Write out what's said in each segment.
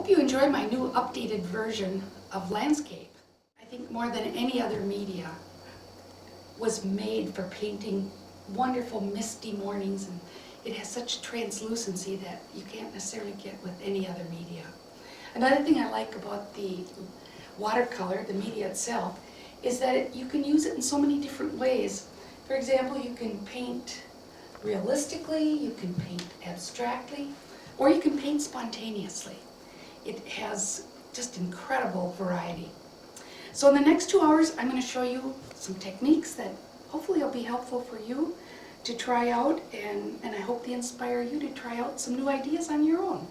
hope you enjoy my new updated version of landscape. I think more than any other media was made for painting wonderful misty mornings, and it has such translucency that you can't necessarily get with any other media. Another thing I like about the watercolor, the media itself, is that you can use it in so many different ways. For example, you can paint realistically, you can paint abstractly, or you can paint spontaneously. It has just incredible variety. So in the next 2 hours, I'm going to show you some techniques that hopefully will be helpful for you to try out, and I hope they inspire you to try out some new ideas on your own.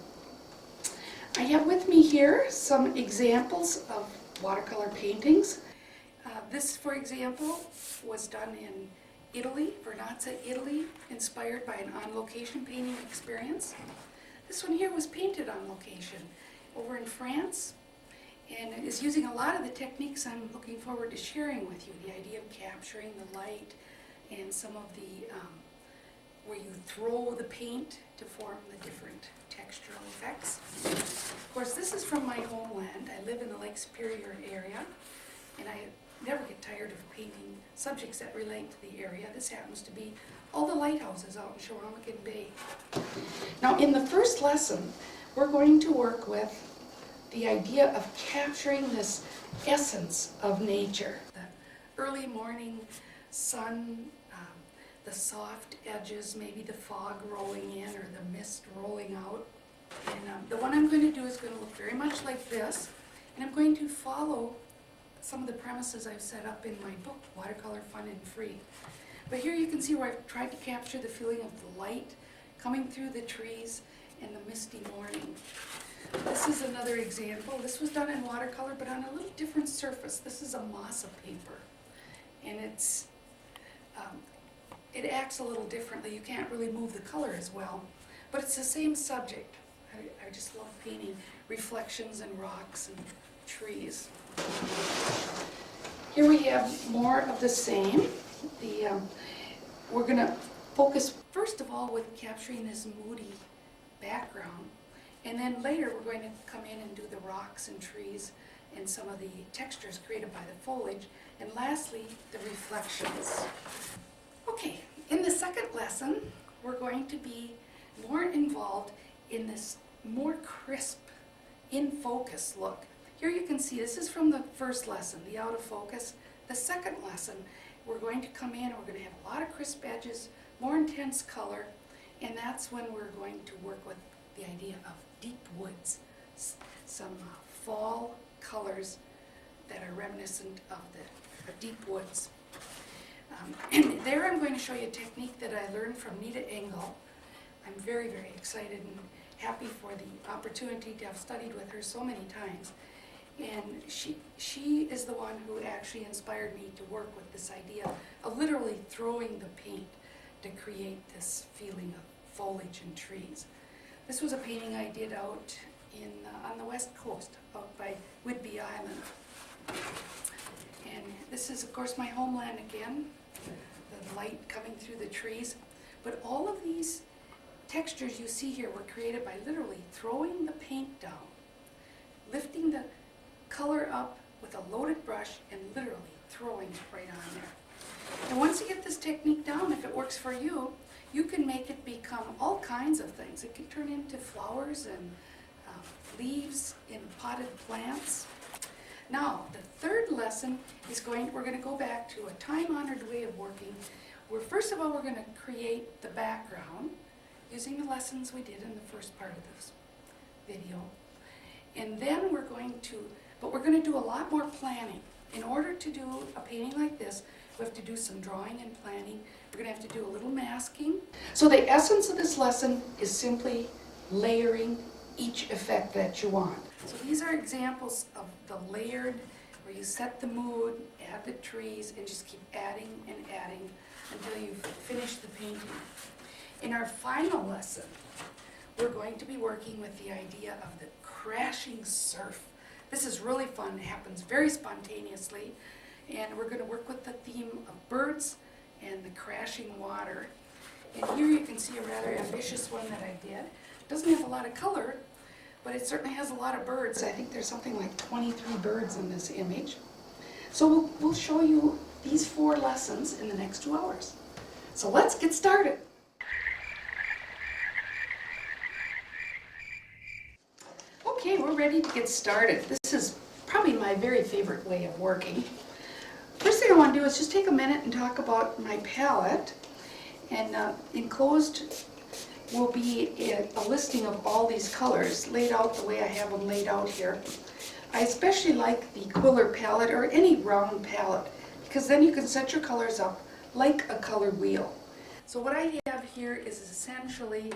I have with me here some examples of watercolor paintings. This, for example, was done in Italy, Vernazza, Italy, inspired by an on-location painting experience. This one here was painted on location over in France, and it is using a lot of the techniques I'm looking forward to sharing with you. The idea of capturing the light and some of the, where you throw the paint to form the different textural effects. Of course, this is from my homeland. I live in the Lake Superior area, and I never get tired of painting subjects that relate to the area. This happens to be all the lighthouses out in Shawarmakan Bay. Now, in the first lesson, we're going to work with the idea of capturing this essence of nature. The early morning sun, the soft edges, maybe the fog rolling in or the mist rolling out. And the one I'm going to do is going to look very much like this, and I'm going to follow some of the premises I've set up in my book, Watercolor Fun and Free. But here you can see where I've tried to capture the feeling of the light coming through the trees in the misty morning. This is another example. This was done in watercolor, but on a little different surface. This is a masa paper, and it acts a little differently. You can't really move the color as well, but it's the same subject. I just love painting reflections and rocks and trees. Here we have more of the same. We're going to focus first of all with capturing this moody background, and then later we're going to come in and do the rocks and trees and some of the textures created by the foliage, and lastly the reflections. Okay, in the second lesson we're going to be more involved in this more crisp, in focus look. Here you can see this is from the first lesson, the out of focus. The second lesson, we're going to come in, we're going to have a lot of crisp edges, more intense color, and that's when we're going to work with the idea of deep woods, some fall colors that are reminiscent of the deep woods. And there I'm going to show you a technique that I learned from Nita Engel. I'm very, very excited and happy for the opportunity to have studied with her so many times. And she is the one who actually inspired me to work with this idea of literally throwing the paint to create this feeling of foliage and trees. This was a painting I did out on the west coast, out by Whidbey Island. And this is, of course, my homeland again, the light coming through the trees. But all of these textures you see here were created by literally throwing the paint down, lifting the color up with a loaded brush and literally throwing it right on there. And once you get this technique down, if it works for you, you can make it become all kinds of things. It can turn into flowers and leaves in potted plants. Now, the third lesson is we're going to go back to a time-honored way of working, where first of all we're going to create the background using the lessons we did in the first part of this video. And then we're going to do a lot more planning. In order to do a painting like this, we have to do some drawing and planning. We're going to have to do a little masking. So the essence of this lesson is simply layering each effect that you want. So these are examples of the layered, where you set the mood, add the trees, and just keep adding and adding until you finish the painting. In our final lesson, we're going to be working with the idea of the crashing surf. This is really fun. It happens very spontaneously, and we're going to work with the theme of birds and the crashing water. And here you can see a rather ambitious one that I did. It doesn't have a lot of color, but it certainly has a lot of birds. I think there's something like 23 birds in this image. So we'll show you these 4 lessons in the next 2 hours. So let's get started. Okay, we're ready to get started. This is probably my very favorite way of working. First thing I want to do is just take a minute and talk about my palette. And enclosed will be a listing of all these colors laid out the way I have them laid out here. I especially like the Quiller palette or any round palette because then you can set your colors up like a color wheel. So what I have here is essentially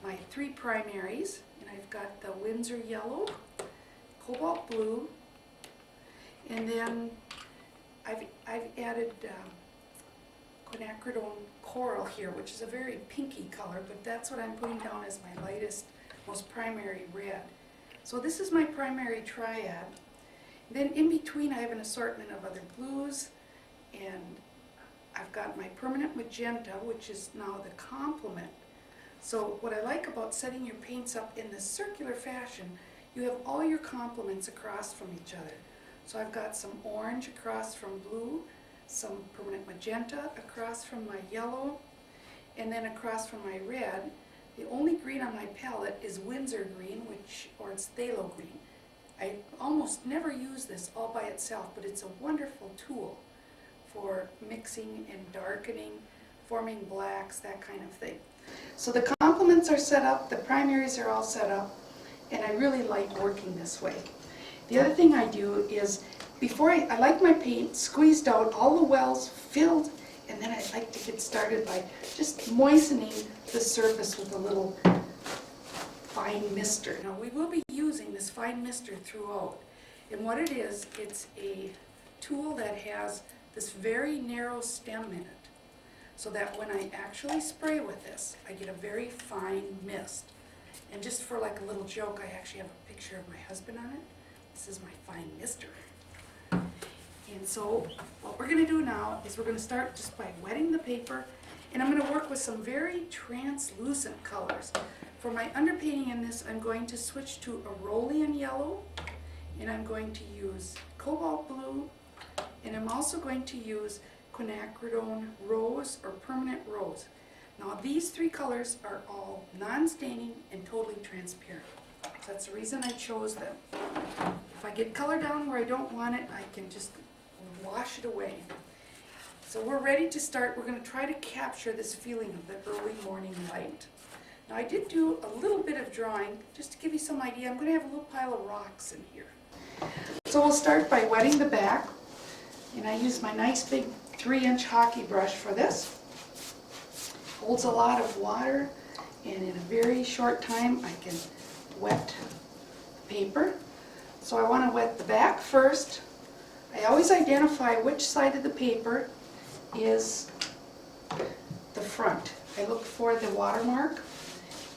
my 3 primaries, and I've got the Winsor yellow, cobalt blue, and then I've added quinacridone coral here, which is a very pinky color, but that's what I'm putting down as my lightest, most primary red. So this is my primary triad. Then in between I have an assortment of other blues, and I've got my permanent magenta, which is now the complement. So what I like about setting your paints up in this circular fashion, you have all your complements across from each other. So I've got some orange across from blue, some permanent magenta across from my yellow, and then across from my red. The only green on my palette is Winsor green, or it's phthalo green. I almost never use this all by itself, but it's a wonderful tool for mixing and darkening, forming blacks, that kind of thing. So the complements are set up, the primaries are all set up, and I really like working this way. The other thing I do is, before I like my paint squeezed out, all the wells filled, and then I like to get started by just moistening the surface with a little fine mister. Now we will be using this fine mister throughout, and what it is, it's a tool that has this very narrow stem in it, so that when I actually spray with this, I get a very fine mist. And just for like a little joke, I actually have a picture of my husband on it. This is my fine mister. And so what we're going to do now is we're going to start just by wetting the paper, and I'm going to work with some very translucent colors. For my underpainting in this, I'm going to switch to Aurelian yellow, and I'm going to use cobalt blue, and I'm also going to use quinacridone rose or permanent rose. Now these 3 colors are all non-staining and totally transparent. So that's the reason I chose them. If I get color down where I don't want it, I can just wash it away. So we're ready to start. We're going to try to capture this feeling of the early morning light. Now I did do a little bit of drawing just to give you some idea. I'm going to have a little pile of rocks in here. So we'll start by wetting the back, and I use my nice big 3-inch hockey brush for this. Holds a lot of water, and in a very short time I can wet the paper. So I want to wet the back first. I always identify which side of the paper is the front. I look for the watermark,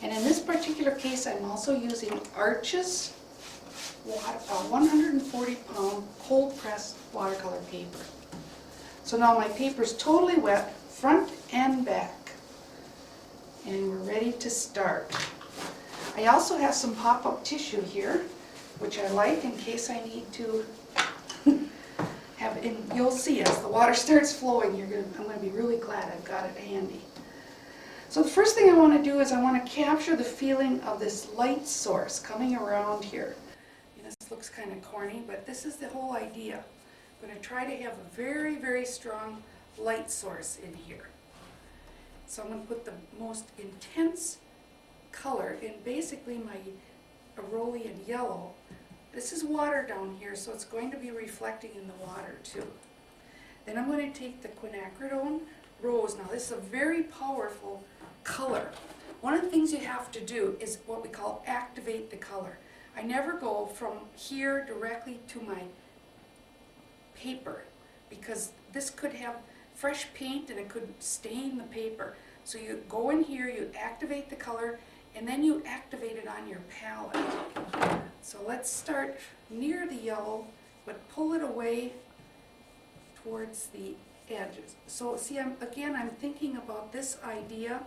and in this particular case I'm also using Arches 140-pound cold pressed watercolor paper. So now my paper is totally wet, front and back, and we're ready to start. I also have some pop-up tissue here, which I like in case I need to have, and you'll see as the water starts flowing, I'm going to be really glad I've got it handy. So the first thing I want to do is I want to capture the feeling of this light source coming around here. This looks kind of corny, but this is the whole idea. I'm going to try to have a very, very strong light source in here. So I'm going to put the most intense color in basically my Aurelian yellow. This is water down here, so it's going to be reflecting in the water too. Then I'm going to take the quinacridone rose. Now this is a very powerful color. One of the things you have to do is what we call activate the color. I never go from here directly to my paper because this could have fresh paint and it could stain the paper. So you go in here, you activate the color, and then you activate it on your palette. So let's start near the yellow, but pull it away towards the edges. So see, I'm thinking about this idea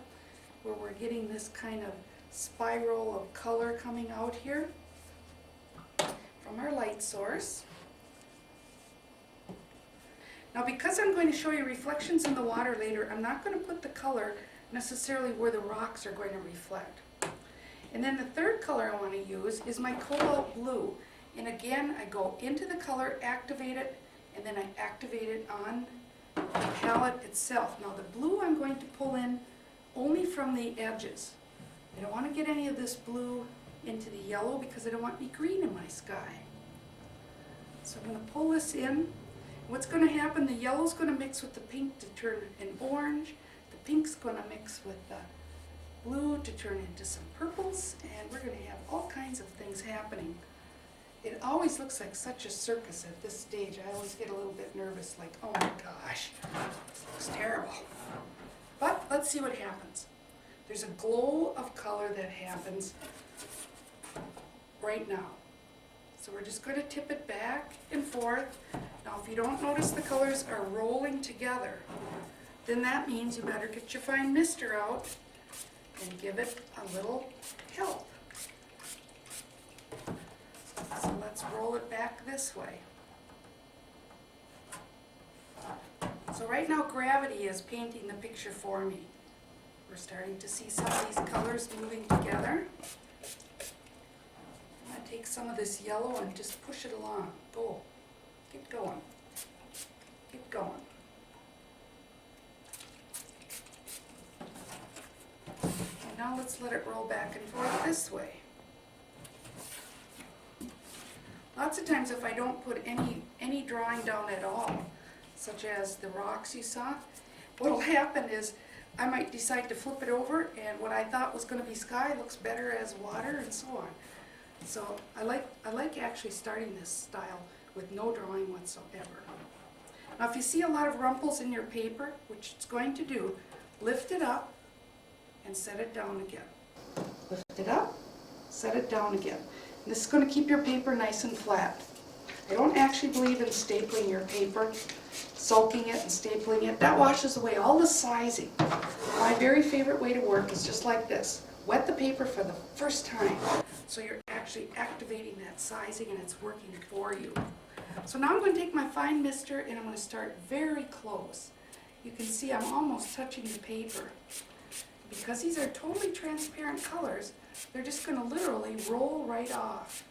where we're getting this kind of spiral of color coming out here. from our light source. Now because I'm going to show you reflections in the water later, I'm not going to put the color necessarily where the rocks are going to reflect. And then the third color I want to use is my cobalt blue. And again, I go into the color, activate it, and then I activate it on the palette itself. Now the blue I'm going to pull in only from the edges. I don't want to get any of this blue into the yellow because I don't want any green in my sky. So I'm going to pull this in. What's going to happen, the yellow's going to mix with the pink to turn an orange. The pink's going to mix with the blue to turn into some purples, and we're going to have all kinds of things happening. It always looks like such a circus at this stage. I always get a little bit nervous, like, oh my gosh, this looks terrible. But let's see what happens. There's a glow of color that happens right now. So we're just going to tip it back and forth. Now if you don't notice the colors are rolling together, then that means you better get your fine mister out and give it a little help. So let's roll it back this way. So right now gravity is painting the picture for me. We're starting to see some of these colors moving together. I'm going to take some of this yellow and just push it along. Go. Get going. Get going. And now let's let it roll back and forth this way. Lots of times if I don't put any drawing down at all, such as the rocks you saw, what will happen is I might decide to flip it over and what I thought was going to be sky looks better as water and so on. So I like actually starting this style with no drawing whatsoever. Now if you see a lot of rumples in your paper, which it's going to do, lift it up and set it down again. Lift it up, set it down again. And this is going to keep your paper nice and flat. I don't actually believe in stapling your paper, soaking it and stapling it. That washes away all the sizing. My very favorite way to work is just like this. Wet the paper for the first time, so you're actually activating that sizing and it's working for you. So now I'm going to take my fine mister and I'm going to start very close. You can see I'm almost touching the paper. Because these are totally transparent colors, they're just going to literally roll right off.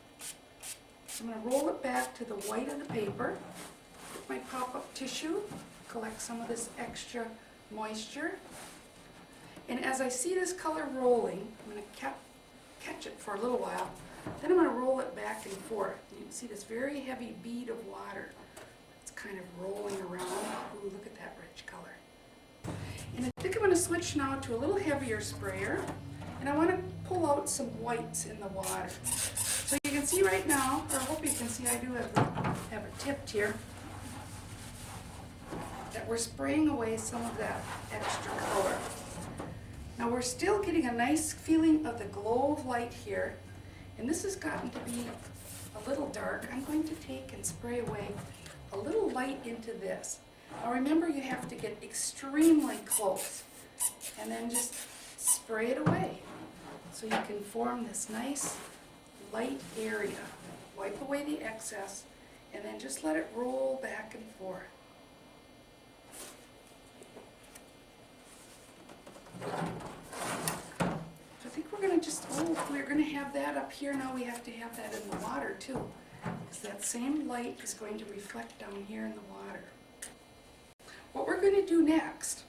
So I'm going to roll it back to the white of the paper, get my pop-up tissue, collect some of this extra moisture. And as I see this color rolling, I'm going to catch it for a little while. Then I'm going to roll it back and forth. You can see this very heavy bead of water. It's kind of rolling around. Ooh, look at that rich color. And I think I'm going to switch now to a little heavier sprayer. And I want to pull out some whites in the water. So you can see right now, or I hope you can see, I do have it tipped here, that we're spraying away some of that extra color. Now we're still getting a nice feeling of the glow of light here. And this has gotten to be a little dark. I'm going to take and spray away a little light into this. Now remember, you have to get extremely close and then just spray it away so you can form this nice light area. Wipe away the excess and then just let it roll back and forth. I think we're going to just, we're going to have that up here. Now we have to have that in the water too, because that same light is going to reflect down here in the water. What we're going to do next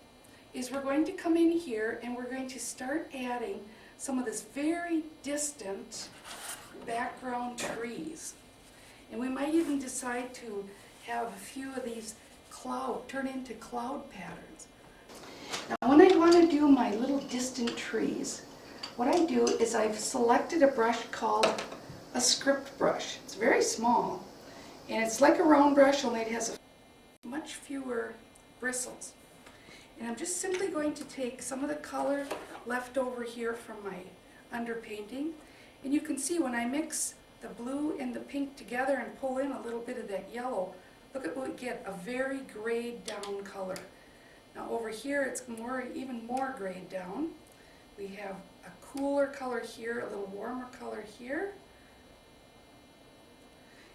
is we're going to come in here and we're going to start adding some of this very distant background trees. And we might even decide to have a few of these turn into cloud patterns. Now when I want to do my little distant trees, what I do is I've selected a brush called a script brush. It's very small and it's like a round brush, only it has much fewer bristles. And I'm just simply going to take some of the color left over here from my underpainting, and you can see when I mix the blue and the pink together and pull in a little bit of that yellow, look at what we get, a very grayed down color. Now over here it's even more grayed down. We have a cooler color here, a little warmer color here.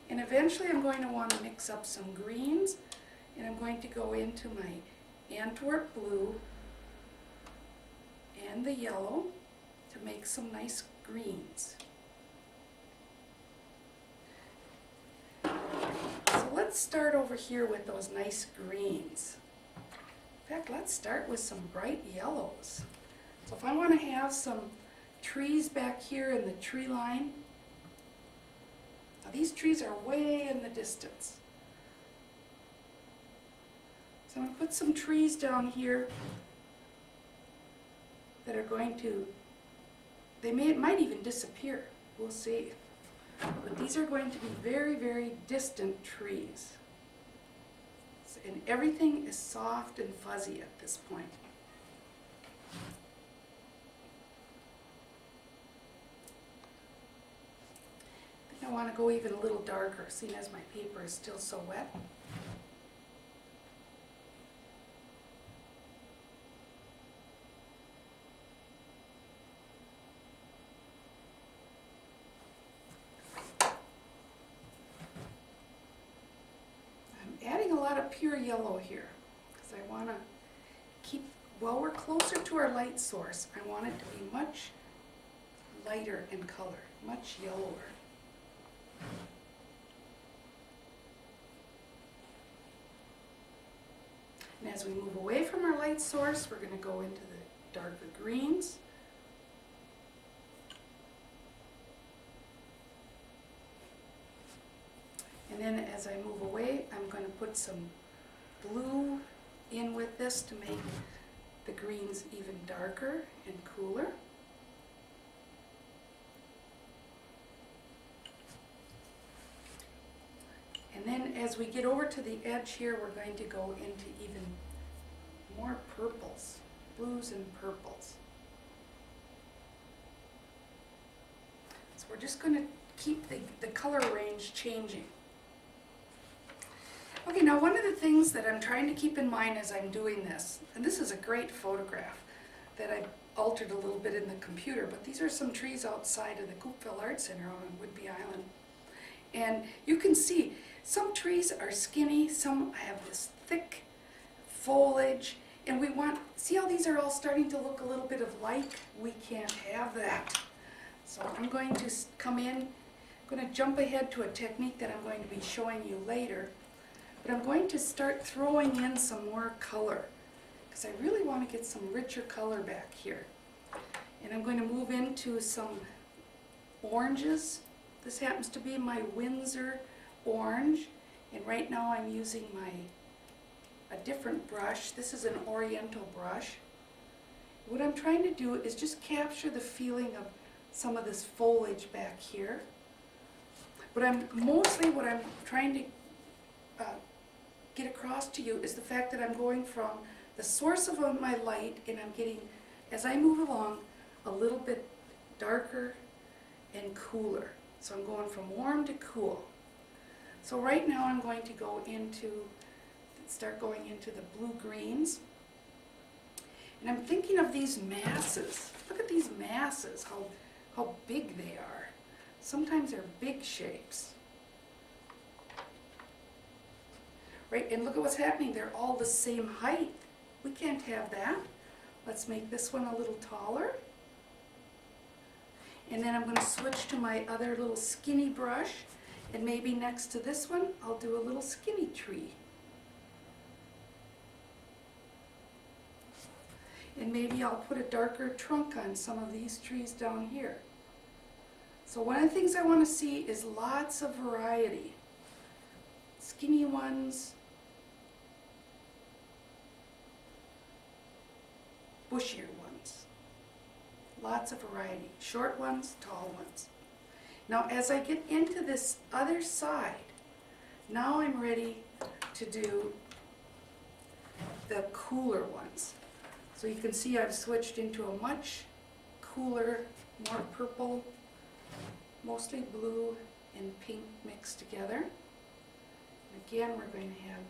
And eventually I'm going to want to mix up some greens, and I'm going to go into my Antwerp blue and the yellow to make some nice greens. So let's start over here with those nice greens. In fact, let's start with some bright yellows. So if I want to have some trees back here in the tree line, now these trees are way in the distance. So I'm going to put some trees down here that are going to, might even disappear. We'll see. But these are going to be very, very distant trees. And everything is soft and fuzzy at this point. I think I want to go even a little darker, seeing as my paper is still so wet. Pure yellow here, because I want to keep, while we're closer to our light source, I want it to be much lighter in color, much yellower. And as we move away from our light source, we're going to go into the darker greens. And then as I move away, I'm going to put some blue in with this to make the greens even darker and cooler. And then as we get over to the edge here, we're going to go into even more purples, blues and purples. So we're just going to keep the color range changing. Okay, now one of the things that I'm trying to keep in mind as I'm doing this, and this is a great photograph that I altered a little bit in the computer, but these are some trees outside of the Coupeville Art Center on Whidbey Island. And you can see some trees are skinny, some have this thick foliage, and we want, see how these are all starting to look a little bit alike? We can't have that. So I'm going to come in, I'm going to jump ahead to a technique that I'm going to be showing you later. But I'm going to start throwing in some more color, because I really want to get some richer color back here. And I'm going to move into some oranges. This happens to be my Windsor orange, and right now I'm using a different brush. This is an Oriental brush. What I'm trying to do is just capture the feeling of some of this foliage back here. But what I'm trying to get across to you is the fact that I'm going from the source of my light, and I'm getting, as I move along, a little bit darker and cooler. So I'm going from warm to cool. So right now I'm going to start going into the blue-greens. And I'm thinking of these masses. Look at these masses, how big they are. Sometimes they're big shapes. Right, and look at what's happening. They're all the same height. We can't have that. Let's make this one a little taller. And then I'm going to switch to my other little skinny brush, and maybe next to this one, I'll do a little skinny tree. And maybe I'll put a darker trunk on some of these trees down here. So one of the things I want to see is lots of variety. Skinny ones, bushier ones, lots of variety, short ones, tall ones. Now as I get into this other side, now I'm ready to do the cooler ones. So you can see I've switched into a much cooler, more purple, mostly blue and pink mixed together. Again, we're going to have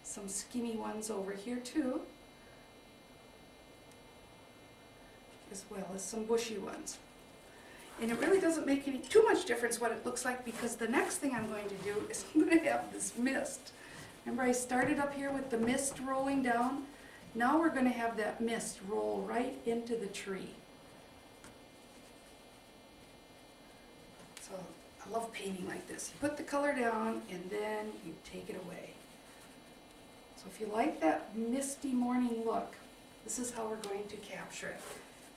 some skinny ones over here too, as well as some bushy ones. And it really doesn't make any too much difference what it looks like, because the next thing I'm going to do is I'm going to have this mist. Remember I started up here with the mist rolling down? Now we're going to have that mist roll right into the tree. So I love painting like this. You put the color down and then you take it away. So if you like that misty morning look, this is how we're going to capture it.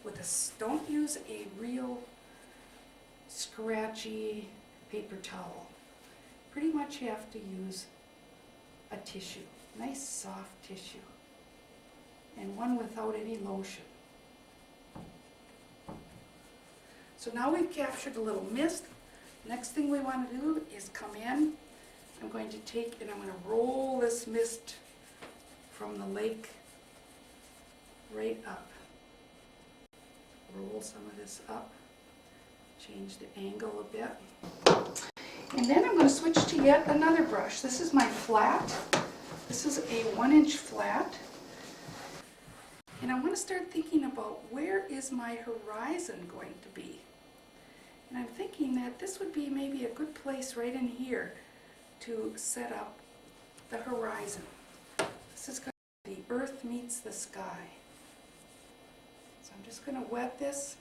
With don't use a real scratchy paper towel. Pretty much have to use a tissue, nice soft tissue, and one without any lotion. So now we've captured a little mist. Next thing we want to do is come in. I'm going to take and I'm going to roll this mist from the lake right up. Roll some of this up. Change the angle a bit. And then I'm going to switch to yet another brush. This is my flat. This is a 1-inch flat. And I want to start thinking about where is my horizon going to be. And I'm thinking that this would be maybe a good place right in here to set up the horizon. This is going to be the earth meets the sky. So I'm just going to wet this,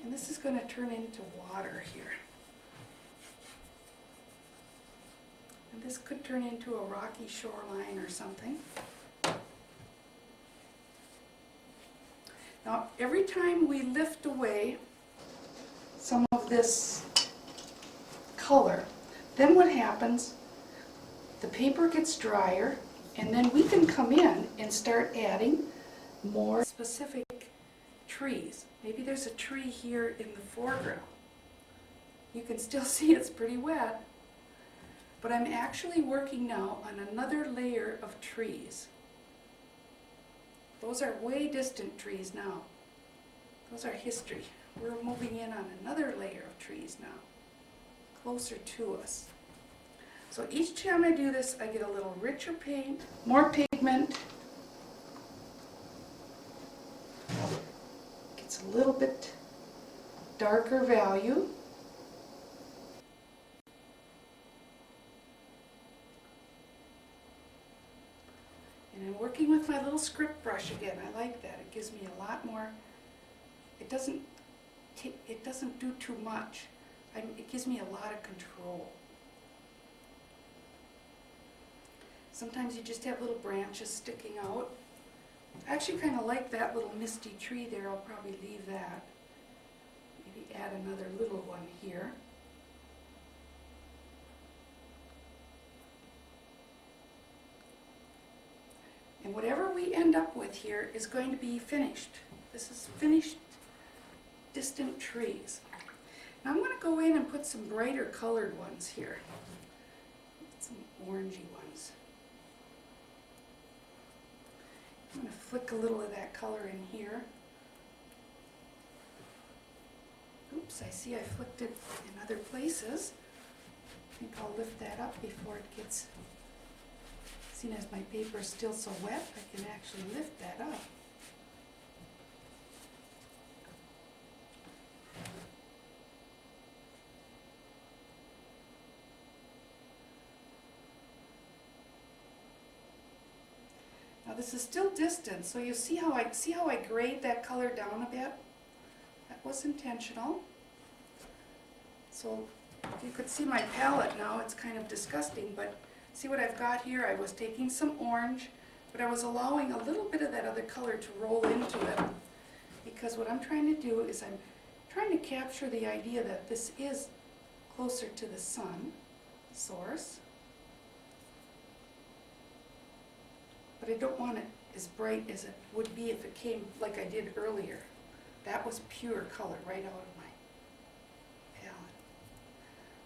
and this is going to turn into water here. And this could turn into a rocky shoreline or something. Now, every time we lift away some of this color, then what happens, the paper gets drier, and then we can come in and start adding more specific trees. Maybe there's a tree here in the foreground. You can still see it's pretty wet, but I'm actually working now on another layer of trees. Those are way distant trees now. Those are history. We're moving in on another layer of trees now, closer to us. So each time I do this, I get a little richer paint, more pigment. Gets a little bit darker value. And I'm working with my little script brush again. I like that. It gives me a lot more. It doesn't do too much. It gives me a lot of control. Sometimes you just have little branches sticking out. I actually kind of like that little misty tree there. I'll probably leave that. Maybe add another little one here. And whatever we end up with here is going to be finished. This is finished distant trees. Now I'm going to go in and put some brighter colored ones here. Some orangey ones. I'm going to flick a little of that color in here. Oops, I see I flicked it in other places. I think I'll lift that up before it gets, seeing as my paper is still so wet, I can actually lift that up. Now this is still distant, so you see how I grade that color down a bit? That was intentional. So if you could see my palette now, it's kind of disgusting, but see what I've got here? I was taking some orange, but I was allowing a little bit of that other color to roll into it. Because what I'm trying to do is I'm trying to capture the idea that this is closer to the sun source. But I don't want it as bright as it would be if it came like I did earlier. That was pure color right out of my palette.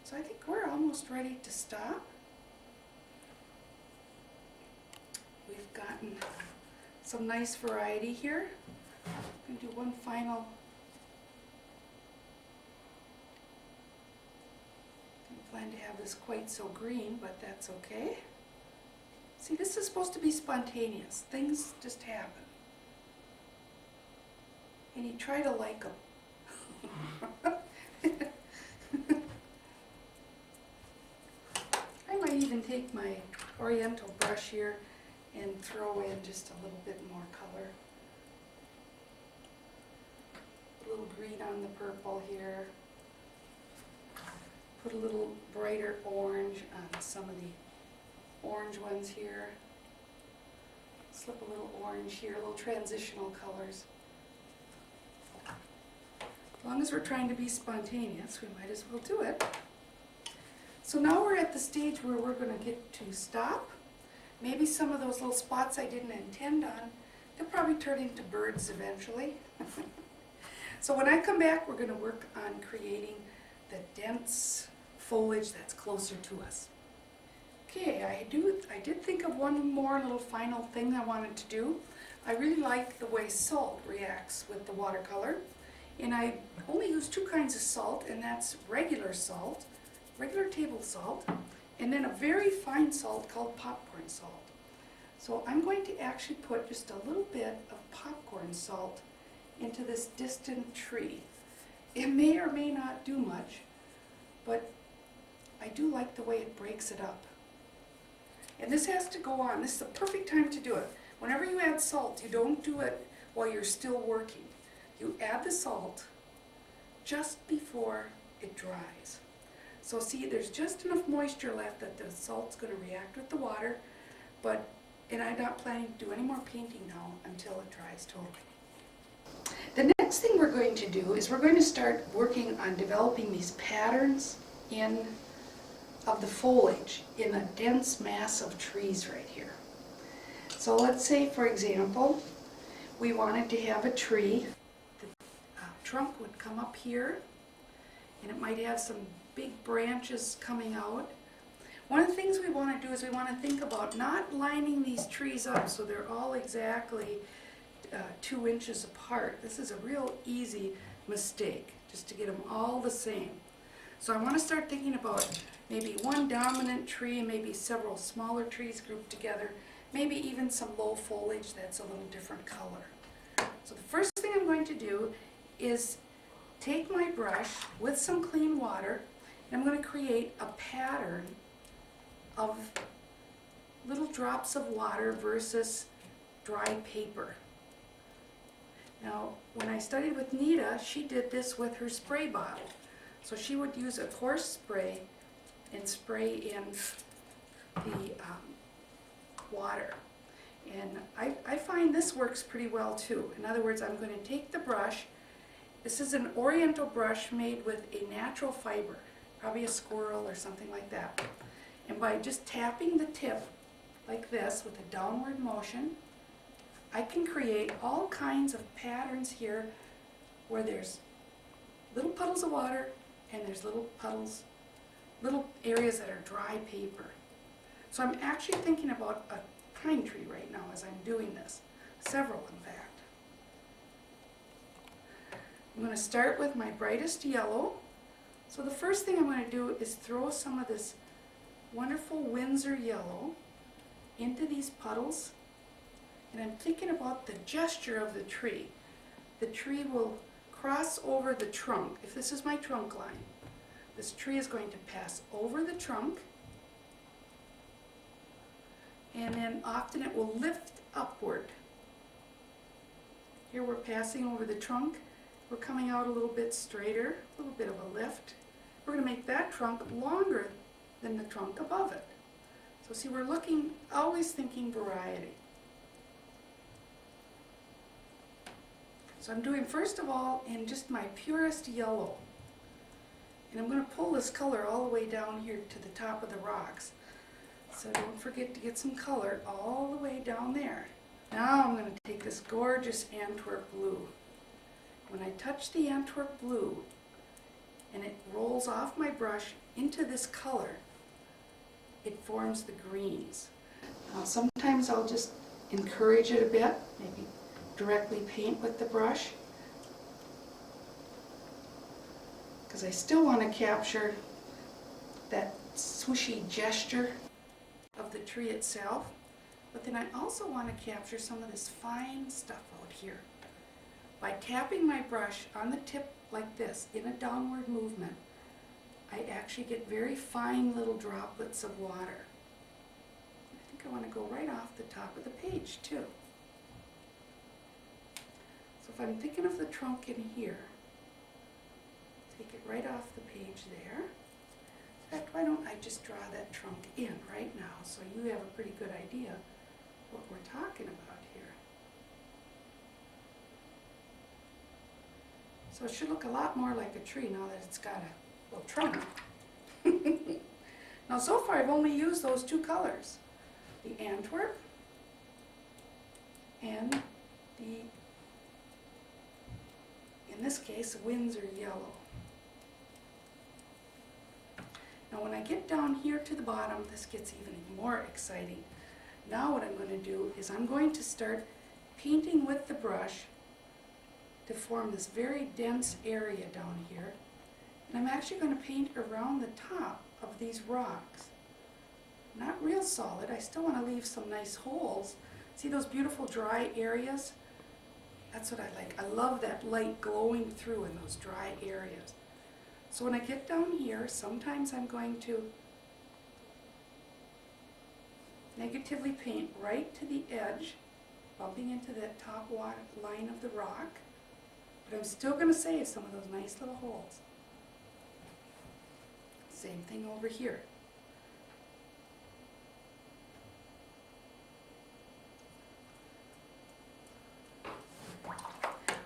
So I think we're almost ready to stop. We've gotten some nice variety here. I'm going to do one final. I didn't plan to have this quite so green, but that's okay. See, this is supposed to be spontaneous. Things just happen. And you try to like them. might even take my oriental brush here and throw in just a little bit more color. A little green on the purple here. Put a little brighter orange on some of the orange ones here. Slip a little orange here, little transitional colors. As long as we're trying to be spontaneous, we might as well do it. So now we're at the stage where we're going to get to stop. Maybe some of those little spots I didn't intend on, they'll probably turn into birds eventually. So when I come back, we're going to work on creating the dense foliage that's closer to us. Okay, I did think of one more little final thing I wanted to do. I really like the way salt reacts with the watercolor. And I only use two kinds of salt, and that's regular salt, regular table salt, and then a very fine salt called popcorn salt. So I'm going to actually put just a little bit of popcorn salt into this distant tree. It may or may not do much, but I do like the way it breaks it up. And this has to go on. This is the perfect time to do it. Whenever you add salt, you don't do it while you're still working. You add the salt just before it dries. So see, there's just enough moisture left that the salt's going to react with the water, and I'm not planning to do any more painting now until it dries totally. The next thing we're going to do is we're going to start working on developing these patterns of the foliage in a dense mass of trees right here. So let's say, for example, we wanted to have a tree. The trunk would come up here, and it might have some big branches coming out. One of the things we want to do is we want to think about not lining these trees up so they're all exactly 2 inches apart. This is a real easy mistake, just to get them all the same. So I want to start thinking about maybe one dominant tree, maybe several smaller trees grouped together, maybe even some low foliage that's a little different color. So the first thing I'm going to do is take my brush with some clean water, and I'm going to create a pattern of little drops of water versus dry paper. Now, when I studied with Nita, she did this with her spray bottle. So she would use a coarse spray and spray in the water. And I find this works pretty well too. In other words, I'm going to take the brush. This is an oriental brush made with a natural fiber, probably a squirrel or something like that. And by just tapping the tip like this with a downward motion, I can create all kinds of patterns here where there's little puddles of water and there's little puddles, little areas that are dry paper. So I'm actually thinking about a pine tree right now as I'm doing this, several in fact. I'm going to start with my brightest yellow. So the first thing I'm going to do is throw some of this wonderful Winsor yellow into these puddles. And I'm thinking about the gesture of the tree. The tree will cross over the trunk. If this is my trunk line, this tree is going to pass over the trunk, and then often it will lift upward. Here we're passing over the trunk. We're coming out a little bit straighter, a little bit of a lift. We're going to make that trunk longer than the trunk above it. So see, we're looking, always thinking variety. So I'm doing first of all in just my purest yellow. And I'm going to pull this color all the way down here to the top of the rocks. So don't forget to get some color all the way down there. Now I'm going to take this gorgeous Antwerp blue. When I touch the Antwerp blue and it rolls off my brush into this color, it forms the greens. Now sometimes I'll just encourage it a bit, maybe directly paint with the brush, because I still want to capture that swooshy gesture of the tree itself, but then I also want to capture some of this fine stuff out here. By tapping my brush on the tip like this in a downward movement, I actually get very fine little droplets of water. I think I want to go right off the top of the page too. So if I'm thinking of the trunk in here, take it right off the page there. In fact, why don't I just draw that trunk in right now so you have a pretty good idea what we're talking about here. So it should look a lot more like a tree now that it's got a little trunk. Now so far I've only used those two colors, the Antwerp and the, in this case, Windsor yellow. Now when I get down here to the bottom, this gets even more exciting. Now what I'm going to do is I'm going to start painting with the brush to form this very dense area down here. And I'm actually going to paint around the top of these rocks. Not real solid, I still want to leave some nice holes. See those beautiful dry areas? That's what I like. I love that light glowing through in those dry areas. So when I get down here, sometimes I'm going to negatively paint right to the edge, bumping into that top line of the rock, but I'm still going to save some of those nice little holes. Same thing over here.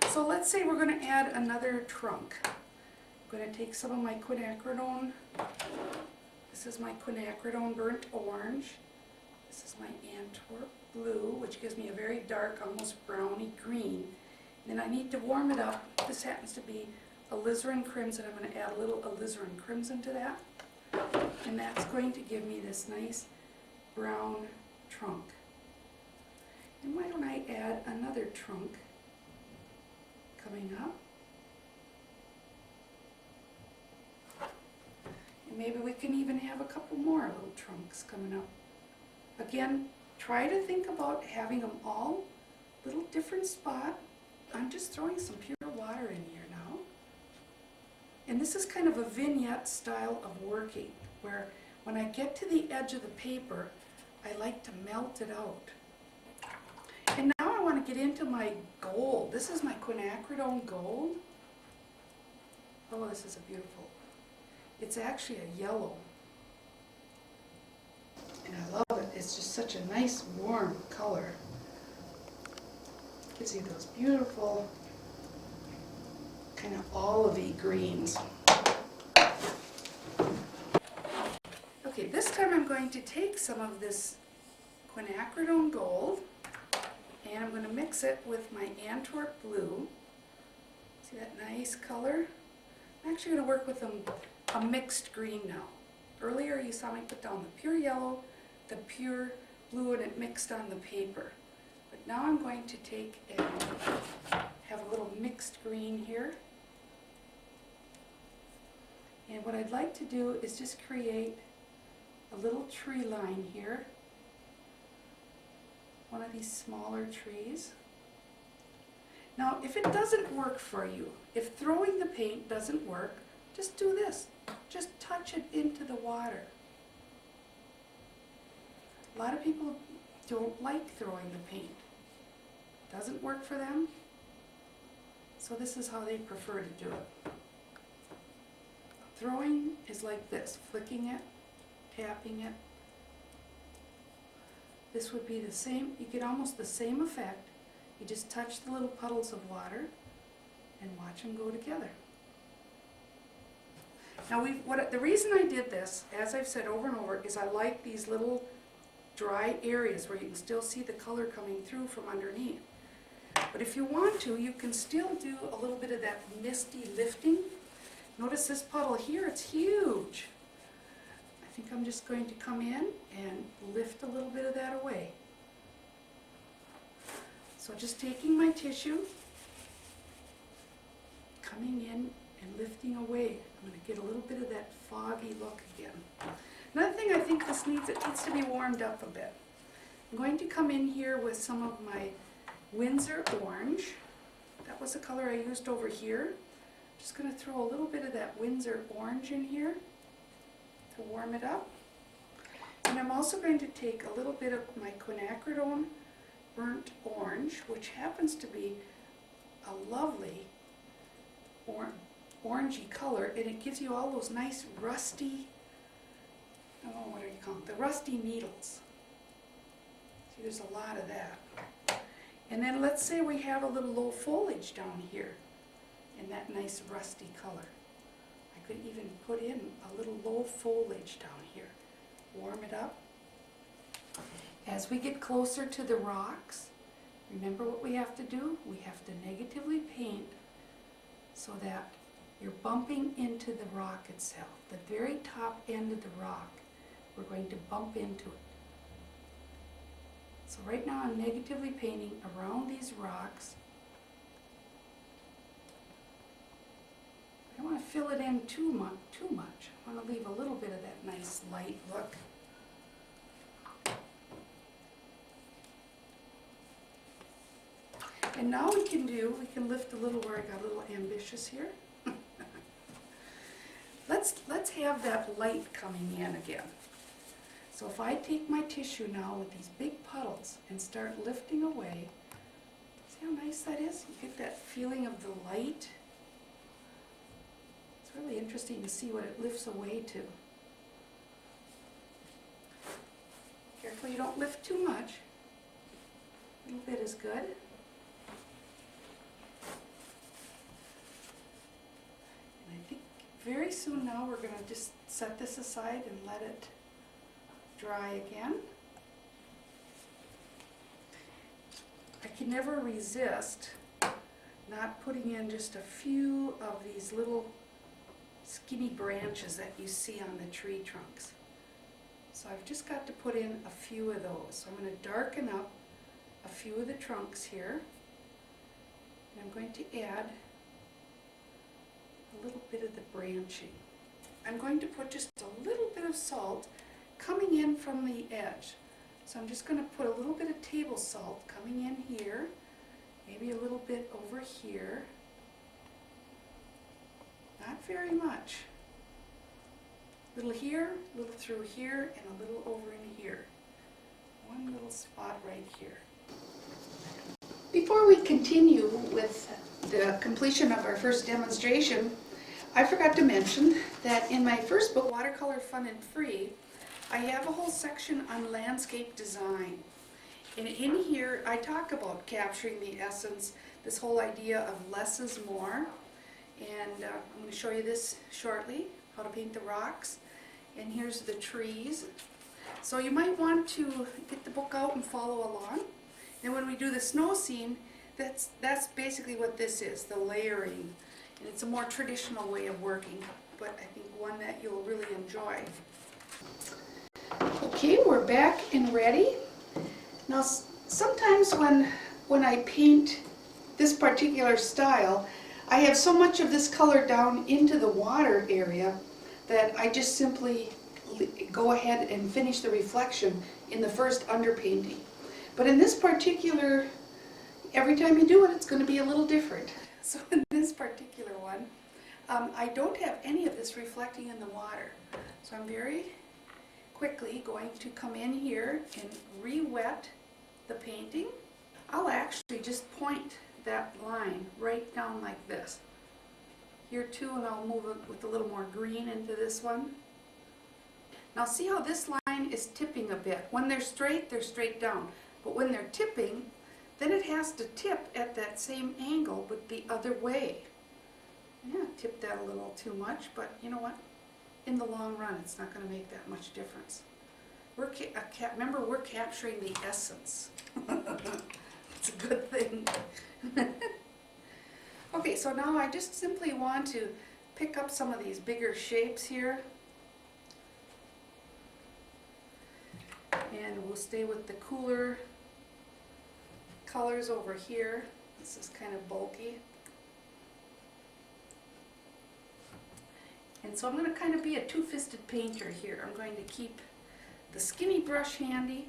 So let's say we're going to add another trunk. I'm going to take some of my quinacridone. This is my quinacridone burnt orange. This is my Antwerp blue, which gives me a very dark, almost browny green. And then I need to warm it up. This happens to be alizarin crimson. I'm going to add a little alizarin crimson to that. And that's going to give me this nice brown trunk. And why don't I add another trunk coming up? And maybe we can even have a couple more little trunks coming up. Again, try to think about having them all little different spot. I'm just throwing some pure water in here now. And this is kind of a vignette style of working, where when I get to the edge of the paper, I like to melt it out. And now I want to get into my gold. This is my quinacridone gold. Oh, this is a beautiful. It's actually a yellow. And I love it. It's just such a nice warm color. You can see those beautiful kind of olivey greens. Okay, this time I'm going to take some of this quinacridone gold and I'm going to mix it with my Antwerp blue. See that nice color? I'm actually going to work with a mixed green now. Earlier you saw me put down the pure yellow, the pure blue, and it mixed on the paper. But now I'm going to take and have a little mixed green here. And what I'd like to do is just create a little tree line here. One of these smaller trees. Now, if it doesn't work for you, if throwing the paint doesn't work, just do this. Just touch it into the water. A lot of people don't like throwing the paint. Doesn't work for them. So this is how they prefer to do it. Throwing is like this, flicking it, tapping it. This would be the same, you get almost the same effect. You just touch the little puddles of water and watch them go together. Now the reason I did this, as I've said over and over, is I like these little dry areas where you can still see the color coming through from underneath. But if you want to, you can still do a little bit of that misty lifting. Notice this puddle here, it's huge. I think I'm just going to come in and lift a little bit of that away. So just taking my tissue, coming in and lifting away. I'm going to get a little bit of that foggy look again. Another thing I think this needs, it needs to be warmed up a bit. I'm going to come in here with some of my Windsor orange. That was the color I used over here. Just going to throw a little bit of that Windsor orange in here. to warm it up. And I'm also going to take a little bit of my quinacridone burnt orange, which happens to be a lovely orangey color, and it gives you all those nice rusty, oh, what do you call them? The rusty needles. See, there's a lot of that. And then let's say we have a little low foliage down here in that nice rusty color. I could even put in a little low foliage down here. Warm it up. As we get closer to the rocks, remember what we have to do? We have to negatively paint so that you're bumping into the rock itself. The very top end of the rock, we're going to bump into it. So right now I'm negatively painting around these rocks. I don't want to fill it in too much. I want to leave a little bit of that nice light look. And now we can lift a little where I got a little ambitious here. Let's have that light coming in again. So if I take my tissue now with these big puddles and start lifting away, see how nice that is? You get that feeling of the light. It's really interesting to see what it lifts away to. Careful you don't lift too much. A little bit is good. Very soon now we're going to just set this aside and let it dry again. I can never resist not putting in just a few of these little skinny branches that you see on the tree trunks. So I've just got to put in a few of those. So I'm going to darken up a few of the trunks here. And I'm going to add a little bit of the branching. I'm going to put just a little bit of salt coming in from the edge. So I'm just going to put a little bit of table salt coming in here, maybe a little bit over here. Not very much. A little here, a little through here, and a little over in here. One little spot right here. Before we continue with the completion of our first demonstration, I forgot to mention that in my first book, Watercolor Fun and Free, I have a whole section on landscape design. And in here, I talk about capturing the essence, this whole idea of less is more. And I'm going to show you this shortly, how to paint the rocks. And here's the trees. So you might want to get the book out and follow along. And when we do the snow scene, that's basically what this is, the layering. And it's a more traditional way of working, but I think one that you'll really enjoy. Okay, we're back and ready. Now, sometimes when I paint this particular style, I have so much of this color down into the water area that I just simply go ahead and finish the reflection in the first underpainting. But in this particular, every time you do it, it's going to be a little different. So in this particular one, I don't have any of this reflecting in the water. So I'm very quickly going to come in here and re-wet the painting. I'll actually just point that line right down like this. Here too, and I'll move it with a little more green into this one. Now see how this line is tipping a bit. When they're straight down. But when they're tipping, then it has to tip at that same angle but the other way. Yeah, tip that a little too much, but you know what? In the long run, it's not going to make that much difference. Remember, we're capturing the essence. It's a good thing. Okay, so now I just simply want to pick up some of these bigger shapes here. And we'll stay with the cooler colors over here. This is kind of bulky. And so I'm going to kind of be a two-fisted painter here. I'm going to keep the skinny brush handy.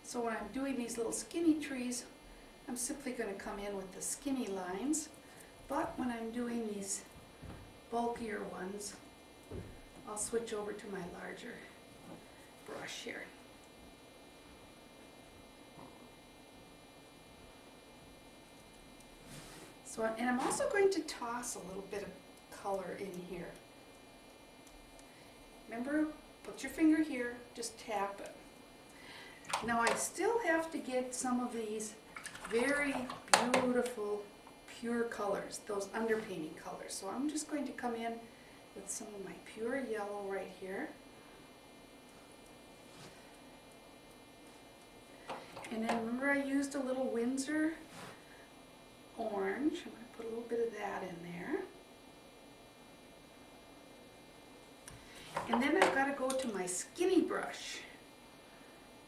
So when I'm doing these little skinny trees, I'm simply going to come in with the skinny lines. But when I'm doing these bulkier ones, I'll switch over to my larger brush here. So, and I'm also going to toss a little bit of color in here. Remember, put your finger here, just tap it. Now I still have to get some of these very beautiful pure colors, those underpainting colors. So I'm just going to come in with some of my pure yellow right here. And then remember I used a little Windsor orange. I'm going to put a little bit of that in there. And then I've got to go to my skinny brush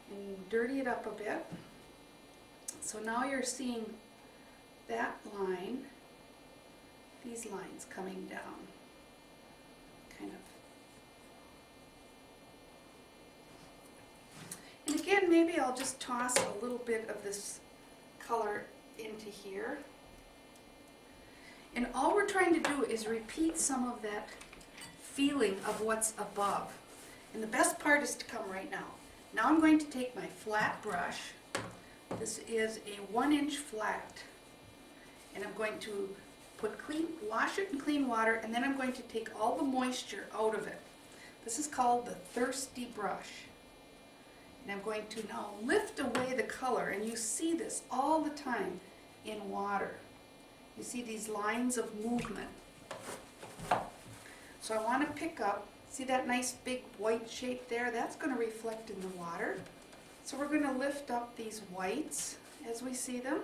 and dirty it up a bit. So now you're seeing that line, these lines coming down, kind of. And again, maybe I'll just toss a little bit of this color into here. And all we're trying to do is repeat some of that feeling of what's above. And the best part is to come right now. Now I'm going to take my flat brush. This is a 1-inch flat. And I'm going to wash it in clean water, and then I'm going to take all the moisture out of it. This is called the thirsty brush. And I'm going to now lift away the color, and you see this all the time in water. You see these lines of movement. So I want to pick up, see that nice big white shape there? That's going to reflect in the water. So we're going to lift up these whites as we see them.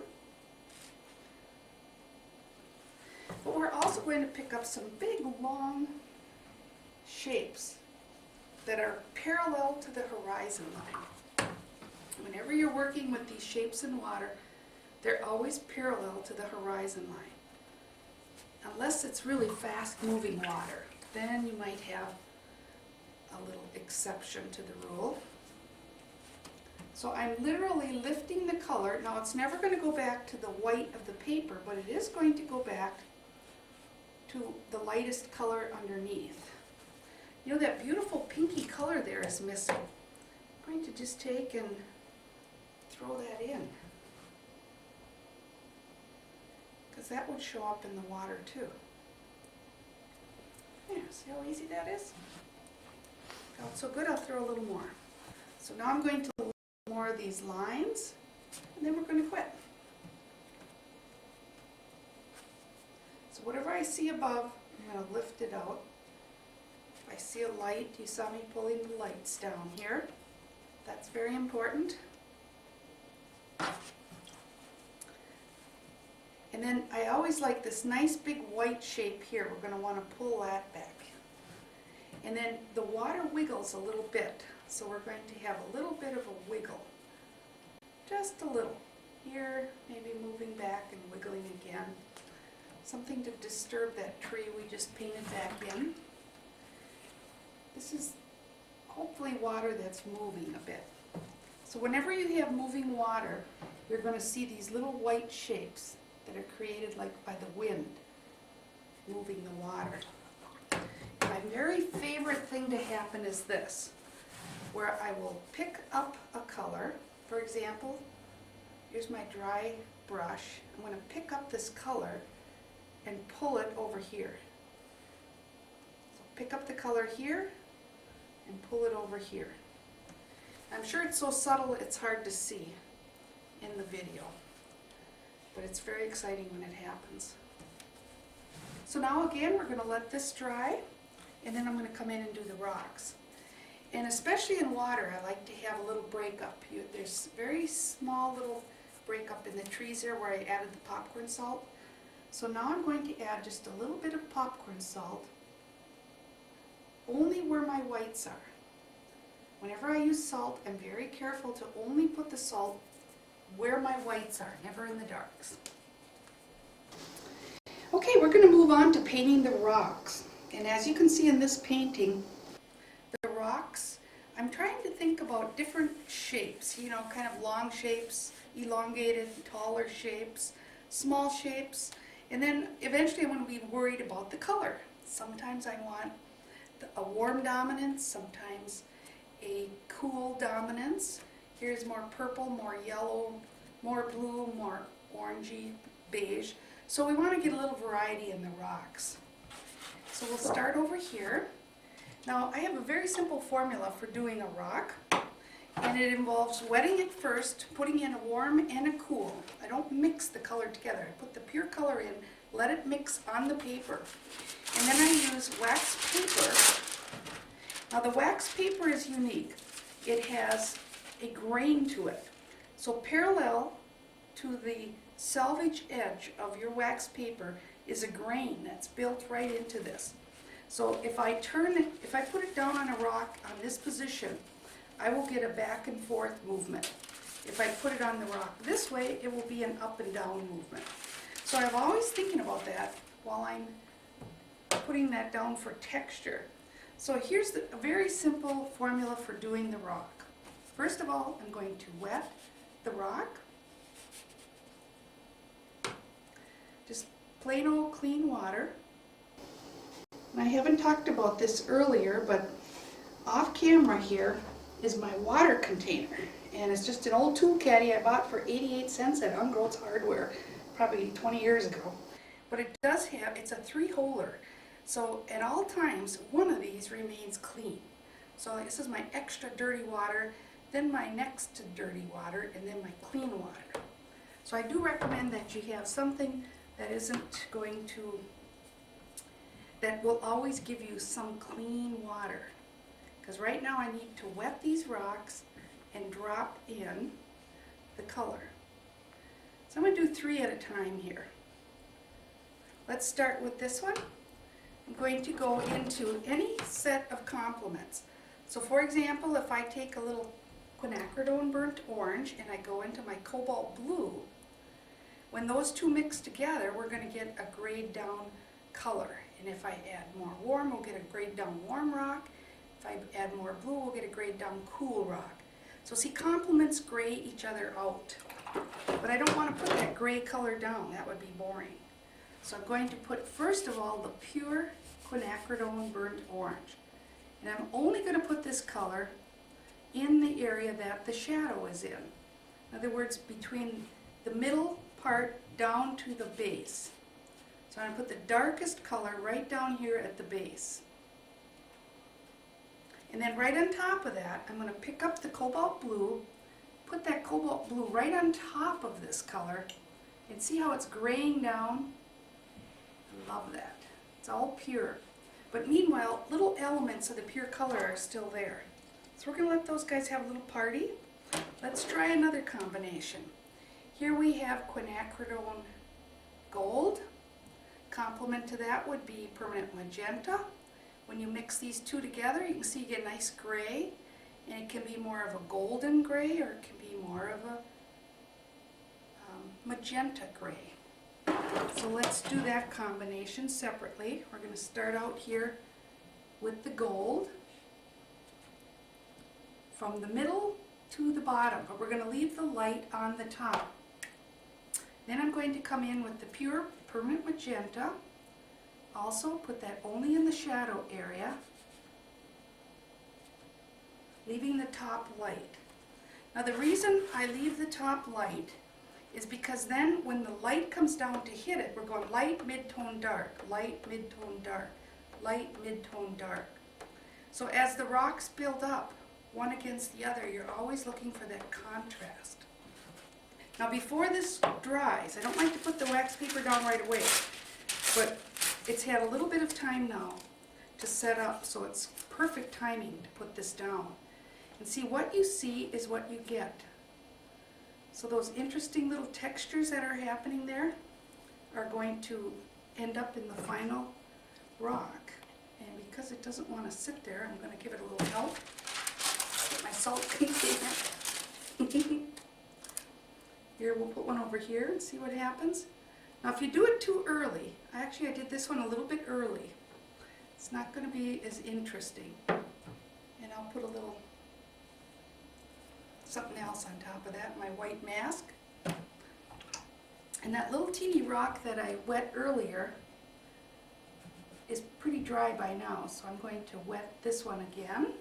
But we're also going to pick up some big long shapes that are parallel to the horizon line. Whenever you're working with these shapes in water, they're always parallel to the horizon line. Unless it's really fast moving water, then you might have a little exception to the rule. So I'm literally lifting the color. Now it's never going to go back to the white of the paper, but it is going to go back to the lightest color underneath. You know, that beautiful pinky color there is missing. I'm going to just take and throw that in, because that would show up in the water too. Yeah, see how easy that is? Felt so good, I'll throw a little more. So now I'm going to lift more of these lines, and then we're going to quit. So whatever I see above, I'm going to lift it out. If I see a light, you saw me pulling the lights down here. That's very important. And then I always like this nice big white shape here. We're going to want to pull that back. And then the water wiggles a little bit. So we're going to have a little bit of a wiggle. Just a little. Here, maybe moving back and wiggling again. Something to disturb that tree we just painted back in. This is hopefully water that's moving a bit. So whenever you have moving water, you're going to see these little white shapes that are created like by the wind moving the water. My very favorite thing to happen is this, where I will pick up a color. For example, here's my dry brush. I'm going to pick up this color and pull it over here. So pick up the color here and pull it over here. I'm sure it's so subtle it's hard to see in the video, but it's very exciting when it happens. So now again, we're going to let this dry, and then I'm going to come in and do the rocks. And especially in water, I like to have a little breakup. There's very small little breakup in the trees there where I added the popcorn salt. So now I'm going to add just a little bit of popcorn salt, only where my whites are. Whenever I use salt, I'm very careful to only put the salt where my whites are, never in the darks. Okay, we're going to move on to painting the rocks. And as you can see in this painting, the rocks, I'm trying to think about different shapes, you know, kind of long shapes, elongated, taller shapes, small shapes, and then eventually I'm going to be worried about the color. Sometimes I want a warm dominance, sometimes a cool dominance. Here's more purple, more yellow, more blue, more orangey, beige. So we want to get a little variety in the rocks. So we'll start over here. Now I have a very simple formula for doing a rock, and it involves wetting it first, putting in a warm and a cool. I don't mix the color together. I put the pure color in, let it mix on the paper, and then I use wax paper. Now the wax paper is unique. It has a grain to it. So parallel to the selvage edge of your wax paper is a grain that's built right into this. So if I put it down on a rock on this position, I will get a back and forth movement. If I put it on the rock this way, it will be an up and down movement. So I'm always thinking about that while I'm putting that down for texture. So here's a very simple formula for doing the rock. First of all, I'm going to wet the rock. Just plain old clean water. And I haven't talked about this earlier, but off camera here is my water container. And it's just an old tool caddy I bought for 88 cents at Ungroats Hardware, probably 20 years ago. But it does have, it's a 3-holer. So at all times, one of these remains clean. So this is my extra dirty water, then my next to dirty water, and then my clean water. So I do recommend that you have something that isn't going to, that will always give you some clean water. Because right now I need to wet these rocks and drop in the color. So I'm going to do 3 at a time here. Let's start with this one. I'm going to go into any set of complements. So for example, if I take a little quinacridone burnt orange and I go into my cobalt blue, when those two mix together, we're going to get a grayed down color. And if I add more warm, we'll get a grayed down warm rock. If I add more blue, we'll get a grayed down cool rock. So see, complements gray each other out. But I don't want to put that gray color down. That would be boring. So I'm going to put, first of all, the pure quinacridone burnt orange. And I'm only going to put this color in the area that the shadow is in. In other words, between the middle part down to the base. So I'm going to put the darkest color right down here at the base. And then right on top of that, I'm going to pick up the cobalt blue, put that cobalt blue right on top of this color, and see how it's graying down? I love that. It's all pure. But meanwhile, little elements of the pure color are still there. So we're going to let those guys have a little party. Let's try another combination. Here we have quinacridone gold. Complement to that would be permanent magenta. When you mix these two together, you can see you get a nice gray, and it can be more of a golden gray, or it can be more of a magenta gray. So let's do that combination separately. We're going to start out here with the gold from the middle to the bottom, but we're going to leave the light on the top. Then I'm going to come in with the pure permanent magenta. Also put that only in the shadow area, leaving the top light. Now the reason I leave the top light is because then when the light comes down to hit it, we're going light, mid-tone, dark, light, mid-tone, dark, light, mid-tone, dark. So as the rocks build up, one against the other, you're always looking for that contrast. Now before this dries, I don't like to put the wax paper down right away, but it's had a little bit of time now to set up, so it's perfect timing to put this down. And see, what you see is what you get. So those interesting little textures that are happening there are going to end up in the final rock. And because it doesn't want to sit there, I'm going to give it a little help. Get my salt container. Here, we'll put one over here and see what happens. Now if you do it too early, I did this one a little bit early. It's not going to be as interesting. And I'll put a little something else on top of that, my white mask. And that little teeny rock that I wet earlier is pretty dry by now, so I'm going to wet this one again.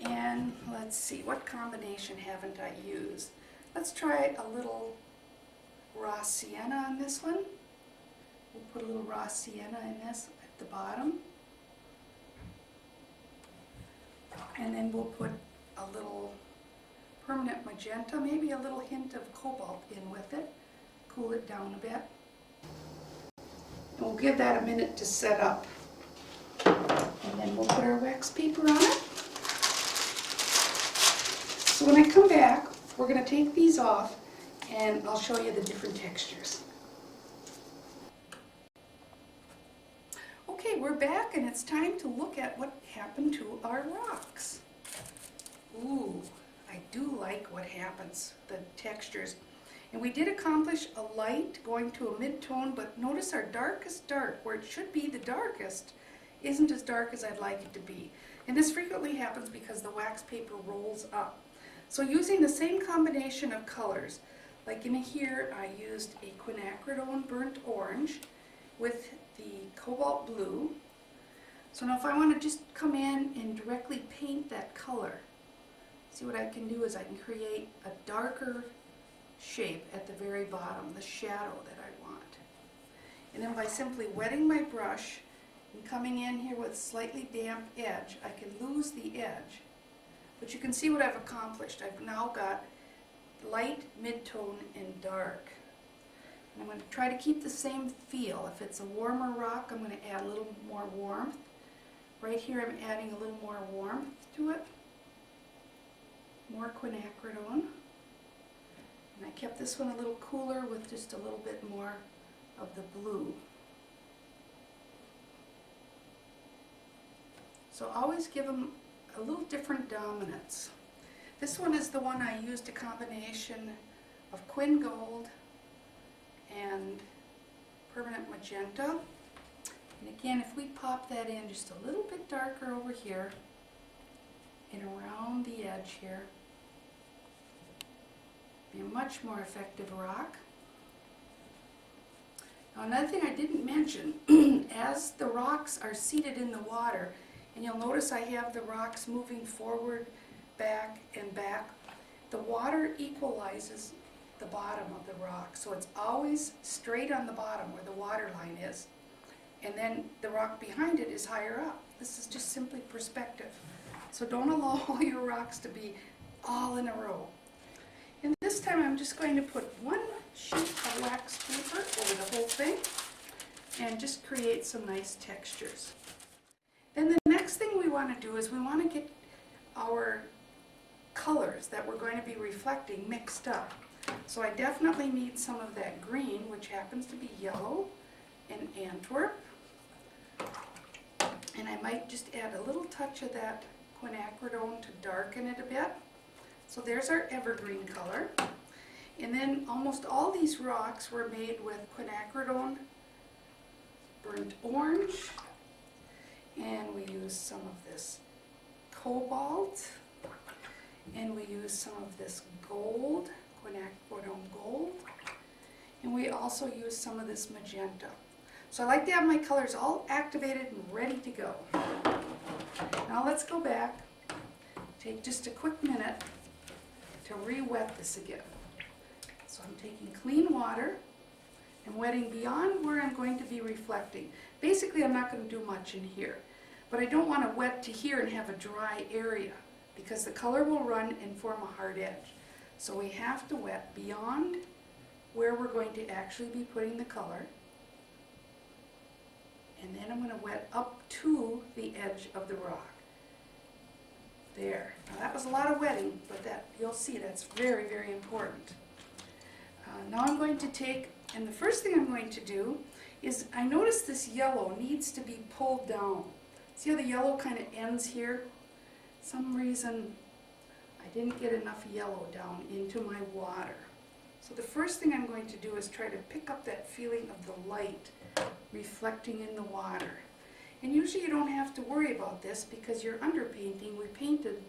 And let's see, what combination haven't I used? Let's try a little raw sienna on this one. We'll put a little raw sienna in this at the bottom. And then we'll put a little permanent magenta, maybe a little hint of cobalt in with it. Cool it down a bit. And we'll give that a minute to set up. And then we'll put our wax paper on it. So when I come back, we're going to take these off and I'll show you the different textures. Okay, we're back and it's time to look at what happened to our rocks. Ooh, I do like what happens, the textures. And we did accomplish a light going to a mid-tone, but notice our darkest dark, where it should be the darkest, isn't as dark as I'd like it to be. And this frequently happens because the wax paper rolls up. So using the same combination of colors, like in here I used a quinacridone burnt orange with the cobalt blue. So now if I want to just come in and directly paint that color, see what I can do is I can create a darker shape at the very bottom, the shadow that I want. And then by simply wetting my brush and coming in here with slightly damp edge, I can lose the edge. But you can see what I've accomplished. I've now got light, mid-tone, and dark. And I'm going to try to keep the same feel. If it's a warmer rock, I'm going to add a little more warmth. Right here I'm adding a little more warmth to it. More quinacridone. And I kept this one a little cooler with just a little bit more of the blue. So always give them a little different dominance. This one is the one I used a combination of Quin Gold and permanent magenta. And again, if we pop that in just a little bit darker over here and around the edge here, be a much more effective rock. Now another thing I didn't mention, as the rocks are seated in the water, and you'll notice I have the rocks moving forward, back, and back, the water equalizes the bottom of the rock. So it's always straight on the bottom where the water line is. And then the rock behind it is higher up. This is just simply perspective. So don't allow all your rocks to be all in a row. And this time I'm just going to put one sheet of wax paper over the whole thing and just create some nice textures. Then the next thing we want to do is we want to get our colors that we're going to be reflecting mixed up. So I definitely need some of that green, which happens to be yellow in Antwerp. And I might just add a little touch of that quinacridone to darken it a bit. So there's our evergreen color. And then almost all these rocks were made with quinacridone, burnt orange, and we use some of this cobalt, and we use some of this gold, quinacridone gold, and we also use some of this magenta. So I like to have my colors all activated and ready to go. Now let's go back, take just a quick minute to re-wet this again. So I'm taking clean water and wetting beyond where I'm going to be reflecting. Basically, I'm not going to do much in here, but I don't want to wet to here and have a dry area because the color will run and form a hard edge. So we have to wet beyond where we're going to actually be putting the color. And then I'm going to wet up to the edge of the rock. There. Now that was a lot of wetting, but that you'll see that's very, very important. Now I'm going to take, and the first thing I'm going to do is, I notice this yellow needs to be pulled down. See how the yellow kind of ends here? Some reason I didn't get enough yellow down into my water. So the first thing I'm going to do is try to pick up that feeling of the light reflecting in the water. And usually you don't have to worry about this because you're underpainting. We painted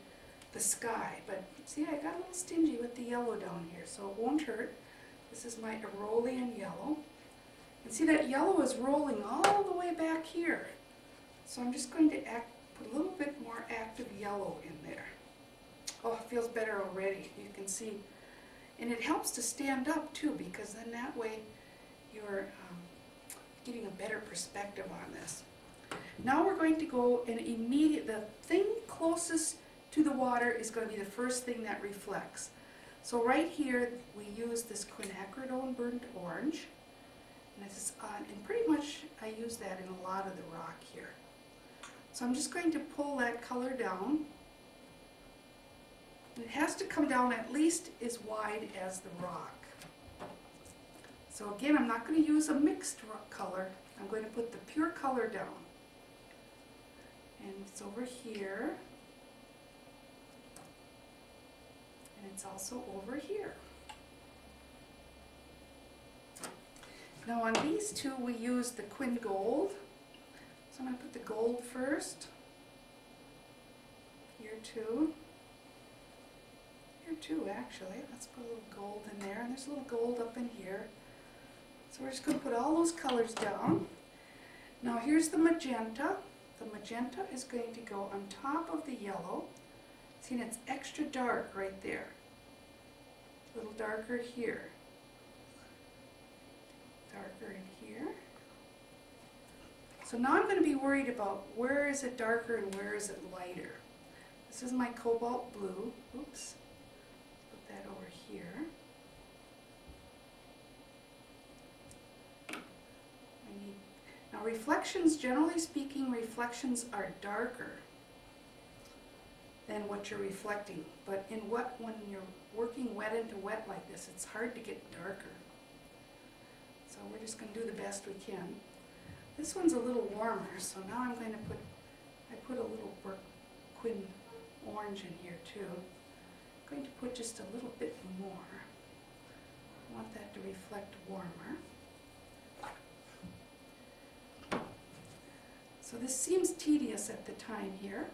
the sky, but see, I got a little stingy with the yellow down here, so it won't hurt. This is my Aeolian yellow. And see, that yellow is rolling all the way back here. So I'm just going to put a little bit more active yellow in there. Oh, it feels better already, you can see. And it helps to stand up too, because then that way you're getting a better perspective on this. Now we're going to go and the thing closest to the water is going to be the first thing that reflects. So right here we use this quinacridone burnt orange. And this is and pretty much I use that in a lot of the rock here. So I'm just going to pull that color down. It has to come down at least as wide as the rock. So again, I'm not going to use a mixed color. I'm going to put the pure color down. And it's over here. And it's also over here. Now on these two we use the Quin Gold. So I'm going to put the gold first. Here too. Here too, actually. Let's put a little gold in there. And there's a little gold up in here. So we're just going to put all those colors down. Now here's the magenta. The magenta is going to go on top of the yellow. See, and it's extra dark right there. A little darker here. Darker in here. So now I'm going to be worried about where is it darker and where is it lighter. This is my cobalt blue. Oops. Put that over here. Now reflections, generally speaking, reflections are darker than what you're reflecting. But when you're working wet into wet like this, it's hard to get darker. So we're just going to do the best we can. This one's a little warmer, so now I'm going to put a little Quin orange in here too. I'm going to put just a little bit more. I want that to reflect warmer. So this seems tedious at the time here.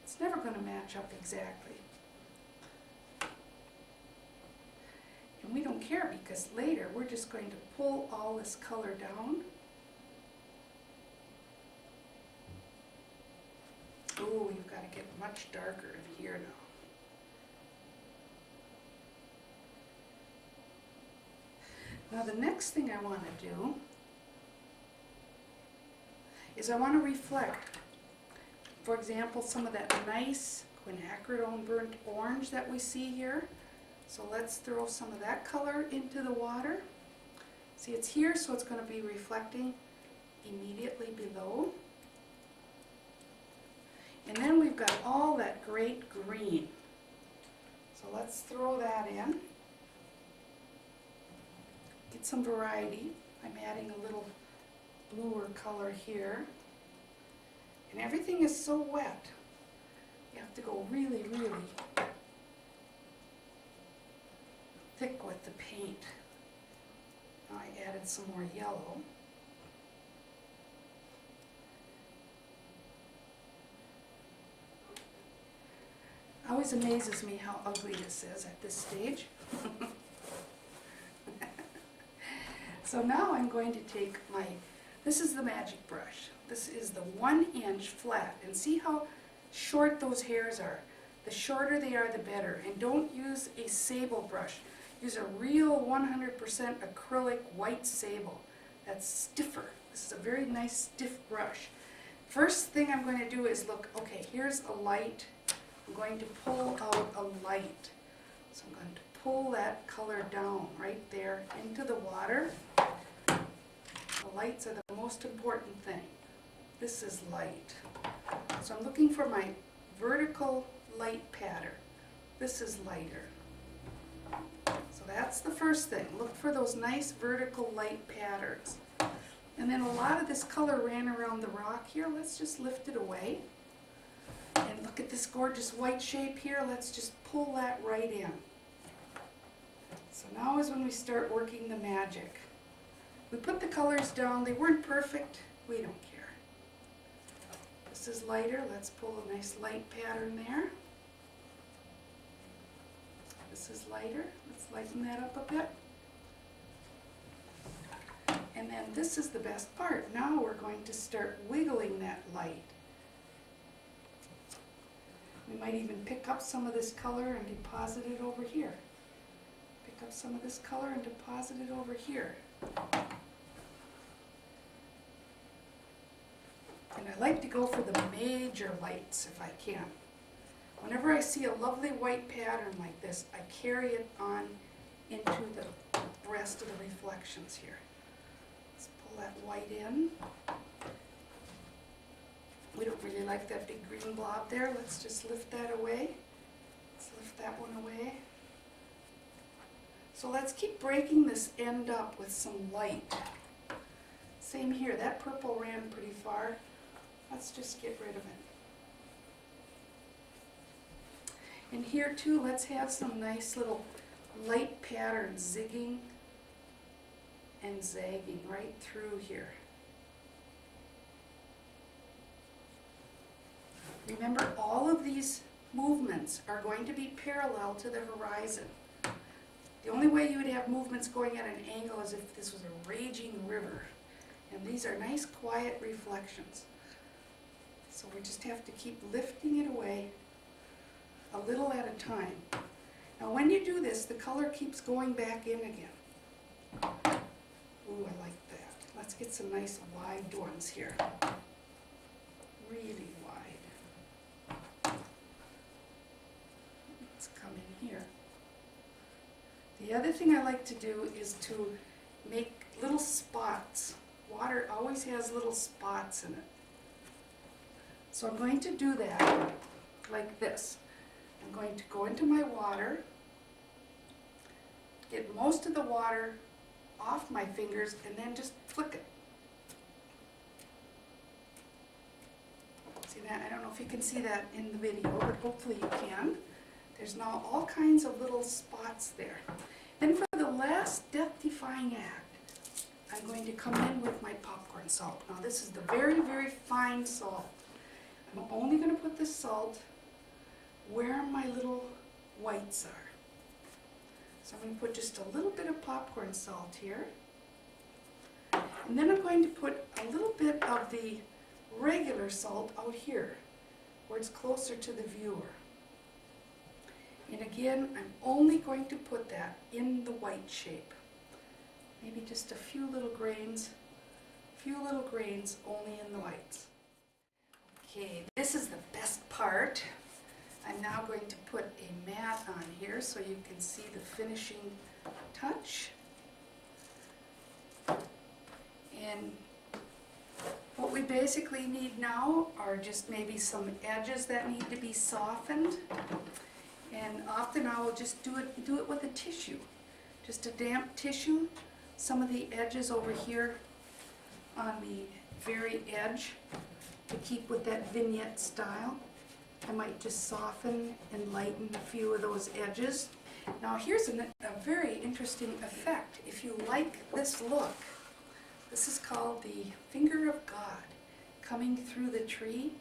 It's never going to match up exactly. And we don't care because later we're just going to pull all this color down. Oh, you've got to get much darker in here now. Now the next thing I want to do is I want to reflect, for example, some of that nice quinacridone burnt orange that we see here. So let's throw some of that color into the water. See, it's here, so it's going to be reflecting immediately below. And then we've got all that great green. So let's throw that in. Get some variety. I'm adding a little bluer color here. And everything is so wet. You have to go really, really thick with the paint. Now I added some more yellow. Always amazes me how ugly this is at this stage. So now I'm going to take this is the magic brush. This is the 1-inch flat. And see how short those hairs are. The shorter they are, the better. And don't use a sable brush. Use a real 100% acrylic white sable. That's stiffer. This is a very nice stiff brush. First thing I'm going to do is look, okay, here's a light. I'm going to pull out a light. So I'm going to pull that color down right there into the water. The lights are the most important thing. This is light. So I'm looking for my vertical light pattern. This is lighter. So that's the first thing. Look for those nice vertical light patterns. And then a lot of this color ran around the rock here. Let's just lift it away. And look at this gorgeous white shape here. Let's just pull that right in. So now is when we start working the magic. We put the colors down. They weren't perfect. We don't care. This is lighter. Let's pull a nice light pattern there. This is lighter. Let's lighten that up a bit. And then this is the best part. Now we're going to start wiggling that light. We might even pick up some of this color and deposit it over here. Pick up some of this color and deposit it over here. And I like to go for the major lights if I can. Whenever I see a lovely white pattern like this, I carry it on into the rest of the reflections here. Let's pull that white in. We don't really like that big green blob there. Let's just lift that away. Let's lift that one away. So let's keep breaking this end up with some light. Same here, that purple ran pretty far. Let's just get rid of it. And here too, let's have some nice little light patterns zigging and zagging right through here. Remember, all of these movements are going to be parallel to the horizon. The only way you would have movements going at an angle is if this was a raging river. And these are nice quiet reflections. So we just have to keep lifting it away a little at a time. Now when you do this, the color keeps going back in again. Ooh, I like that. Let's get some nice wide ones here. Really wide. Let's come in here. The other thing I like to do is to make little spots. Water always has little spots in it. So I'm going to do that like this. I'm going to go into my water, get most of the water off my fingers, and then just flick it. See that? I don't know if you can see that in the video, but hopefully you can. There's now all kinds of little spots there. Then for the last depth-defying act, I'm going to come in with my popcorn salt. Now this is the very, very fine salt. I'm only going to put the salt where my little whites are. So I'm going to put just a little bit of popcorn salt here. And then I'm going to put a little bit of the regular salt out here, where it's closer to the viewer. And again, I'm only going to put that in the white shape. Maybe just a few little grains only in the whites. Okay, this is the best part. I'm now going to put a mat on here so you can see the finishing touch. And what we basically need now are just maybe some edges that need to be softened. And often I will just do it with a tissue. Just a damp tissue. Some of the edges over here on the very edge to keep with that vignette style. I might just soften and lighten a few of those edges. Now here's a very interesting effect. If you like this look, this is called the finger of God coming through the tree.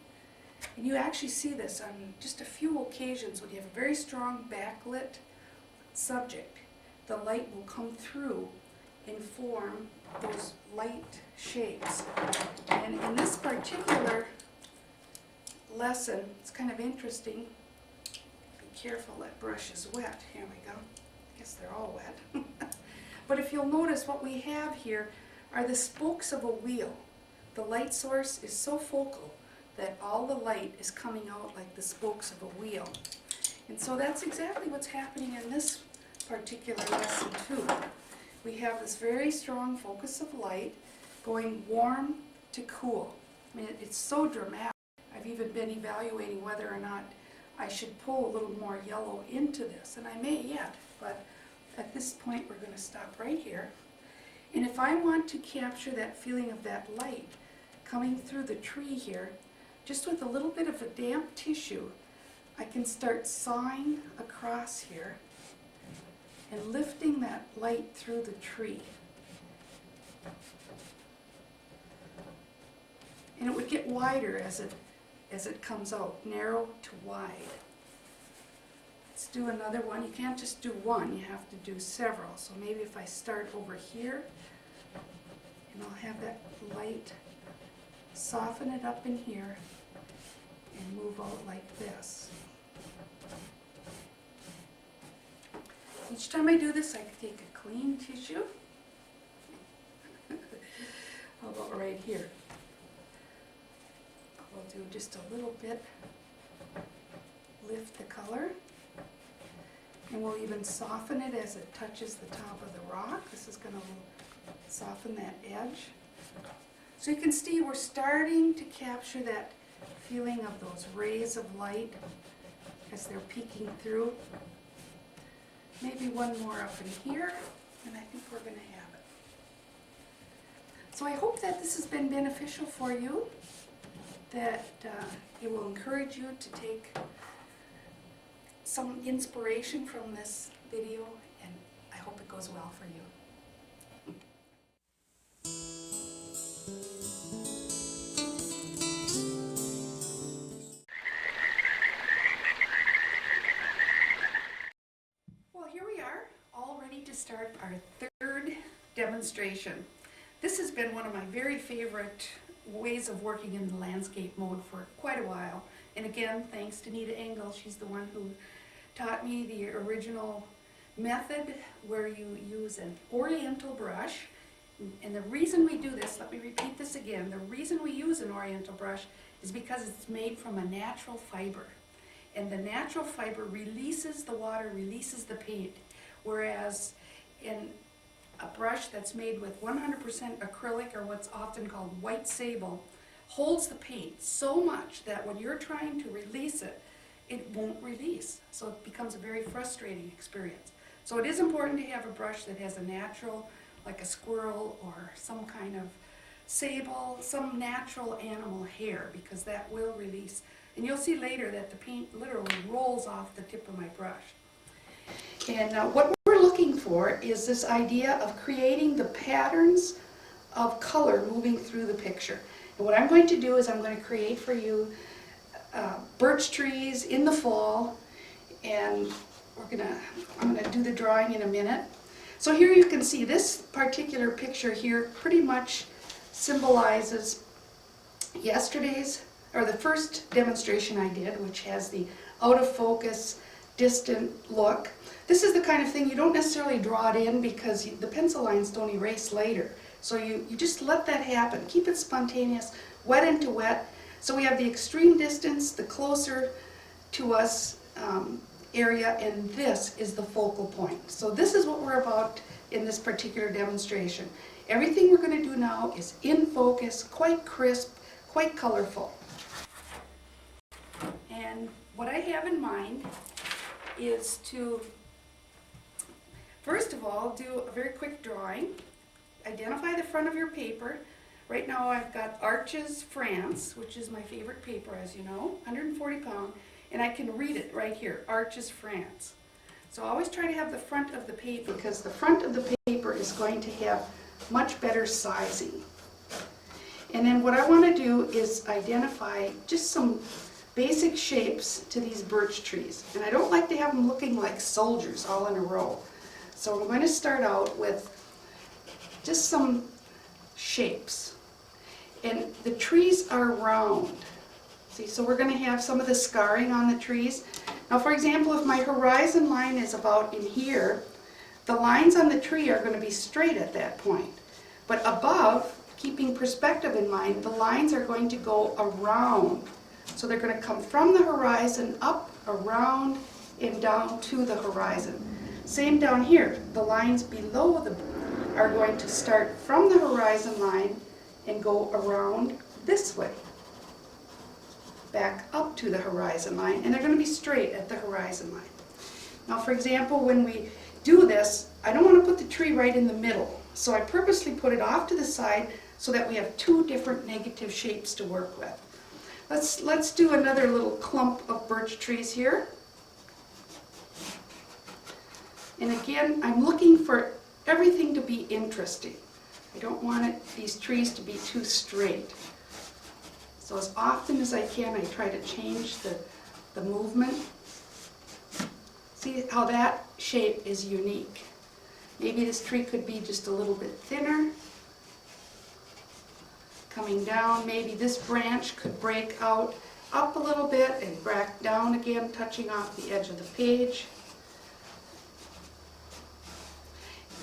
And you actually see this on just a few occasions when you have a very strong backlit subject. The light will come through and form those light shapes. And in this particular lesson, it's kind of interesting. Be careful, that brush is wet. Here we go. I guess they're all wet. But if you'll notice, what we have here are the spokes of a wheel. The light source is so focal that all the light is coming out like the spokes of a wheel. And so that's exactly what's happening in this particular lesson too. We have this very strong focus of light going warm to cool. I mean, it's so dramatic. I've even been evaluating whether or not I should pull a little more yellow into this, and I may yet, but at this point we're going to stop right here. And if I want to capture that feeling of that light coming through the tree here, just with a little bit of a damp tissue, I can start sawing across here and lifting that light through the tree. And it would get wider as it comes out, narrow to wide. Let's do another one. You can't just do one, you have to do several. So maybe if I start over here And I'll have that light soften it up in here and move out like this. Each time I do this, I can take a clean tissue. How about right here? We'll do just a little bit, lift the color, and we'll even soften it as it touches the top of the rock. This is going to soften that edge. So you can see we're starting to capture that feeling of those rays of light as they're peeking through. Maybe one more up in here, and I think we're going to have it. So I hope that this has been beneficial for you, that it will encourage you to take some inspiration from this video, and I hope it goes well for you. To start our third demonstration. This has been one of my very favorite ways of working in the landscape mode for quite a while. And again, thanks to Nita Engel, she's the one who taught me the original method where you use an oriental brush. And the reason we do this, let me repeat this again, the reason we use an oriental brush is because it's made from a natural fiber. And the natural fiber releases the water, releases the paint. Whereas in a brush that's made with 100% acrylic, or what's often called white sable, holds the paint so much that when you're trying to release it, it won't release. So it becomes a very frustrating experience. So it is important to have a brush that has a natural, like a squirrel or some kind of sable, some natural animal hair, because that will release. And you'll see later that the paint literally rolls off the tip of my brush. And what we're looking for is this idea of creating the patterns of color moving through the picture. And what I'm going to do is I'm going to create for you birch trees in the fall, and I'm going to do the drawing in a minute. So here you can see this particular picture here pretty much symbolizes yesterday's, or the first demonstration I did, which has the out of focus, distant look. This is the kind of thing you don't necessarily draw it in because the pencil lines don't erase later. So you just let that happen. Keep it spontaneous, wet into wet. So we have the extreme distance, the closer to us area, and this is the focal point. So this is what we're about in this particular demonstration. Everything we're going to do now is in focus, quite crisp, quite colorful. And what I have in mind is to, first of all, do a very quick drawing. Identify the front of your paper. Right now I've got Arches France, which is my favorite paper, as you know, 140 pound, and I can read it right here, Arches France. So I always try to have the front of the paper, because the front of the paper is going to have much better sizing. And then what I want to do is identify just some basic shapes to these birch trees. And I don't like to have them looking like soldiers all in a row. So I'm going to start out with just some shapes. And the trees are round. See, so we're going to have some of the scarring on the trees. Now, for example, if my horizon line is about in here, the lines on the tree are going to be straight at that point. But above, keeping perspective in mind, the lines are going to go around. So they're going to come from the horizon up, around, and down to the horizon. Same down here. The lines below are going to start from the horizon line and go around this way, back up to the horizon line, and they're going to be straight at the horizon line. Now, for example, when we do this, I don't want to put the tree right in the middle, so I purposely put it off to the side so that we have two different negative shapes to work with. Let's do another little clump of birch trees here. And again, I'm looking for everything to be interesting. I don't want these trees to be too straight. So as often as I can, I try to change the movement. See how that shape is unique. Maybe this tree could be just a little bit thinner. coming down. Maybe this branch could break out up a little bit and back down again, touching off the edge of the page.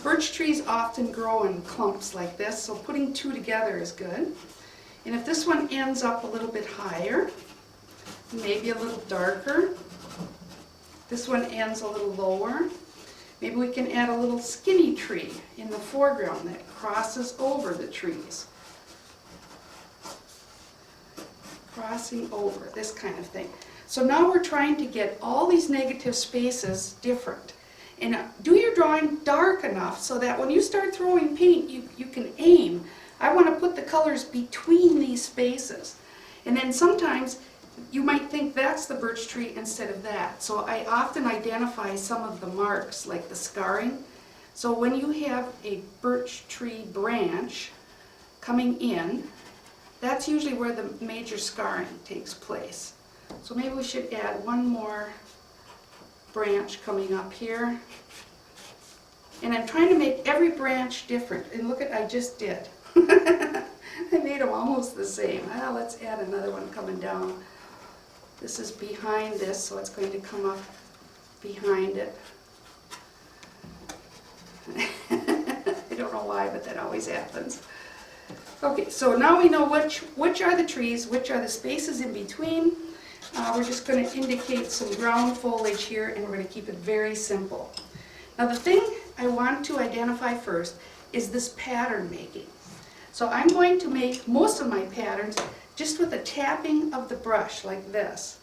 Birch trees often grow in clumps like this, so putting two together is good. And if this one ends up a little bit higher, maybe a little darker, this one ends a little lower, maybe we can add a little skinny tree in the foreground that crosses over the trees. Crossing over, this kind of thing. So now we're trying to get all these negative spaces different. And do your drawing dark enough so that when you start throwing paint, you can aim. I want to put the colors between these spaces. And then sometimes you might think that's the birch tree instead of that. So I often identify some of the marks, like the scarring. So when you have a birch tree branch coming in, that's usually where the major scarring takes place. So maybe we should add one more branch coming up here. And I'm trying to make every branch different. And look at, I just did. I made them almost the same. Well, let's add another one coming down. This is behind this, so it's going to come up behind it. I don't know why, but that always happens. Okay, so now we know which are the trees, which are the spaces in between. We're just going to indicate some ground foliage here, and we're going to keep it very simple. Now the thing I want to identify first is this pattern making. So I'm going to make most of my patterns just with a tapping of the brush like this.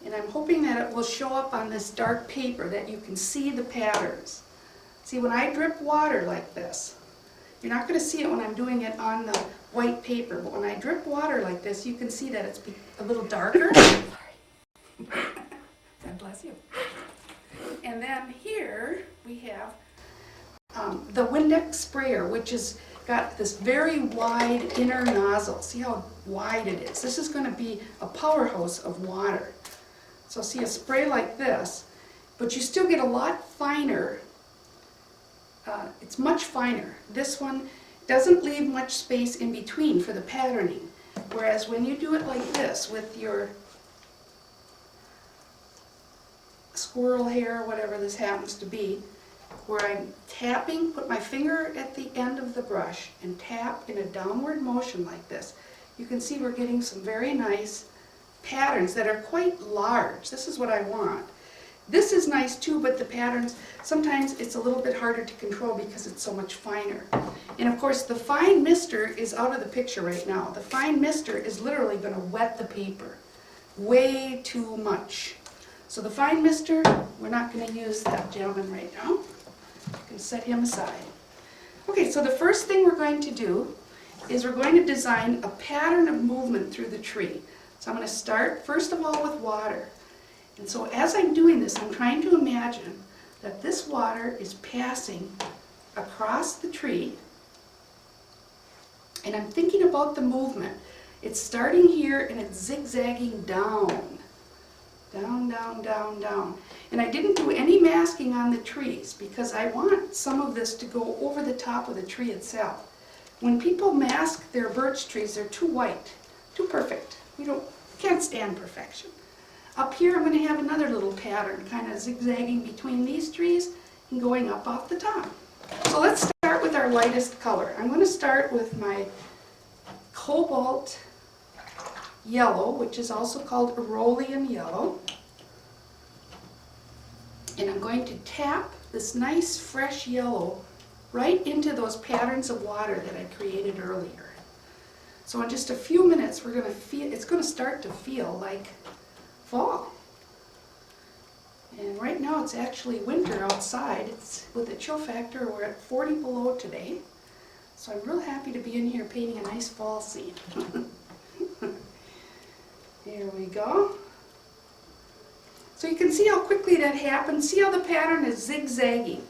And I'm hoping that it will show up on this dark paper, that you can see the patterns. See, when I drip water like this, you're not going to see it when I'm doing it on the white paper, but when I drip water like this, you can see that it's a little darker. God bless you. And then here we have the Windex sprayer, which has got this very wide inner nozzle. See how wide it is? This is going to be a powerhouse of water. So see, a spray like this, but you still get a lot finer. It's much finer. This one doesn't leave much space in between for the patterning. Whereas when you do it like this with your squirrel hair, whatever this happens to be, where I'm tapping, put my finger at the end of the brush and tap in a downward motion like this, you can see we're getting some very nice patterns that are quite large. This is what I want. This is nice too, but the patterns, sometimes it's a little bit harder to control because it's so much finer. And of course the fine mister is out of the picture right now. The fine mister is literally going to wet the paper way too much. So the fine mister, we're not going to use that gentleman right now. You can set him aside. Okay, so the first thing we're going to do is we're going to design a pattern of movement through the tree. So I'm going to start first of all with water. And so as I'm doing this, I'm trying to imagine that this water is passing across the tree, and I'm thinking about the movement. It's starting here and it's zigzagging down. Down, down, down, down. And I didn't do any masking on the trees because I want some of this to go over the top of the tree itself. When people mask their birch trees, they're too white, too perfect. We can't stand perfection. Up here I'm going to have another little pattern kind of zigzagging between these trees and going up off the top. So let's start with our lightest color. I'm going to start with my cobalt yellow, which is also called Aeolian yellow. And I'm going to tap this nice fresh yellow right into those patterns of water that I created earlier. So in just a few minutes we're going to feel, it's going to start to feel like fall. And right now it's actually winter outside. It's with a chill factor, we're at 40 below today. So I'm real happy to be in here painting a nice fall scene. Here we go. So you can see how quickly that happens. See how the pattern is zigzagging.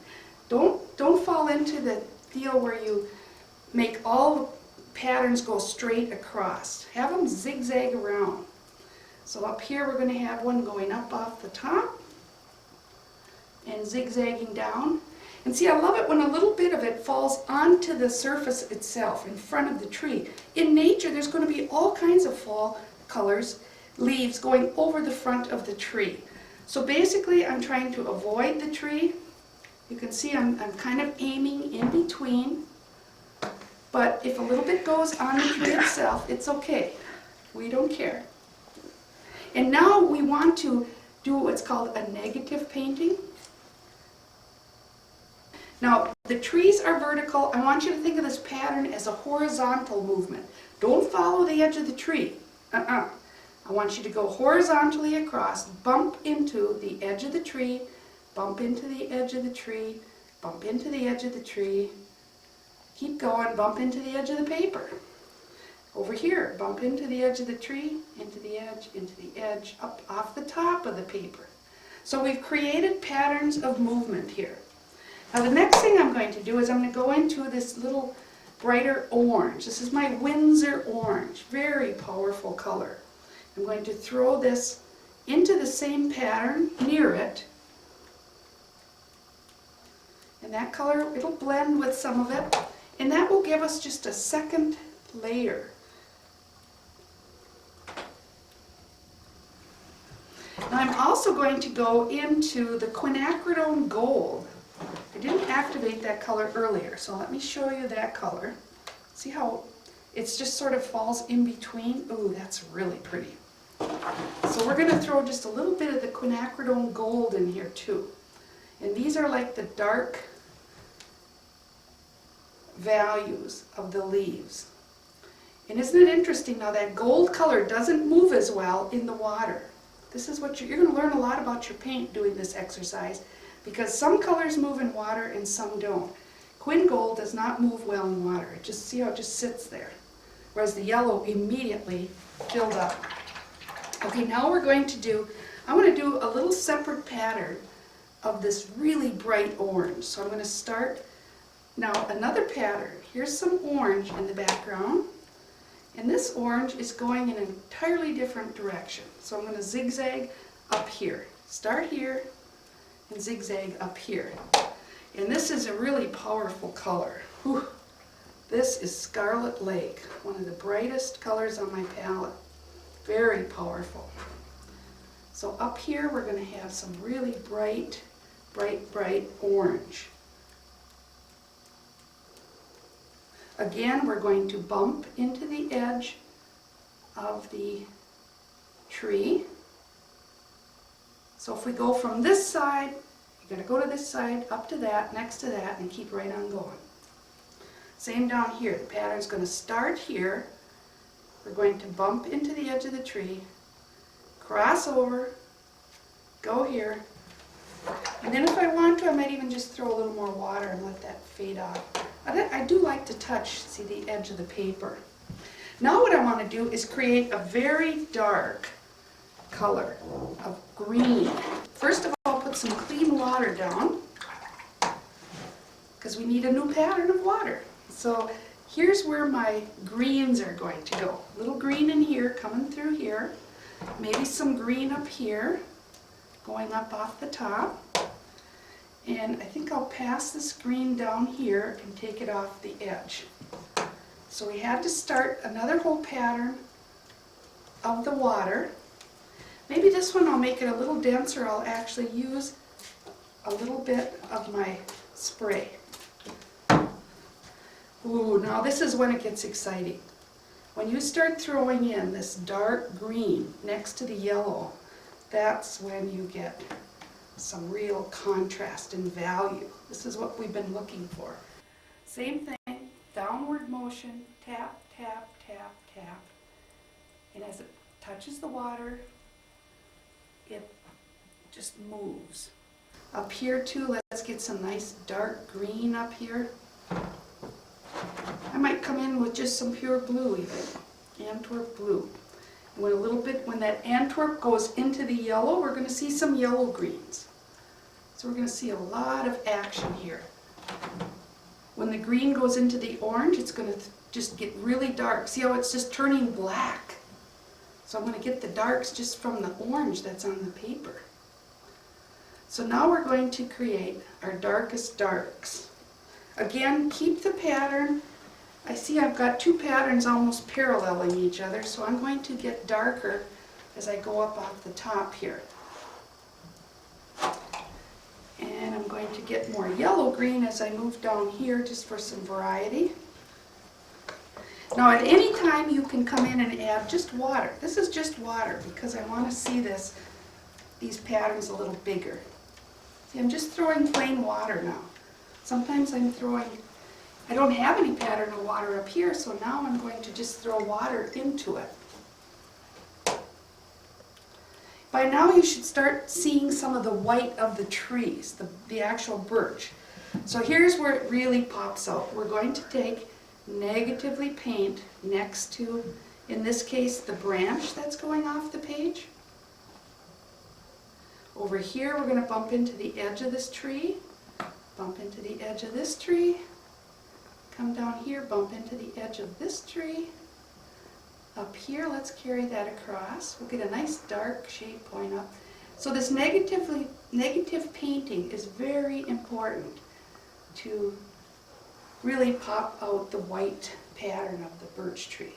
Don't fall into the deal where you make all the patterns go straight across. Have them zigzag around. So up here we're going to have one going up off the top and zigzagging down. And see, I love it when a little bit of it falls onto the surface itself, in front of the tree. In nature, there's going to be all kinds of fall colors, leaves going over the front of the tree. So basically, I'm trying to avoid the tree. You can see I'm kind of aiming in between. But if a little bit goes on the tree itself, it's okay. We don't care. And now we want to do what's called a negative painting. Now, the trees are vertical. I want you to think of this pattern as a horizontal movement. Don't follow the edge of the tree. I want you to go horizontally across, bump into the edge of the tree, bump into the edge of the tree, bump into the edge of the tree. Keep going, bump into the edge of the paper. Over here, bump into the edge of the tree, into the edge, up off the top of the paper. So we've created patterns of movement here. Now the next thing I'm going to do is I'm going to go into this little brighter orange. This is my Windsor orange, very powerful color. I'm going to throw this into the same pattern near it. And that color, it'll blend with some of it. And that will give us just a second layer. Now I'm also going to go into the quinacridone gold. I didn't activate that color earlier, so let me show you that color. See how it's just sort of falls in between? Ooh, that's really pretty. So we're going to throw just a little bit of the quinacridone gold in here too. And these are like the dark values of the leaves. And isn't it interesting now that gold color doesn't move as well in the water. This is what you're going to learn a lot about your paint doing this exercise, because some colors move in water and some don't. Quin gold does not move well in water. See how it just sits there. Whereas the yellow immediately filled up. Okay, now we're going to do, I want to do a little separate pattern of this really bright orange. So I'm going to start now another pattern. Here's some orange in the background. And this orange is going in an entirely different direction. So I'm going to zigzag up here. Start here and zigzag up here. And this is a really powerful color. Whew. This is Scarlet Lake, one of the brightest colors on my palette. Very powerful. So up here we're going to have some really bright orange. Again, we're going to bump into the edge of the tree. So if we go from this side, you're going to go to this side, up to that, next to that, and keep right on going. Same down here. The pattern's going to start here. We're going to bump into the edge of the tree, cross over, go here, and then if I want to, I might even just throw a little more water and let that fade off. I do like to touch, see, the edge of the paper. Now what I want to do is create a very dark color of green. First of all, put some clean water down, because we need a new pattern of water. So here's where my greens are going to go. A little green in here, coming through here. Maybe some green up here, going up off the top. And I think I'll pass this green down here and take it off the edge. So we had to start another whole pattern of the water. Maybe this one I'll make it a little denser. I'll actually use a little bit of my spray. Ooh, now this is when it gets exciting. When you start throwing in this dark green next to the yellow, that's when you get some real contrast and value. This is what we've been looking for. Same thing, downward motion, tap, tap, tap, tap. And as it touches the water, it just moves. Up here too, let's get some nice dark green up here. I might come in with just some pure blue even, Antwerp blue. When that Antwerp goes into the yellow, we're going to see some yellow greens. So we're going to see a lot of action here. When the green goes into the orange, it's going to just get really dark. See how it's just turning black? So I'm going to get the darks just from the orange that's on the paper. So now we're going to create our darkest darks. Again, keep the pattern. I see I've got two patterns almost paralleling each other, so I'm going to get darker as I go up off the top here. And I'm going to get more yellow-green as I move down here just for some variety. Now at any time you can come in and add just water. This is just water because I want to see these patterns a little bigger. See, I'm just throwing plain water now. Sometimes I don't have any pattern of water up here, so now I'm going to just throw water into it. By now you should start seeing some of the white of the trees, the actual birch. So here's where it really pops out. We're going to take negatively paint next to, in this case, the branch that's going off the page. Over here we're going to bump into the edge of this tree, bump into the edge of this tree, come down here, bump into the edge of this tree. Up here, let's carry that across. We'll get a nice dark shade point up. So this negative painting is very important to really pop out the white pattern of the birch tree.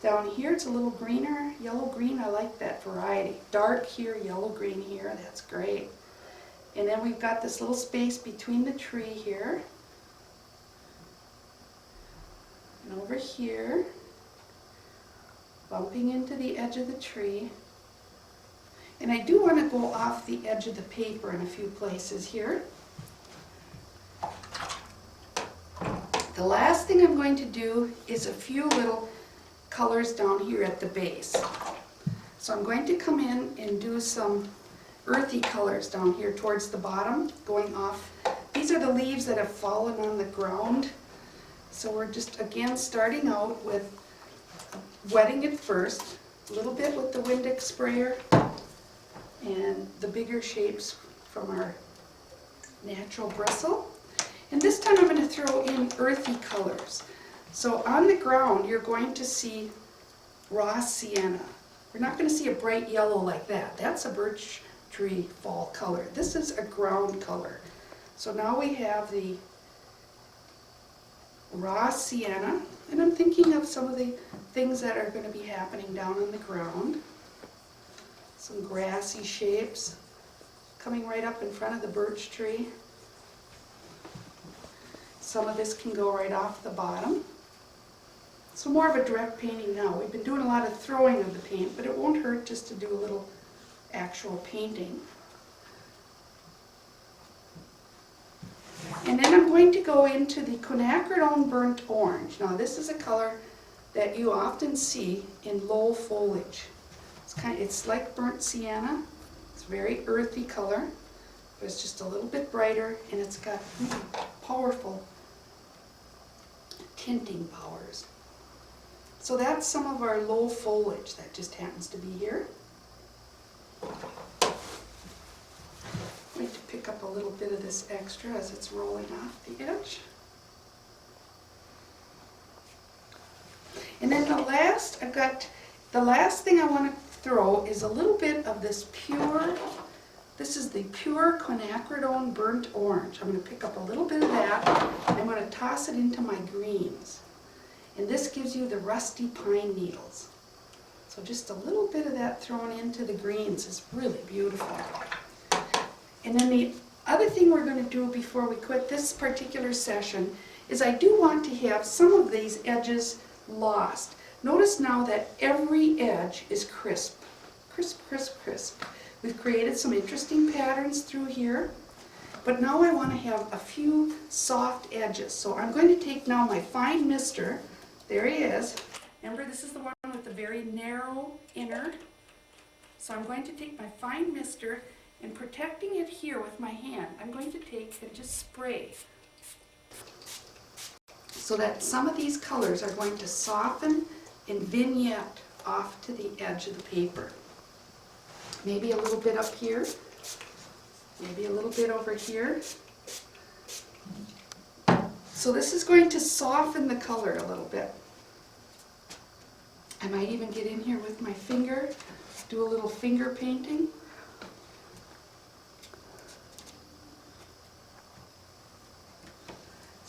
Down here it's a little greener, yellow-green. I like that variety. Dark here, yellow-green here, that's great. And then we've got this little space between the tree here. And over here, bumping into the edge of the tree. And I do want to go off the edge of the paper in a few places here. The last thing I'm going to do is a few little colors down here at the base. So I'm going to come in and do some earthy colors down here towards the bottom, going off. These are the leaves that have fallen on the ground. So we're just, again, starting out with wetting it first, a little bit with the Windex sprayer, and the bigger shapes from our natural bristle. And this time I'm going to throw in earthy colors. So on the ground you're going to see raw sienna. We're not going to see a bright yellow like that. That's a birch tree fall color. This is a ground color. So now we have the raw sienna, and I'm thinking of some of the things that are going to be happening down on the ground. Some grassy shapes coming right up in front of the birch tree. Some of this can go right off the bottom. So more of a direct painting now. We've been doing a lot of throwing of the paint, but it won't hurt just to do a little actual painting. And then I'm going to go into the quinacridone burnt orange. Now this is a color that you often see in low foliage. It's like burnt sienna. It's a very earthy color, but it's just a little bit brighter, and it's got powerful tinting powers. So that's some of our low foliage that just happens to be here. I'm going to pick up a little bit of this extra as it's rolling off the edge. And then the last thing I want to throw is a little bit of this this is the pure quinacridone burnt orange. I'm going to pick up a little bit of that. I'm going to toss it into my greens. And this gives you the rusty pine needles. So just a little bit of that thrown into the greens is really beautiful. And then the other thing we're going to do before we quit this particular session is I do want to have some of these edges lost. Notice now that every edge is crisp. Crisp, crisp, crisp. We've created some interesting patterns through here, but now I want to have a few soft edges. So I'm going to take now my fine mister. There he is. Remember, this is the one with the very narrow inner. So I'm going to take my fine mister, and protecting it here with my hand, I'm going to take and just spray so that some of these colors are going to soften and vignette off to the edge of the paper. Maybe a little bit up here, maybe a little bit over here. So this is going to soften the color a little bit. I might even get in here with my finger, do a little finger painting.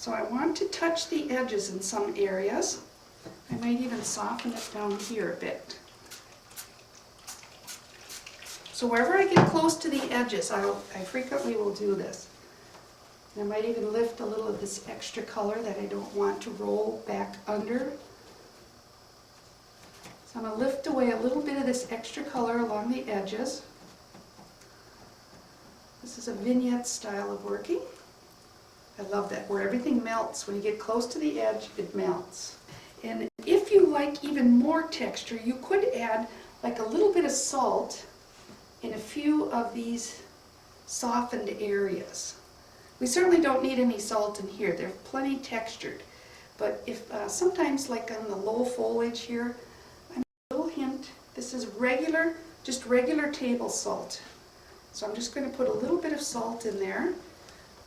So I want to touch the edges in some areas. I might even soften it down here a bit. So wherever I get close to the edges, I frequently will do this. And I might even lift a little of this extra color that I don't want to roll back under. So I'm going to lift away a little bit of this extra color along the edges. This is a vignette style of working. I love that, where everything melts. When you get close to the edge, it melts. And if you like even more texture, you could add like a little bit of salt in a few of these softened areas. We certainly don't need any salt in here. They're plenty textured. But if sometimes, like on the low foliage here, a little hint, this is regular, just regular table salt. So I'm just going to put a little bit of salt in there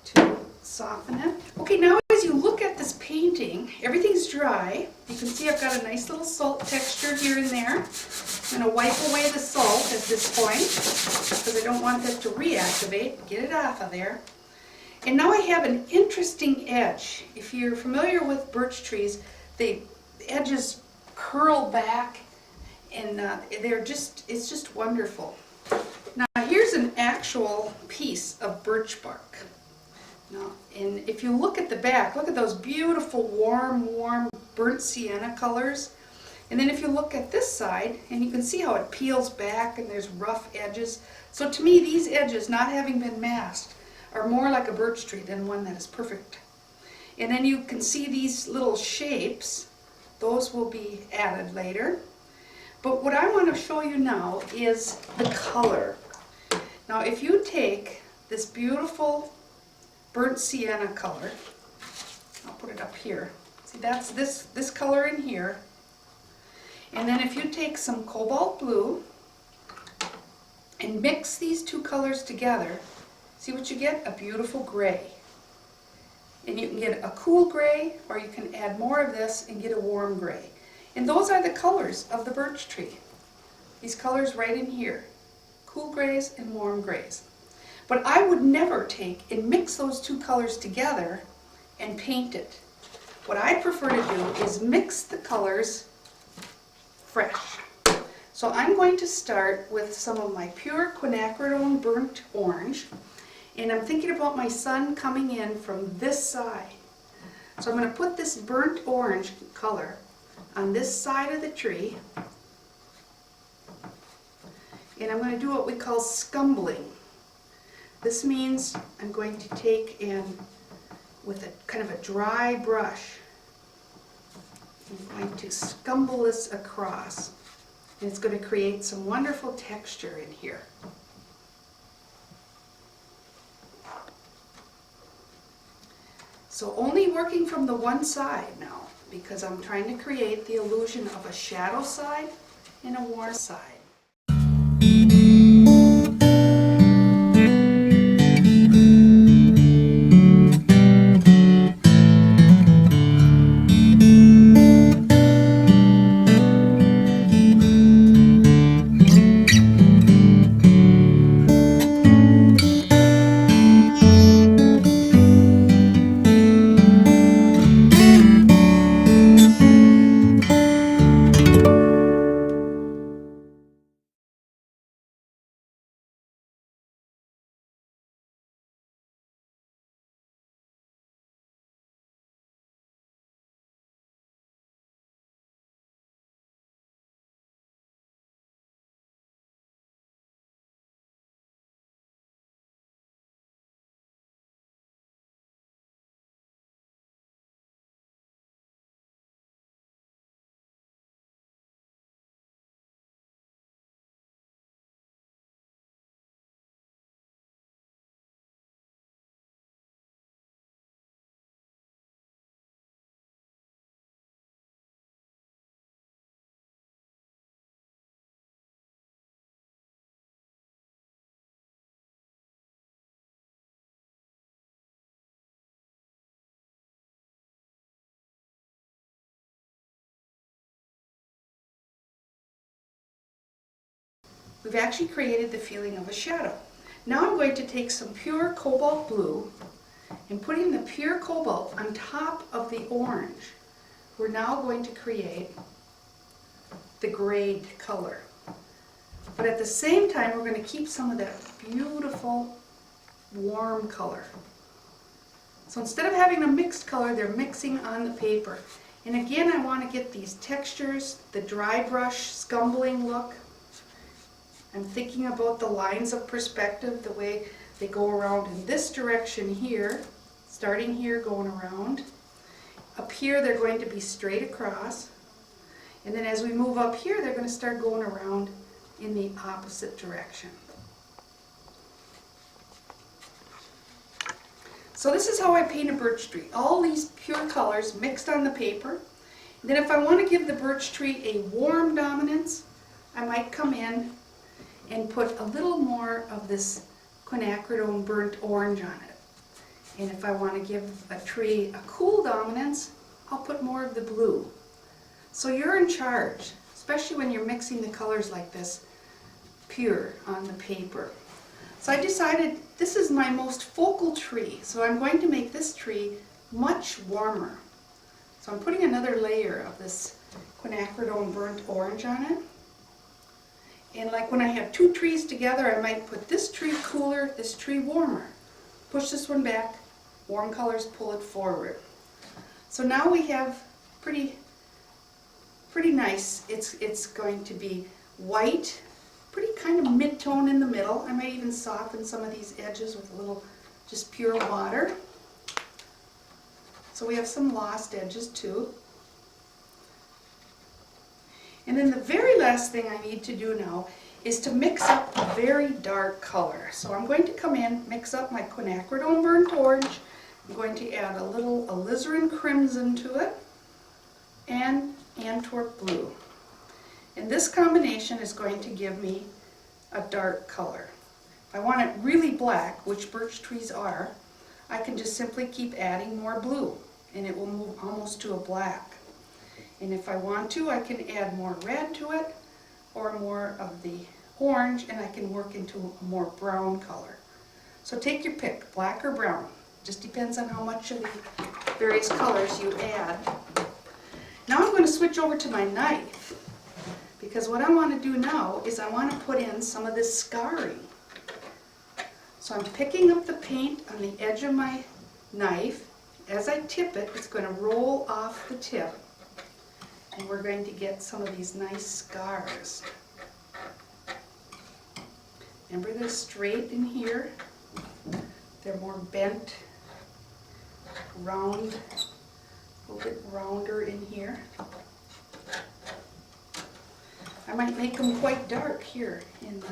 to soften it. Okay, now as you look at this painting, everything's dry. You can see I've got a nice little salt texture here and there. I'm going to wipe away the salt at this point because I don't want that to reactivate. Get it off of there. And now I have an interesting edge. If you're familiar with birch trees, the edges curl back and it's just wonderful. Now here's an actual piece of birch bark. Now, and if you look at the back, look at those beautiful warm burnt sienna colors. And then if you look at this side, and you can see how it peels back and there's rough edges. So to me, these edges, not having been masked, are more like a birch tree than one that is perfect. And then you can see these little shapes. Those will be added later. But what I want to show you now is the color. Now if you take this beautiful burnt sienna color, I'll put it up here. See, that's this color in here. And then if you take some cobalt blue and mix these two colors together, see what you get? A beautiful gray. And you can get a cool gray, or you can add more of this and get a warm gray. And those are the colors of the birch tree. These colors right in here. Cool grays and warm grays. But I would never take and mix those two colors together and paint it. What I prefer to do is mix the colors fresh. So I'm going to start with some of my pure quinacridone burnt orange. And I'm thinking about my sun coming in from this side. So I'm going to put this burnt orange color on this side of the tree. And I'm going to do what we call scumbling. This means I'm going to take in, with a kind of a dry brush, I'm going to scumble this across. And it's going to create some wonderful texture in here. So only working from the one side now, because I'm trying to create the illusion of a shadow side and a warm side. We've actually created the feeling of a shadow. Now I'm going to take some pure cobalt blue And putting the pure cobalt on top of the orange, we're now going to create the grayed color. But at the same time, we're going to keep some of that beautiful warm color. So instead of having a mixed color, they're mixing on the paper. And again, I want to get these textures, the dry brush, scumbling look. I'm thinking about the lines of perspective, the way they go around in this direction here, starting here, going around. Up here, they're going to be straight across. And then as we move up here, they're going to start going around in the opposite direction. So this is how I paint a birch tree. All these pure colors mixed on the paper. And then if I want to give the birch tree a warm dominance, I might come in and put a little more of this quinacridone burnt orange on it. And if I want to give a tree a cool dominance, I'll put more of the blue. So you're in charge, especially when you're mixing the colors like this, pure on the paper. So I decided this is my most focal tree, so I'm going to make this tree much warmer. So I'm putting another layer of this quinacridone burnt orange on it. And like when I have two trees together, I might put this tree cooler, this tree warmer. Push this one back, warm colors, pull it forward. So now we have pretty nice. It's going to be white, pretty kind of mid-tone in the middle. I might even soften some of these edges with a little just pure water. So we have some lost edges too. And then the very last thing I need to do now is to mix up a very dark color. So I'm going to come in, mix up my quinacridone burnt orange. I'm going to add a little alizarin crimson to it and Antwerp blue. And this combination is going to give me a dark color. If I want it really black, which birch trees are, I can just simply keep adding more blue and it will move almost to a black. And if I want to, I can add more red to it or more of the orange, and I can work into a more brown color. So take your pick, black or brown. Just depends on how much of the various colors you add. Now I'm going to switch over to my knife, because what I want to do now is I want to put in some of this scarring. So I'm picking up the paint on the edge of my knife. As I tip it, it's going to roll off the tip. And we're going to get some of these nice scars. Remember they're straight in here? They're more bent, round, a little bit rounder in here. I might make them quite dark here in the...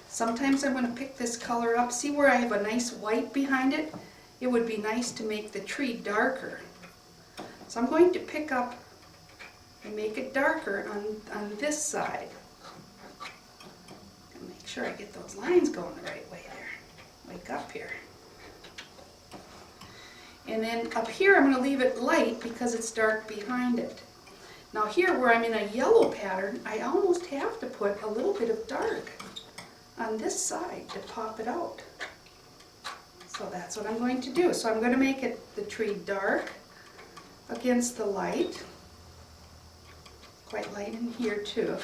Sometimes I'm going to pick this color up. See where I have a nice white behind it? It would be nice to make the tree darker. So I'm going to pick up and make it darker on this side. And make sure I get those lines going the right way there. Wake up here. And then up here I'm going to leave it light because it's dark behind it. Now here where I'm in a yellow pattern, I almost have to put a little bit of dark on this side to pop it out. So that's what I'm going to do. So I'm going to make the tree dark against the light. Quite light in here too.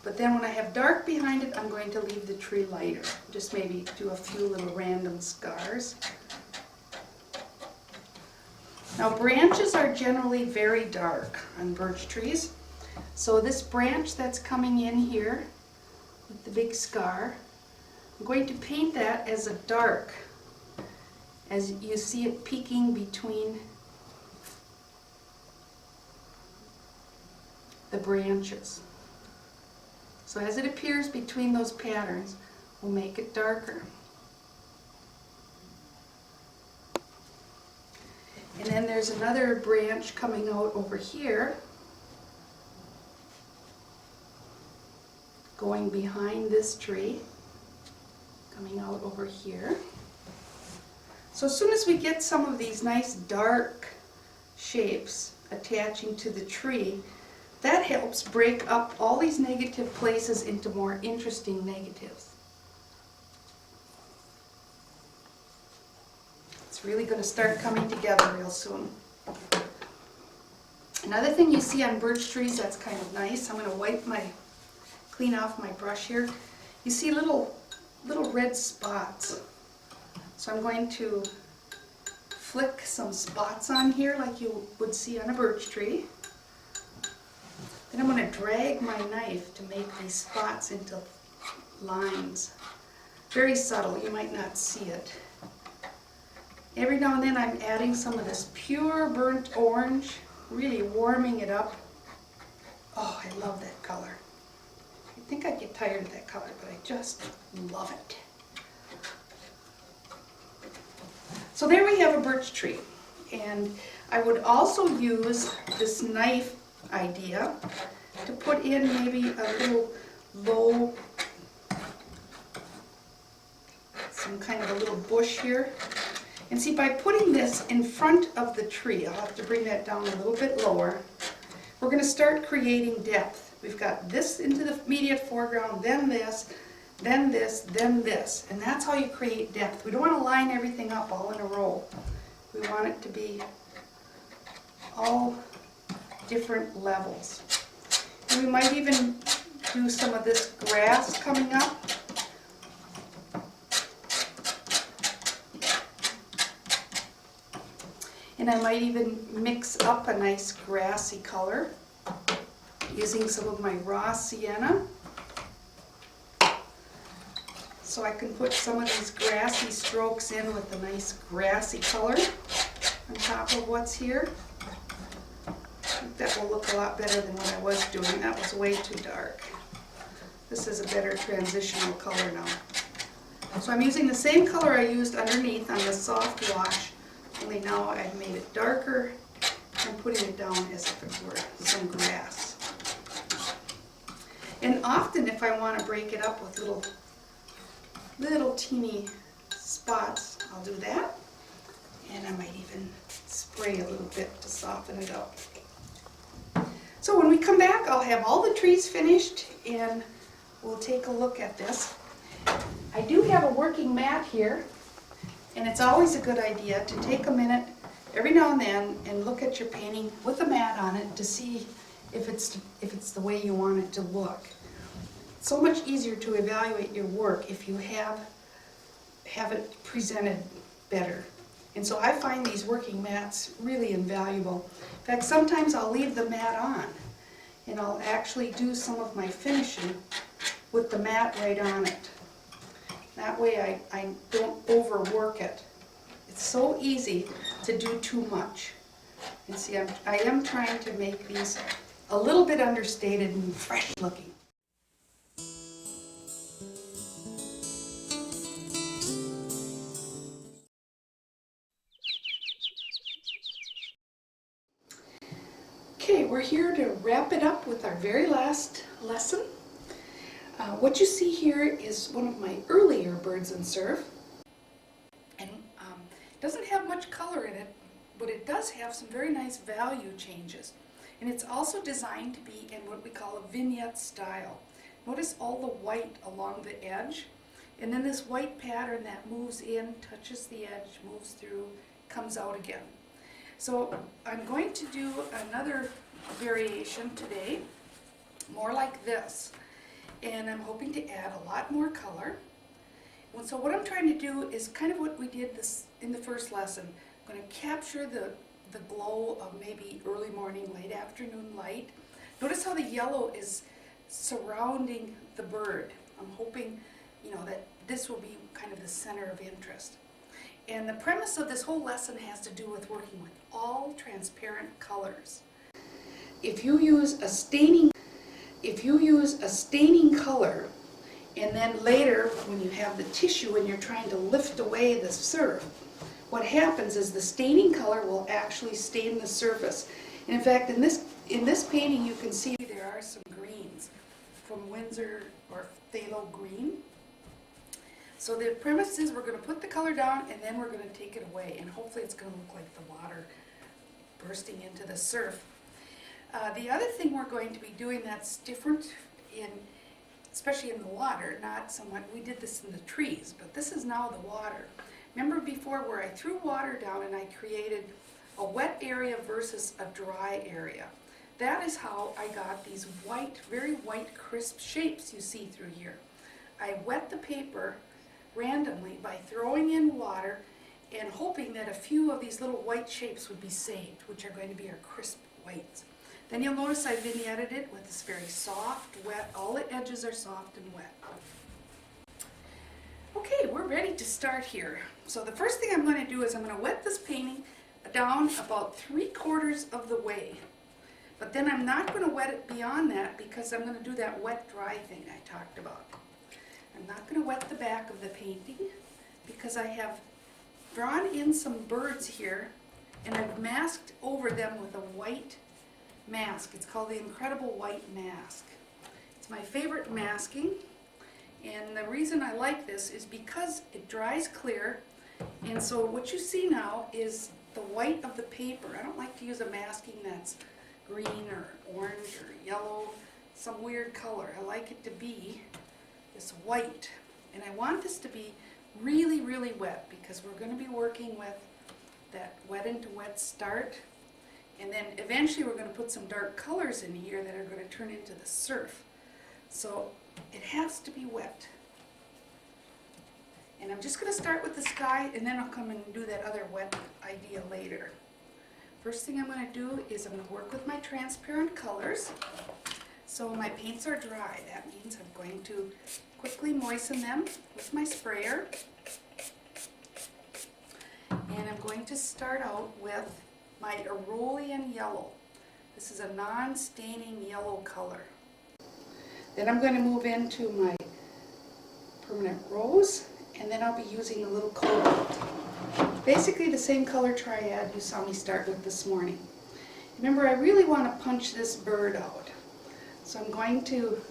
But then when I have dark behind it, I'm going to leave the tree lighter. Just maybe do a few little random scars. Now branches are generally very dark on birch trees. So this branch that's coming in here with the big scar, I'm going to paint that as a dark, as you see it peeking between the branches. So as it appears between those patterns, we'll make it darker. And then there's another branch coming out over here, going behind this tree, coming out over here. So as soon as we get some of these nice dark shapes attaching to the tree, that helps break up all these negative places into more interesting negatives. really going to start coming together real soon. Another thing you see on birch trees that's kind of nice, I'm going to clean off my brush here. You see little red spots. So I'm going to flick some spots on here like you would see on a birch tree. Then I'm going to drag my knife to make these spots into lines. Very subtle, you might not see it. Every now and then I'm adding some of this pure burnt orange, really warming it up. Oh, I love that color. I think I'd get tired of that color, but I just love it. So there we have a birch tree. And I would also use this knife idea to put in maybe a little low, some kind of a little bush here. And see, by putting this in front of the tree, I'll have to bring that down a little bit lower, we're going to start creating depth. We've got this into the immediate foreground, then this, then this, then this. And that's how you create depth. We don't want to line everything up all in a row. We want it to be all different levels. And we might even do some of this grass coming up. And I might even mix up a nice grassy color using some of my raw sienna. So I can put some of these grassy strokes in with a nice grassy color on top of what's here. I think that will look a lot better than what I was doing. That was way too dark. This is a better transitional color now. So I'm using the same color I used underneath on the soft wash, only now I've made it darker and putting it down as if it were some grass. And often if I want to break it up with little teeny spots, I'll do that. And I might even spray a little bit to soften it up. So when we come back, I'll have all the trees finished and we'll take a look at this. I do have a working mat here, and it's always a good idea to take a minute every now and then and look at your painting with a mat on it to see if it's the way you want it to look. It's so much easier to evaluate your work if you have it presented better. And so I find these working mats really invaluable. In fact, sometimes I'll leave the mat on and I'll actually do some of my finishing with the mat right on it. That way I don't overwork it. It's so easy to do too much. And see, I am trying to make these a little bit understated and fresh looking. Okay, we're here to wrap it up with our very last lesson. What you see here is one of my earlier birds in surf. And it doesn't have much color in it, but it does have some very nice value changes. And it's also designed to be in what we call a vignette style. Notice all the white along the edge, and then this white pattern that moves in, touches the edge, moves through, comes out again. So I'm going to do another variation today, more like this. And I'm hoping to add a lot more color. And so what I'm trying to do is kind of what we did in the first lesson. I'm going to capture the glow of maybe early morning, late afternoon light. Notice how the yellow is surrounding the bird. I'm hoping, that this will be kind of the center of interest. And the premise of this whole lesson has to do with working with all transparent colors. If you use a staining color, and then later when you have the tissue and you're trying to lift away the surf, what happens is the staining color will actually stain the surface. And in fact, in this painting you can see there are some greens from Windsor or phthalo green. So the premise is we're going to put the color down and then we're going to take it away, and hopefully it's going to look like the water bursting into the surf. The other thing we're going to be doing that's different, especially in the water, not somewhat, we did this in the trees, but this is now the water. Remember before where I threw water down and I created a wet area versus a dry area? That is how I got these white, very white, crisp shapes you see through here. I wet the paper randomly by throwing in water and hoping that a few of these little white shapes would be saved, which are going to be our crisp whites. Then you'll notice I vignetted it with this very soft, wet, all the edges are soft and wet. Okay, we're ready to start here. So the first thing I'm going to do is I'm going to wet this painting down about 3/4 of the way. But then I'm not going to wet it beyond that because I'm going to do that wet-dry thing I talked about. I'm not going to wet the back of the painting because I have drawn in some birds here and I've masked over them with a white mask. It's called the Incredible White Mask. It's my favorite masking, and the reason I like this is because it dries clear, and so what you see now is the white of the paper. I don't like to use a masking that's green or orange or yellow, some weird color. I like it to be this white, and I want this to be really, really wet because we're going to be working with that wet into wet start, and then eventually we're going to put some dark colors in here that are going to turn into the surf. So it has to be wet. And I'm just going to start with the sky, and then I'll come and do that other wet idea later. First thing I'm going to do is I'm going to work with my transparent colors. So my paints are dry. That means I'm going to quickly moisten them with my sprayer. And I'm going to start out with my Aeolian yellow. This is a non-staining yellow color. Then I'm going to move into my permanent rose, and then I'll be using a little cobalt. Basically the same color triad you saw me start with this morning. Remember, I really want to punch this bird out. So I'm going to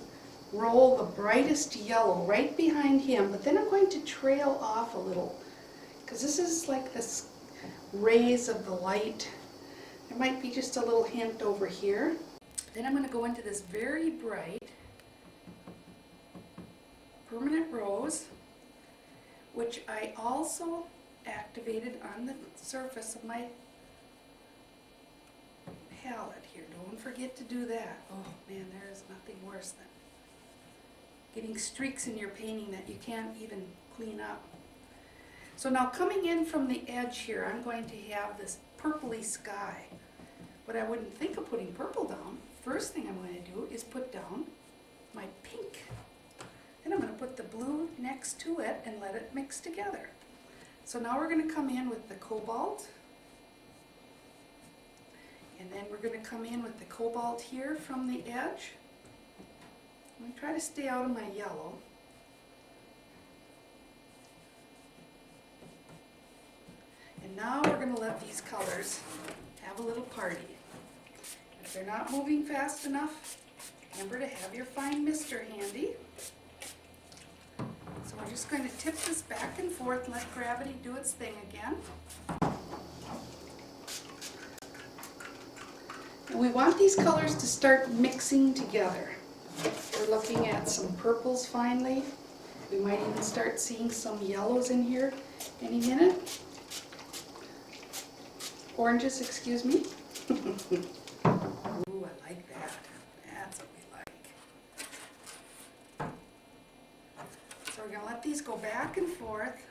roll the brightest yellow right behind him, but then I'm going to trail off a little, because this is like this rays of the light. There might be just a little hint over here. Then I'm going to go into this very bright permanent rose, which I also activated on the surface of my palette here. Don't forget to do that. Oh man, there is nothing worse than getting streaks in your painting that you can't even clean up. So now coming in from the edge here, I'm going to have this purpley sky. But I wouldn't think of putting purple down. First thing I'm going to do is put down my pink. Then I'm going to put the blue next to it and let it mix together. So now we're going to come in with the cobalt. And then we're going to come in with the cobalt here from the edge. I'm going to try to stay out of my yellow. And now we're going to let these colors have a little party. If they're not moving fast enough, remember to have your fine mister handy. So we're just going to tip this back and forth and let gravity do its thing again. And we want these colors to start mixing together. We're looking at some purples finally. We might even start seeing some yellows in here any minute. Oranges, excuse me. Ooh, I like that. That's what we like. So we're going to let these go back and forth.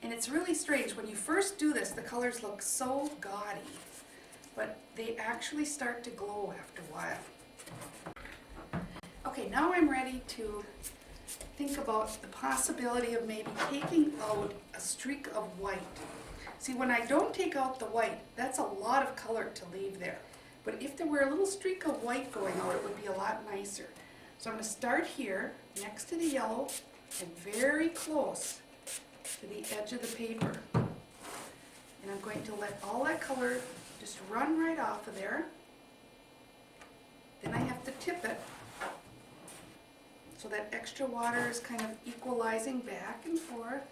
And it's really strange. When you first do this, the colors look so gaudy, but they actually start to glow after a while. Okay, now I'm ready to think about the possibility of maybe taking out a streak of white. See, when I don't take out the white, that's a lot of color to leave there. But if there were a little streak of white going out, it would be a lot nicer. So I'm going to start here, next to the yellow, and very close to the edge of the paper. And I'm going to let all that color just run right off of there. Then I have to tip it so that extra water is kind of equalizing back and forth.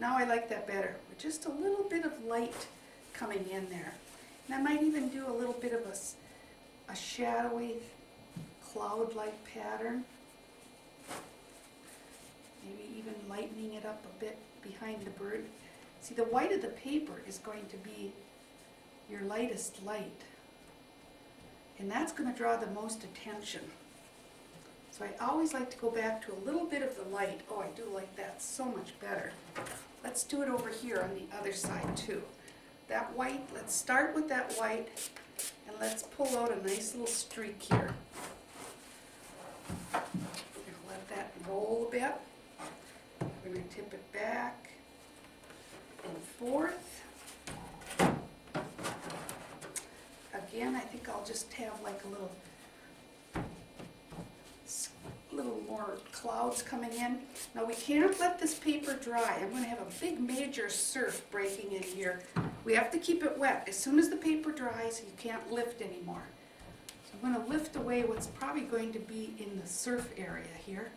Now I like that better, with just a little bit of light coming in there. And I might even do a little bit of a shadowy cloud-like pattern. Maybe even lightening it up a bit behind the bird. See, the white of the paper is going to be your lightest light. And that's going to draw the most attention. So I always like to go back to a little bit of the light. Oh, I do like that so much better. Let's do it over here on the other side too. That white, let's start with that white and let's pull out a nice little streak here. Let that roll a bit. We're going to tip it back and forth. Again, I think I'll just have like a little more clouds coming in. Now we can't let this paper dry. I'm going to have a big major surf breaking in here. We have to keep it wet. As soon as the paper dries, you can't lift anymore. So I'm going to lift away what's probably going to be in the surf area here.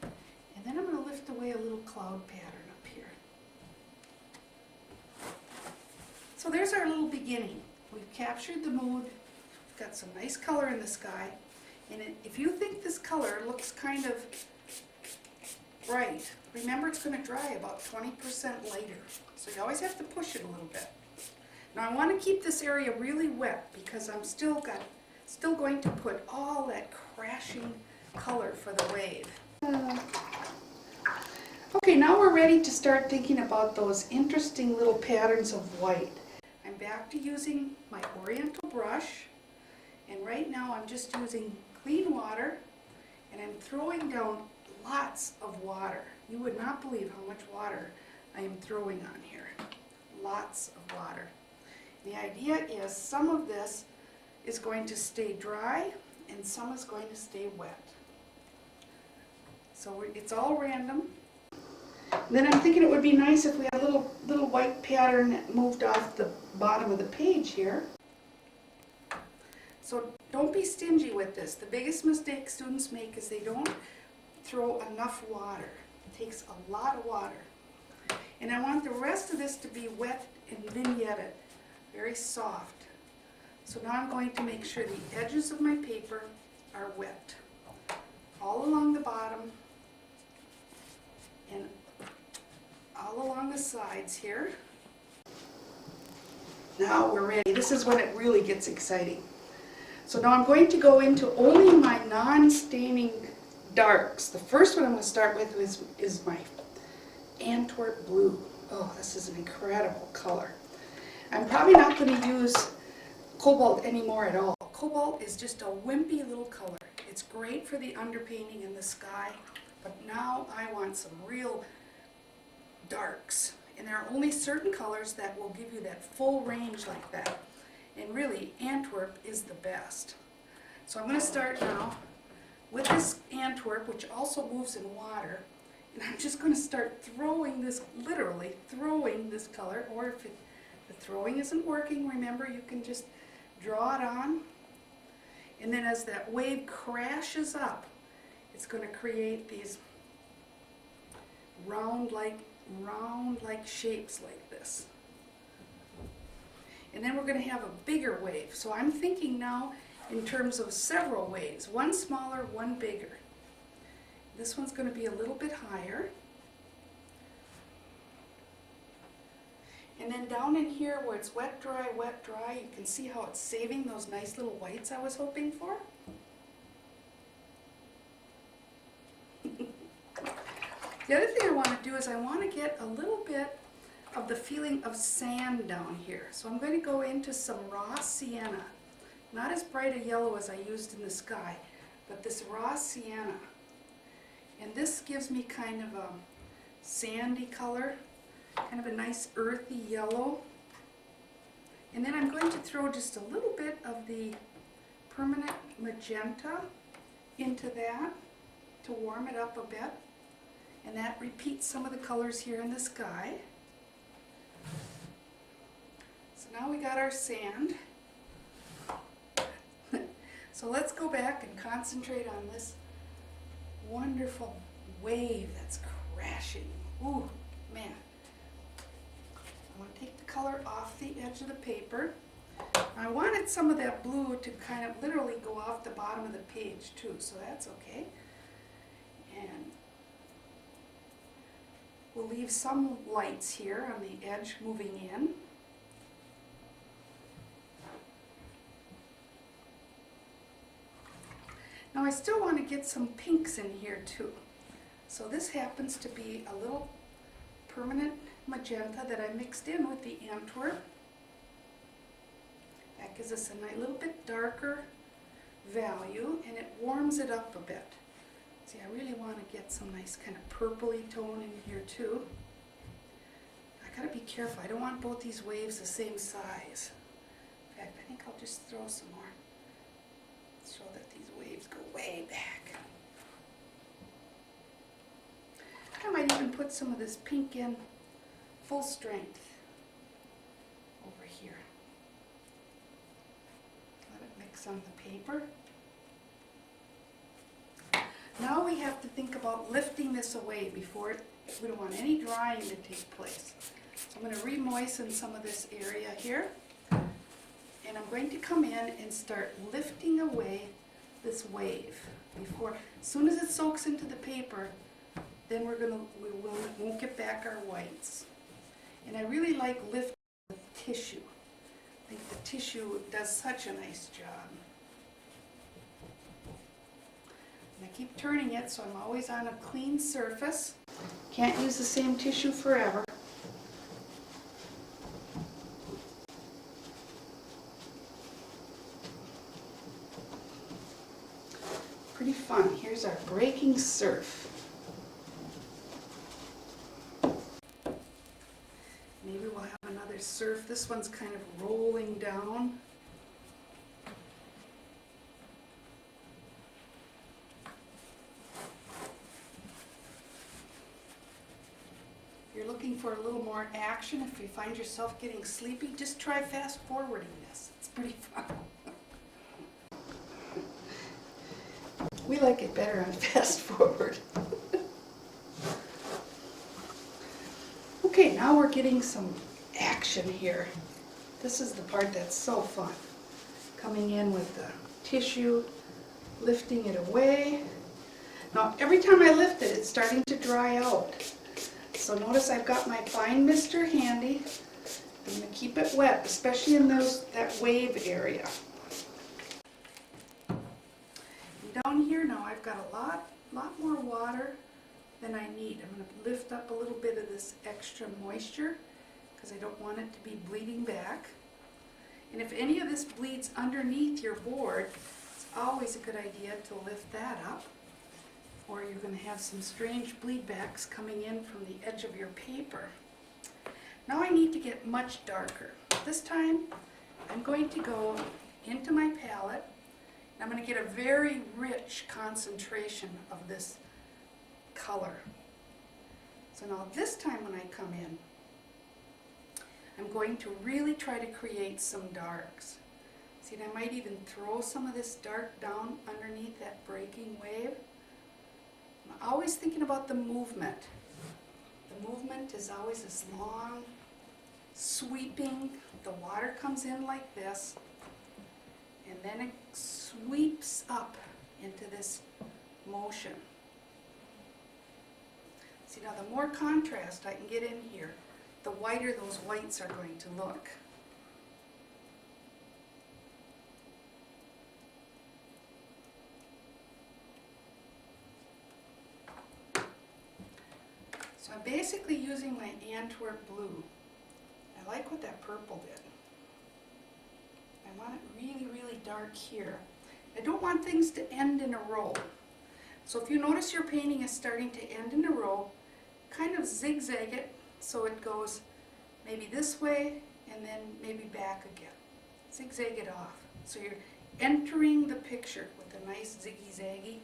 And then I'm going to lift away a little cloud pattern up here. So there's our little beginning. We've captured the mood. We've got some nice color in the sky. And if you think this color looks kind of bright, remember it's going to dry about 20% later. So you always have to push it a little bit. Now I want to keep this area really wet because I'm still going to put all that crashing color for the wave. Okay, now we're ready to start thinking about those interesting little patterns of white. I'm back to using my oriental brush, and right now I'm just using clean water, and I'm throwing down lots of water. You would not believe how much water I am throwing on here. Lots of water. The idea is some of this is going to stay dry and some is going to stay wet. So it's all random. And then I'm thinking it would be nice if we had a little white pattern that moved off the bottom of the page here. So don't be stingy with this. The biggest mistake students make is they don't throw enough water. It takes a lot of water. And I want the rest of this to be wet and vignetted, very soft. So now I'm going to make sure the edges of my paper are wet. All along the bottom and all along the sides here. Now we're ready. This is when it really gets exciting. So now I'm going to go into only my non-staining darks. The first one I'm going to start with is my Antwerp blue. Oh, this is an incredible color. I'm probably not going to use cobalt anymore at all. Cobalt is just a wimpy little color. It's great for the underpainting in the sky, but now I want some real darks. And there are only certain colors that will give you that full range like that. And really, Antwerp is the best. So I'm going to start now with this Antwerp, which also moves in water. And I'm just going to start throwing this, literally throwing this color. Or if the throwing isn't working, remember you can just draw it on. And then as that wave crashes up, it's going to create these round-like shapes like this. And then we're going to have a bigger wave. So I'm thinking now in terms of several waves. One smaller, one bigger. This one's going to be a little bit higher. And then down in here where it's wet, dry, you can see how it's saving those nice little whites I was hoping for. The other thing I want to do is I want to get a little bit of the feeling of sand down here. So I'm going to go into some raw sienna. Not as bright a yellow as I used in the sky, but this raw sienna. And this gives me kind of a sandy color, kind of a nice earthy yellow. And then I'm going to throw just a little bit of the permanent magenta into that to warm it up a bit. And that repeats some of the colors here in the sky. So now we got our sand. So let's go back and concentrate on this wonderful wave that's crashing. Ooh, man. I want to take the color off the edge of the paper. I wanted some of that blue to kind of literally go off the bottom of the page too, so that's okay. And we'll leave some lights here on the edge moving in. Now I still want to get some pinks in here too. So this happens to be a little permanent magenta that I mixed in with the Antwerp. That gives us a nice little bit darker value, and it warms it up a bit. See, I really want to get some nice kind of purpley tone in here too. I gotta be careful. I don't want both these waves the same size. In fact, I think I'll just throw some more so that these waves go way back. I might even put some of this pink in full strength over here. Let it mix on the paper. Now we have to think about lifting this away before we don't want any drying to take place. So I'm going to re-moisten some of this area here, and I'm going to come in and start lifting away this wave before, as soon as it soaks into the paper, then we won't get back our whites. And I really like lifting with tissue. I think the tissue does such a nice job. And I keep turning it so I'm always on a clean surface. Can't use the same tissue forever. Pretty fun. Here's our breaking surf. Maybe we'll have another surf. This one's kind of rolling down. If you're looking for a little more action, if you find yourself getting sleepy, just try fast forwarding this. It's pretty fun. We like it better on fast forward. Okay, now we're getting some action here. This is the part that's so fun. Coming in with the tissue, lifting it away. Now, every time I lift it, it's starting to dry out. So notice I've got my fine mister handy. I'm going to keep it wet, especially in that wave area. And down here now, I've got a lot more water than I need. I'm going to lift up a little bit of this extra moisture because I don't want it to be bleeding back. And if any of this bleeds underneath your board, it's always a good idea to lift that up, or you're going to have some strange bleed backs coming in from the edge of your paper. Now I need to get much darker. This time I'm going to go into my palette and I'm going to get a very rich concentration of this color. So now this time when I come in, I'm going to really try to create some darks. See, and I might even throw some of this dark down underneath that breaking wave. I'm always thinking about the movement. The movement is always this long, sweeping. The water comes in like this, and then it sweeps up into this motion. See, now the more contrast I can get in here, the whiter those whites are going to look. So I'm basically using my Antwerp blue. I like what that purple did. I want it really, really dark here. I don't want things to end in a row. So if you notice your painting is starting to end in a row, kind of zigzag it so it goes maybe this way and then maybe back again. Zigzag it off. So you're entering the picture with a nice ziggy-zaggy.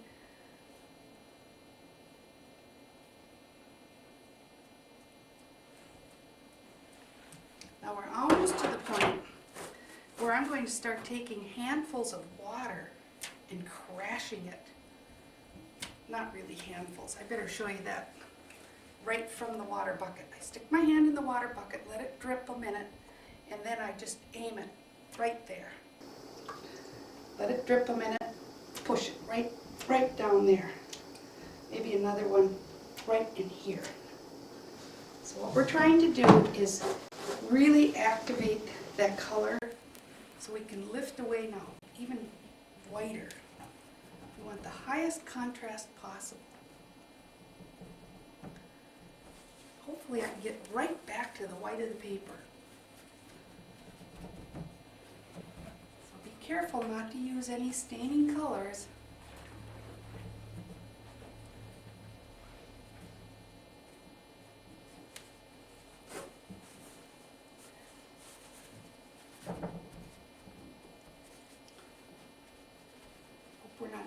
Now we're almost to the point where I'm going to start taking handfuls of water and crashing it. Not really handfuls. I better show you that right from the water bucket. I stick my hand in the water bucket, let it drip a minute, and then I just aim it right there. Let it drip a minute, push it right down there. maybe another one right in here. So what we're trying to do is really activate that color so we can lift away now, even whiter. We want the highest contrast possible. Hopefully I can get right back to the white of the paper. So be careful not to use any staining colors. Hope we're not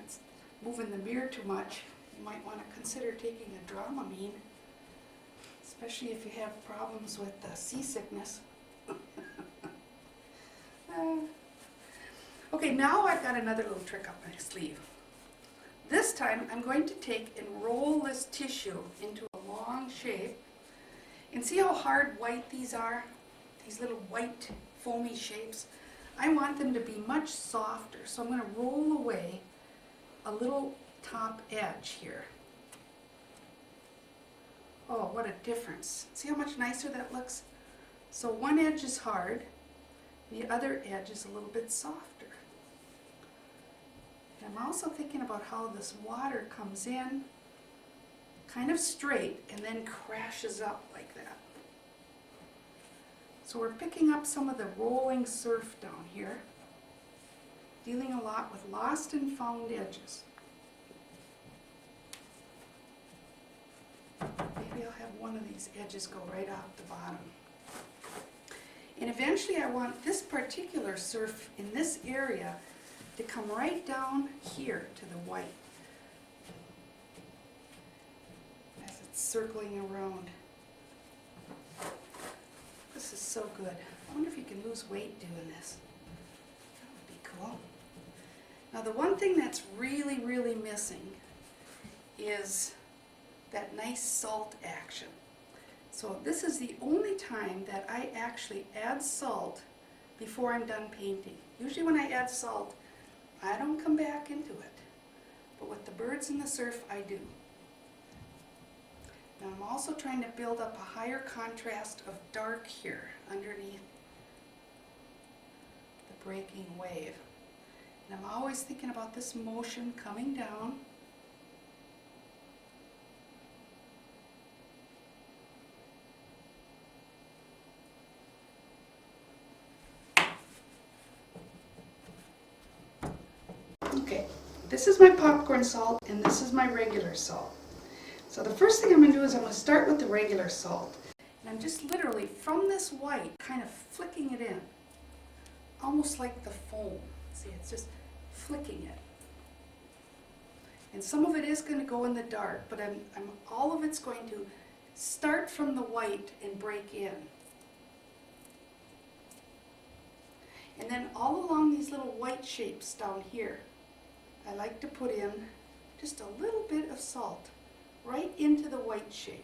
moving the mirror too much. You might want to consider taking a Dramamine, especially if you have problems with seasickness. Okay, now I've got another little trick up my sleeve. This time I'm going to take and roll this tissue into a long shape. And see how hard white these are? These little white foamy shapes. I want them to be much softer, so I'm going to roll away a little top edge here. Oh, what a difference. See how much nicer that looks? So one edge is hard, the other edge is a little bit softer. And I'm also thinking about how this water comes in kind of straight and then crashes up like that. So we're picking up some of the rolling surf down here, dealing a lot with lost and found edges. Maybe I'll have one of these edges go right off the bottom. And eventually I want this particular surf in this area to come right down here to the white as it's circling around. This is so good. I wonder if you can lose weight doing this. That would be cool. Now the one thing that's really, really missing is that nice salt action. So this is the only time that I actually add salt before I'm done painting. Usually when I add salt, I don't come back into it. But with the birds and the surf, I do. Now I'm also trying to build up a higher contrast of dark here underneath the breaking wave. And I'm always thinking about this motion coming down. Okay, this is my popcorn salt and this is my regular salt. So the first thing I'm going to do is I'm going to start with the regular salt. And I'm just literally from this white kind of flicking it in, almost like the foam. See, it's just flicking it. And some of it is going to go in the dark, but all of it's going to start from the white and break in. And then all along these little white shapes down here, I like to put in just a little bit of salt right into the white shape.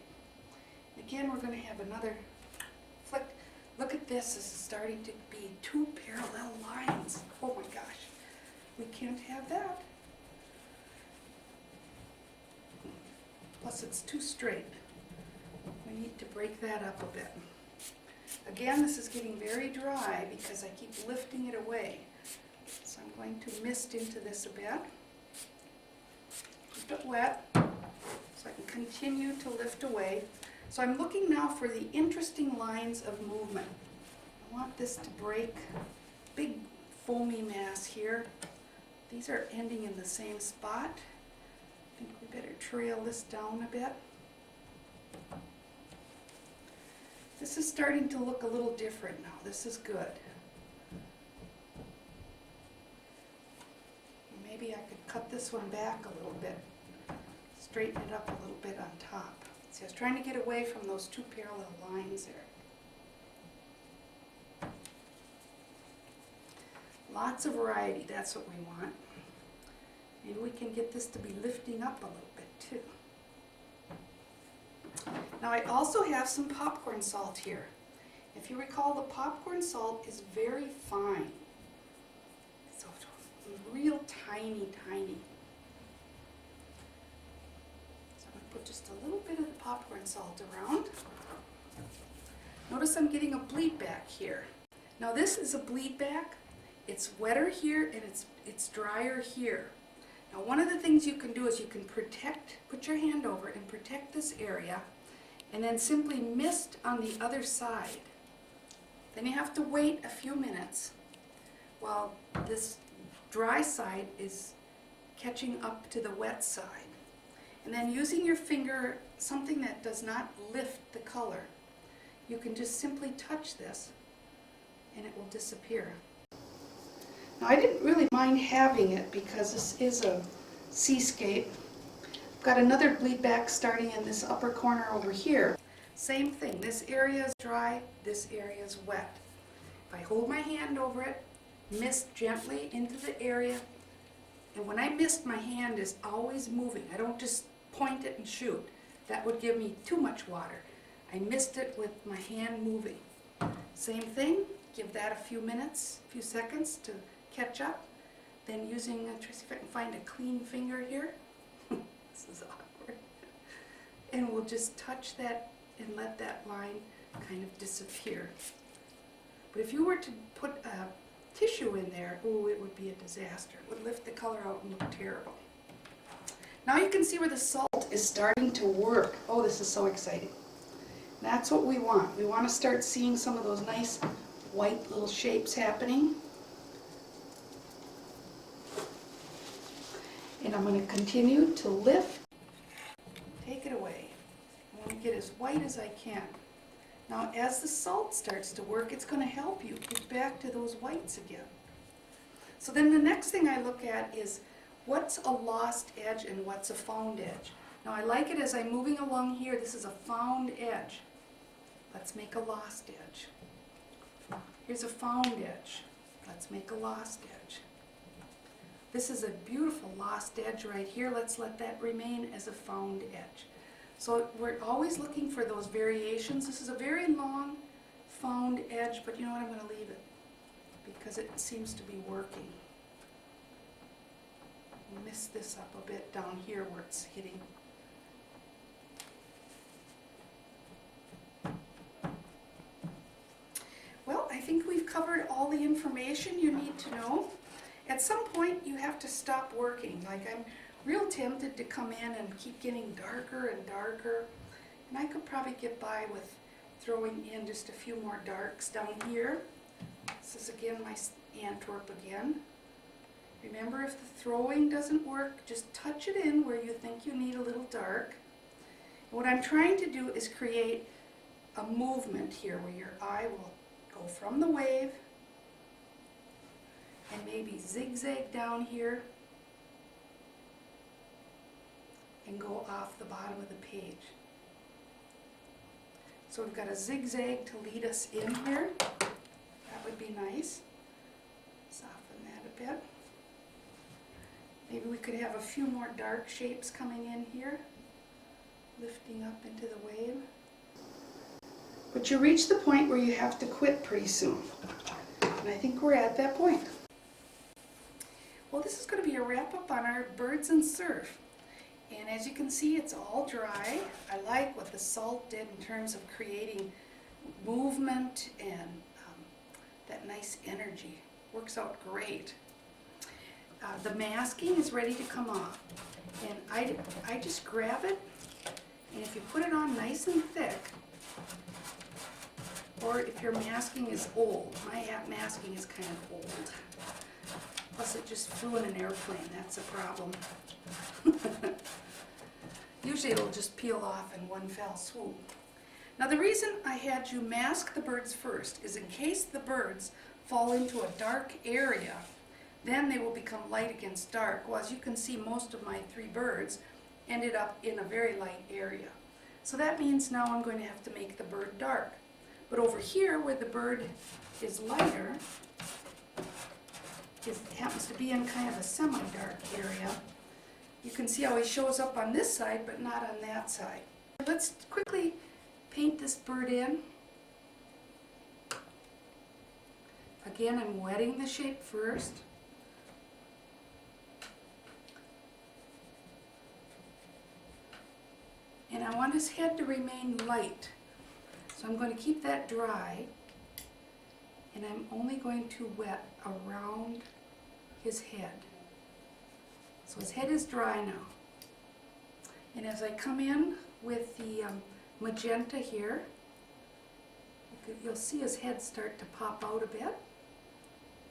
Again, we're going to have another flick. Look at this. This is starting to be two parallel lines. Oh my gosh. We can't have that. Plus it's too straight. We need to break that up a bit. Again, this is getting very dry because I keep lifting it away. So I'm going to mist into this a bit. Keep it wet so I can continue to lift away. So I'm looking now for the interesting lines of movement. I want this to break. Big foamy mass here. These are ending in the same spot. I think we better trail this down a bit. This is starting to look a little different now. This is good. Maybe I could cut this one back a little bit. Straighten it up a little bit on top. See, I was trying to get away from those two parallel lines there. Lots of variety, that's what we want. Maybe we can get this to be lifting up a little bit too. Now I also have some popcorn salt here. If you recall, the popcorn salt is very fine. So real tiny, tiny. popcorn salt around. Notice I'm getting a bleed back here. Now this is a bleed back. It's wetter here and it's drier here. Now one of the things you can do is you can put your hand over and protect this area and then simply mist on the other side. Then you have to wait a few minutes while this dry side is catching up to the wet side. And then using your finger, something that does not lift the color, you can just simply touch this and it will disappear. Now I didn't really mind having it because this is a seascape. I've got another bleed back starting in this upper corner over here. Same thing, this area is dry, this area is wet. If I hold my hand over it, mist gently into the area, and when I mist, my hand is always moving. I don't just point it and shoot. That would give me too much water. I mist it with my hand moving. Same thing, give that a few minutes, a few seconds to catch up. Then using, try to see if I can find a clean finger here. This is awkward. And we'll just touch that and let that line kind of disappear. But if you were to put a tissue in there, oh, it would be a disaster. It would lift the color out and look terrible. Now you can see where the salt is starting to work. Oh, this is so exciting. That's what we want. We want to start seeing some of those nice white little shapes happening. And I'm going to continue to lift. Take it away. I want to get as white as I can. Now as the salt starts to work, it's going to help you get back to those whites again. So then the next thing I look at is what's a lost edge and what's a found edge. Now I like it as I'm moving along here. This is a found edge. Let's make a lost edge. Here's a found edge. Let's make a lost edge. This is a beautiful lost edge right here. Let's let that remain as a found edge. So we're always looking for those variations. This is a very long found edge, but you know what, I'm going to leave it because it seems to be working. Mist this up a bit down here where it's hitting. Well, I think we've covered all the information you need to know. At some point you have to stop working. Like I'm real tempted to come in and keep getting darker and darker. And I could probably get by with throwing in just a few more darks down here. This is again my Antwerp again. Remember, if the throwing doesn't work, just touch it in where you think you need a little dark. And what I'm trying to do is create a movement here where your eye will go from the wave and maybe zigzag down here and go off the bottom of the page. So we've got a zigzag to lead us in here. That would be nice. Soften that a bit. Maybe we could have a few more dark shapes coming in here, lifting up into the wave. But you reach the point where you have to quit pretty soon. And I think we're at that point. Well, this is going to be a wrap-up on our birds and surf. And as you can see, it's all dry. I like what the salt did in terms of creating movement and that nice energy. Works out great. The masking is ready to come off. And I just grab it, and if you put it on nice and thick, or if your masking is old, my masking is kind of old. Plus it just flew in an airplane, that's a problem. Usually it'll just peel off in one fell swoop. Now the reason I had you mask the birds first is in case the birds fall into a dark area, then they will become light against dark. Well, as you can see, most of my 3 birds ended up in a very light area. So that means now I'm going to have to make the bird dark. But over here where the bird is lighter, it happens to be in kind of a semi-dark area. You can see how he shows up on this side, but not on that side. Let's quickly paint this bird in. Again, I'm wetting the shape first. And And I want his head to remain light. So I'm going to keep that dry, and I'm only going to wet around his head. So his head is dry now. And as I come in with the magenta here, you'll see his head start to pop out a bit.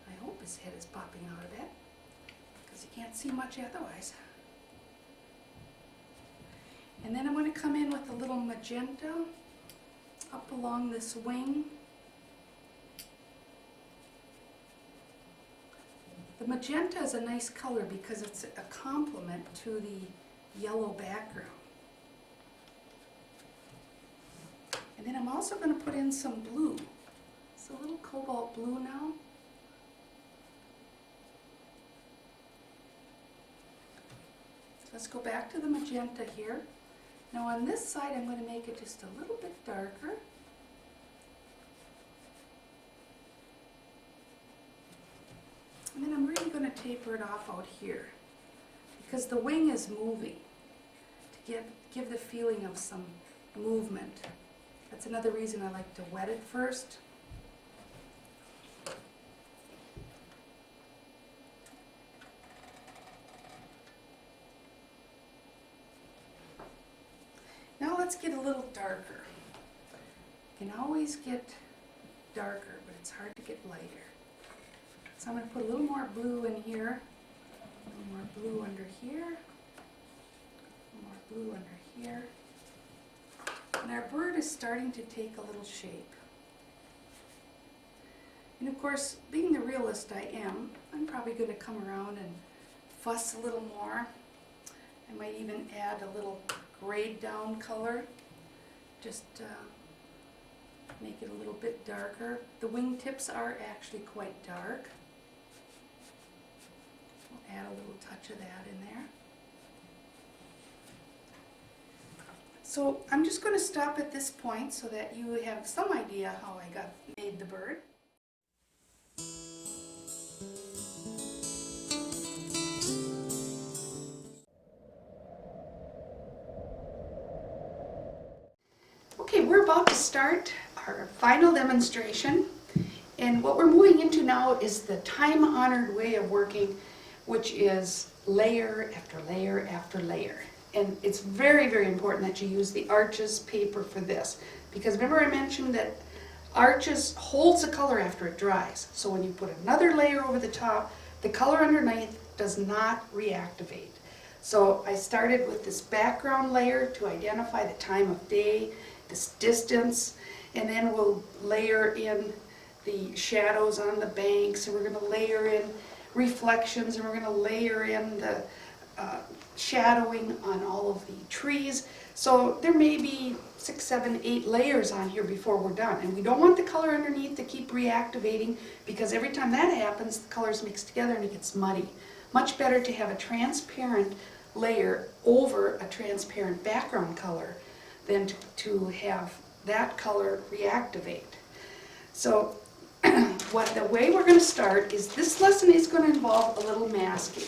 I hope his head is popping out a bit, because you can't see much otherwise. And then I'm going to come in with a little magenta up along this wing. The magenta is a nice color because it's a complement to the yellow background. And then I'm also going to put in some blue. It's a little cobalt blue now. Let's go back to the magenta here. Now on this side I'm going to make it just a little bit darker. And then I'm really going to taper it off out here, because the wing is moving, to give the feeling of some movement. That's another reason I like to wet it first. Now let's get a little darker. You can always get darker, but it's hard to get lighter. So I'm going to put a little more blue in here, a little more blue under here, a little more blue under here. And our bird is starting to take a little shape. And of course, being the realist I am, I'm probably going to come around and fuss a little more. I might even add a little grayed down color, just make it a little bit darker. The wingtips are actually quite dark. We'll add a little touch of that in there. So I'm just going to stop at this point so that you have some idea how I made the bird. Okay, we're about to start our final demonstration, and what we're moving into now is the time-honored way of working, which is layer after layer after layer. And it's very, very important that you use the Arches paper for this, because remember I mentioned that Arches holds the color after it dries. So when you put another layer over the top, the color underneath does not reactivate. So I started with this background layer to identify the time of day, this distance, and then we'll layer in the shadows on the banks, and we're going to layer in reflections, and we're going to layer in the shadowing on all of the trees. So there may be 6, 7, 8 layers on here before we're done. And we don't want the color underneath to keep reactivating, because every time that happens, the colors mix together and it gets muddy. Much better to have a transparent layer over a transparent background color than to have that color reactivate. So the way we're going to start is this lesson is going to involve a little masking.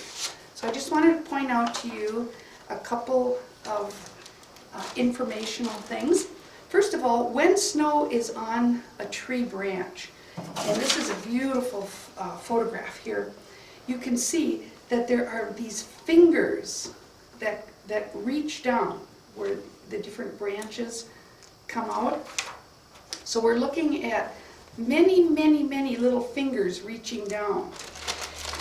So I just wanted to point out to you a couple of informational things. First of all, when snow is on a tree branch, and this is a beautiful photograph here, you can see that there are these fingers that reach down where the different branches come out. So we're looking at many, many, many little fingers reaching down.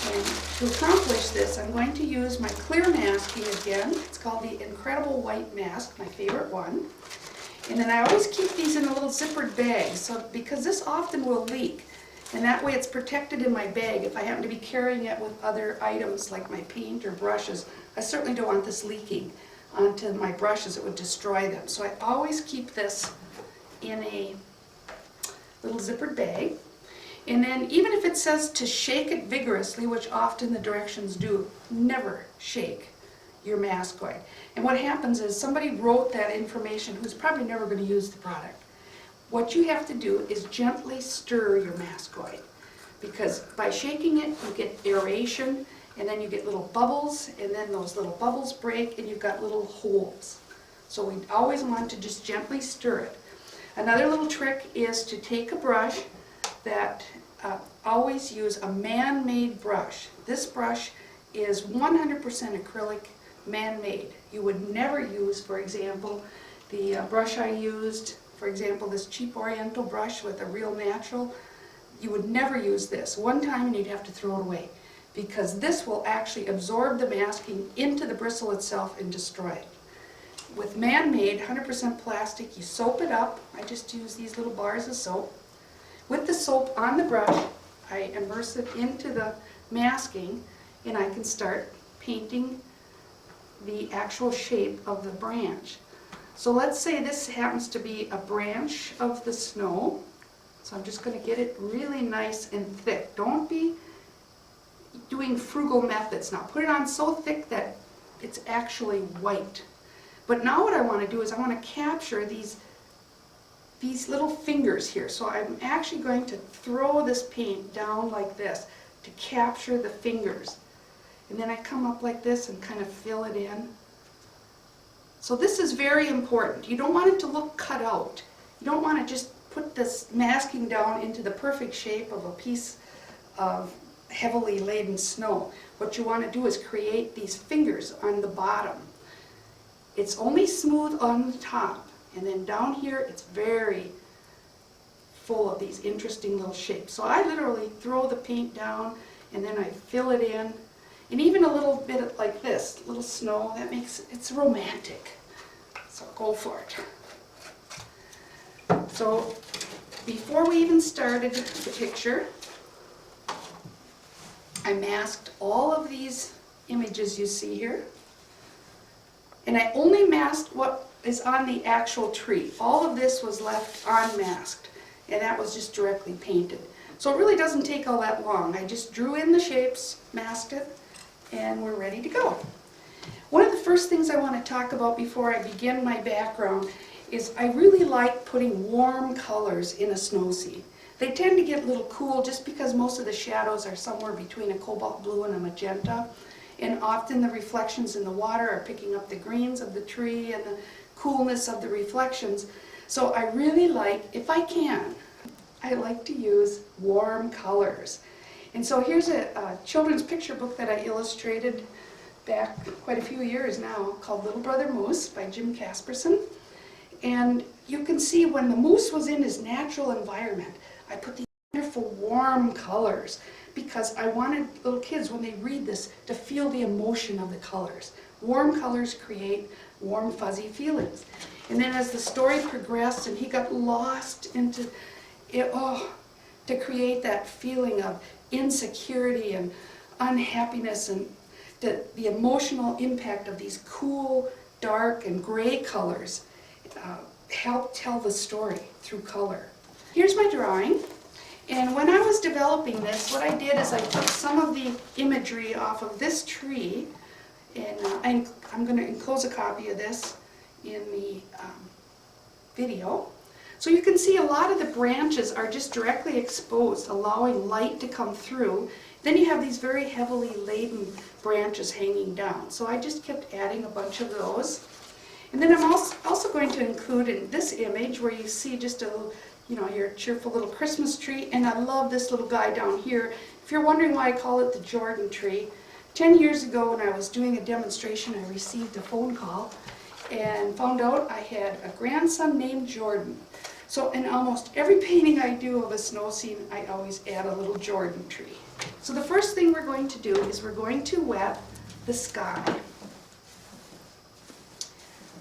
And to accomplish this, I'm going to use my clear masking again. It's called the Incredible White Mask, my favorite one. And then I always keep these in a little zippered bag, because this often will leak. And that way it's protected in my bag. If I happen to be carrying it with other items like my paint or brushes, I certainly don't want this leaking onto my brushes. It would destroy them. So I always keep this in a little zippered bag. And then even if it says to shake it vigorously, which often the directions do, never shake your maskoid. And what happens is somebody wrote that information who's probably never going to use the product. What you have to do is gently stir your maskoid, because by shaking it you get aeration, and then you get little bubbles, and then those little bubbles break and you've got little holes. So we always want to just gently stir it. Another little trick is to take a brush that, always use a man-made brush. This brush is 100% acrylic, man-made. You would never use, for example, the brush I used, for example, this cheap oriental brush with a real natural. You would never use this. One time and you'd have to throw it away, because this will actually absorb the masking into the bristle itself and destroy it. With man-made, 100% plastic, you soap it up. I just use these little bars of soap. With the soap on the brush, I immerse it into the masking, and I can start painting the actual shape of the branch. So let's say this happens to be a branch of the snow. So I'm just going to get it really nice and thick. Don't be doing frugal methods now. Put it on so thick that it's actually white. But now what I want to do is I want to capture these little fingers here. So I'm actually going to throw this paint down like this to capture the fingers. And then I come up like this and kind of fill it in. So this is very important. You don't want it to look cut out. You don't want to just put this masking down into the perfect shape of a piece of heavily laden snow. What you want to do is create these fingers on the bottom. It's only smooth on the top, and then down here it's very full of these interesting little shapes. So I literally throw the paint down and then I fill it in, and even a little bit like this, little snow, that makes it's romantic. So go for it. So before we even started the picture, I masked all of these images you see here. And I only masked what is on the actual tree. All of this was left unmasked, and that was just directly painted. So it really doesn't take all that long. I just drew in the shapes, masked it, and we're ready to go. One of the first things I want to talk about before I begin my background is I really like putting warm colors in a snow scene. They tend to get a little cool just because most of the shadows are somewhere between a cobalt blue and a magenta. And often the reflections in the water are picking up the greens of the tree and the coolness of the reflections. So I really like, if I can, I like to use warm colors. And so here's a children's picture book that I illustrated back quite a few years now called Little Brother Moose by Jim Casperson. And you can see when the moose was in his natural environment, I put these wonderful warm colors, because I wanted little kids, when they read this, to feel the emotion of the colors. Warm colors create warm, fuzzy feelings. And then as the story progressed and he got lost into it, to create that feeling of insecurity and unhappiness, and the emotional impact of these cool, dark, and gray colors helped tell the story through color. Here's my drawing. And when I was developing this, what I did is I took some of the imagery off of this tree, and I'm going to enclose a copy of this in the video. So you can see a lot of the branches are just directly exposed, allowing light to come through. Then you have these very heavily laden branches hanging down. So I just kept adding a bunch of those. And then I'm also going to include in this image where you see just a little, your cheerful little Christmas tree, and I love this little guy down here. If you're wondering why I call it the Jordan tree, 10 years ago when I was doing a demonstration, I received a phone call and found out I had a grandson named Jordan. So in almost every painting I do of a snow scene, I always add a little Jordan tree. So the first thing we're going to do is we're going to wet the sky.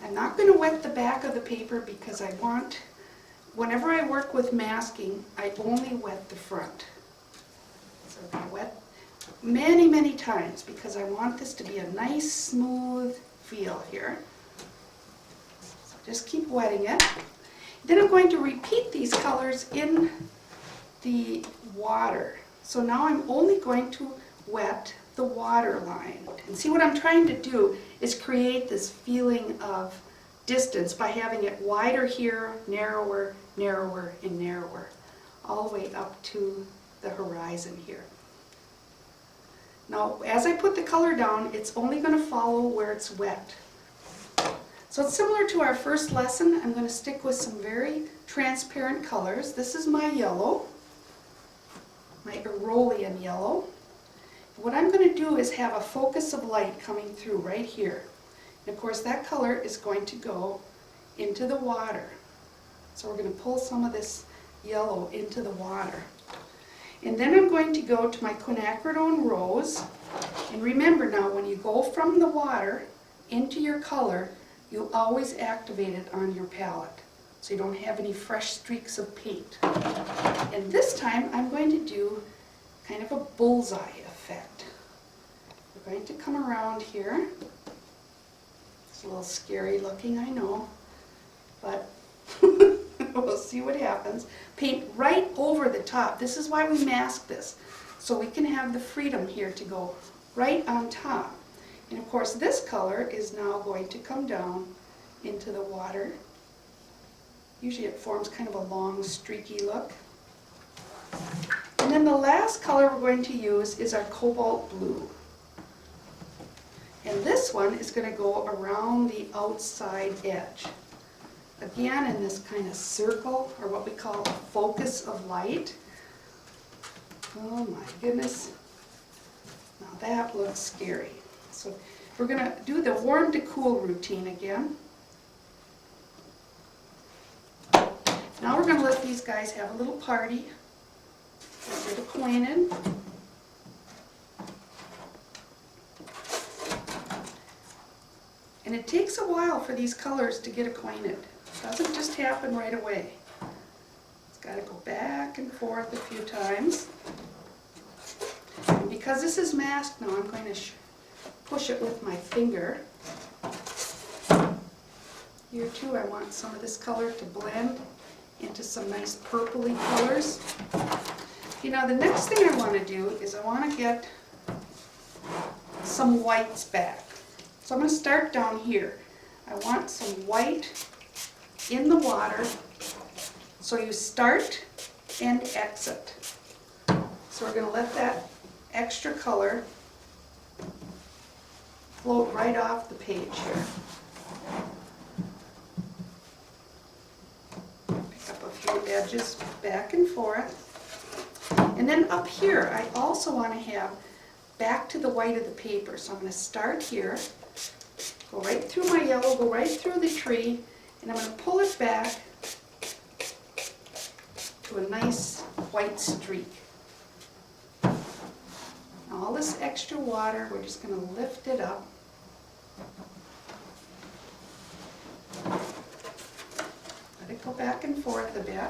I'm not going to wet the back of the paper because I want, whenever I work with masking, I only wet the front. So I'm going to wet many, many times because I want this to be a nice, smooth feel here. So just keep wetting it. Then I'm going to repeat these colors in the water. So now I'm only going to wet the water line. And see, what I'm trying to do is create this feeling of distance by having it wider here, narrower, narrower, and narrower, all the way up to the horizon here. Now, as I put the color down, it's only going to follow where it's wet. So it's similar to our first lesson. I'm going to stick with some very transparent colors. This is my yellow, my Aeolian yellow. What I'm going to do is have a focus of light coming through right here. And of course that color is going to go into the water. So we're going to pull some of this yellow into the water. And then I'm going to go to my quinacridone rose. And remember now, when you go from the water into your color, you'll always activate it on your palette, so you don't have any fresh streaks of paint. And this time I'm going to do kind of a bullseye effect. We're going to come around here. It's a little scary looking, I know, but we'll see what happens. Paint right over the top. This is why we mask this, so we can have the freedom here to go right on top. And of course this color is now going to come down into the water. Usually it forms kind of a long streaky look. And then the last color we're going to use is our cobalt blue. And this one is going to go around the outside edge. Again, in this kind of circle, or what we call a focus of light. Oh my goodness. Now that looks scary. So we're going to do the warm to cool routine again. Now we're going to let these guys have a little party. Get acquainted. And it takes a while for these colors to get acquainted. It doesn't just happen right away. It's got to go back and forth a few times. And because this is masked now, I'm going to push it with my finger. Here too, I want some of this color to blend into some nice purpley colors. You know, the next thing I want to do is I want to get some whites back. So I'm going to start down here. I want some white in the water. So you start and exit. So we're going to let that extra color float right off the page here. Pick up a few edges back and forth. And then up here, I also want to have back to the white of the paper. So I'm going to start here, go right through my yellow, go right through the tree, and I'm going to pull it back to a nice white streak. Now all this extra water, we're just going to lift it up. Let it go back and forth a bit.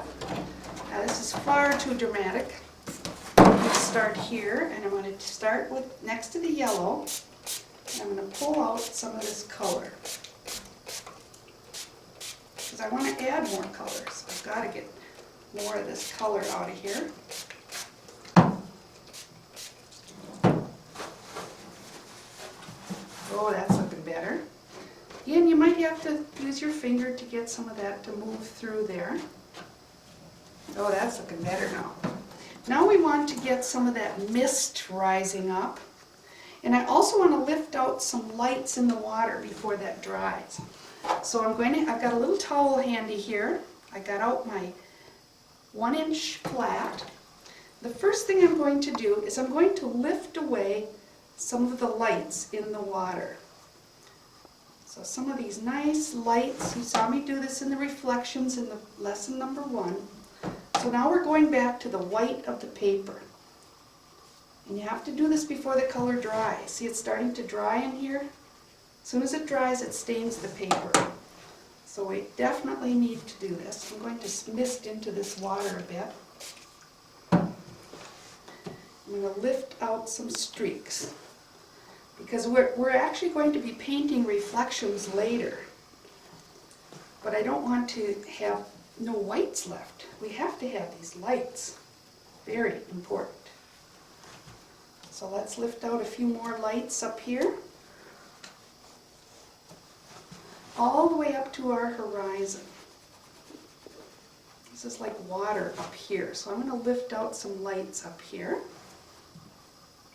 Now this is far too dramatic. I'm going to start here, and I'm going to start with next to the yellow, and I'm going to pull out some of this color. Because I want to add more colors. I've got to get more of this color out of here. Oh, that's looking better. Again, you might have to use your finger to get some of that to move through there. Oh, that's looking better now. Now we want to get some of that mist rising up. And I also want to lift out some lights in the water before that dries. So I've got a little towel handy here. I got out my 1-inch flat. The first thing I'm going to do is I'm going to lift away some of the lights in the water. So some of these nice lights, you saw me do this in the reflections in the lesson number 1. So now we're going back to the white of the paper. And you have to do this before the color dries. See, it's starting to dry in here. As soon as it dries, it stains the paper. So we definitely need to do this. I'm going to mist into this water a bit. I'm going to lift out some streaks, because we're actually going to be painting reflections later. But I don't want to have no whites left. We have to have these lights. Very important. So let's lift out a few more lights up here. All the way up to our horizon. This is like water up here. So I'm going to lift out some lights up here.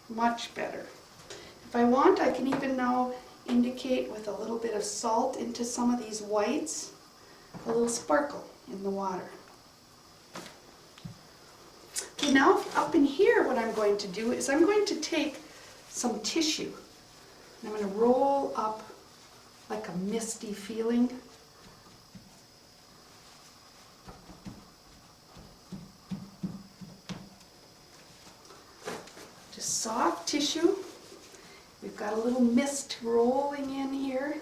Much better. If I want, I can even now indicate with a little bit of salt into some of these whites, a little sparkle in the water. Okay, now up in here what I'm going to do is I'm going to take some tissue and I'm going to roll up like a misty feeling. Just soft tissue. We've got a little mist rolling in here.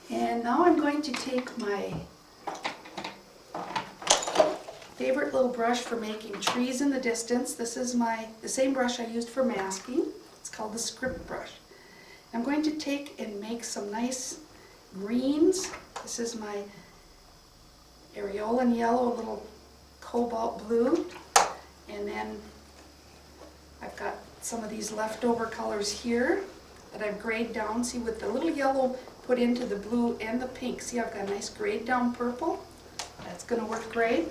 And now I'm going to take my favorite little brush for making trees in the distance. This is the same brush I used for masking. It's called the script brush. I'm going to take and make some nice greens. This is my areolan yellow, little cobalt blue. And then I've got some of these leftover colors here that I've grayed down. See, with the little yellow put into the blue and the pink. See, I've got a nice grayed down purple. That's going to work great.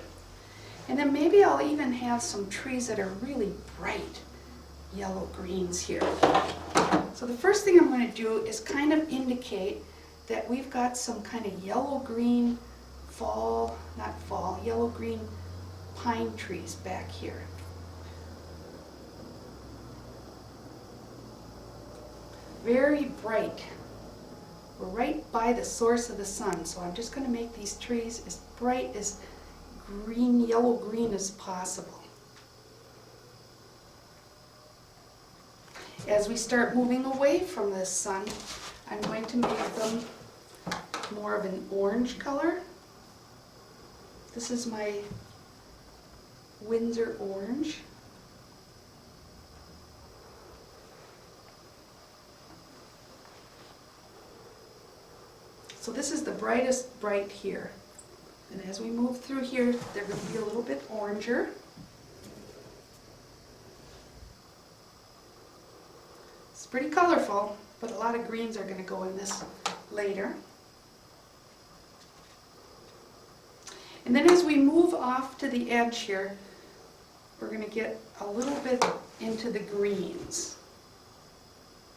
And then maybe I'll even have some trees that are really bright yellow greens here. So the first thing I'm going to do is kind of indicate that we've got some kind of yellow-green yellow-green pine trees back here. Very bright. We're right by the source of the sun, so I'm just going to make these trees as bright as green, yellow-green as possible. As we start moving away from the sun, I'm going to make them more of an orange color. This is my Windsor orange. So this is the brightest bright here. And as we move through here, they're going to be a little bit oranger. It's pretty colorful, but a lot of greens are going to go in this later. And then as we move off to the edge here, we're going to get a little bit into the greens.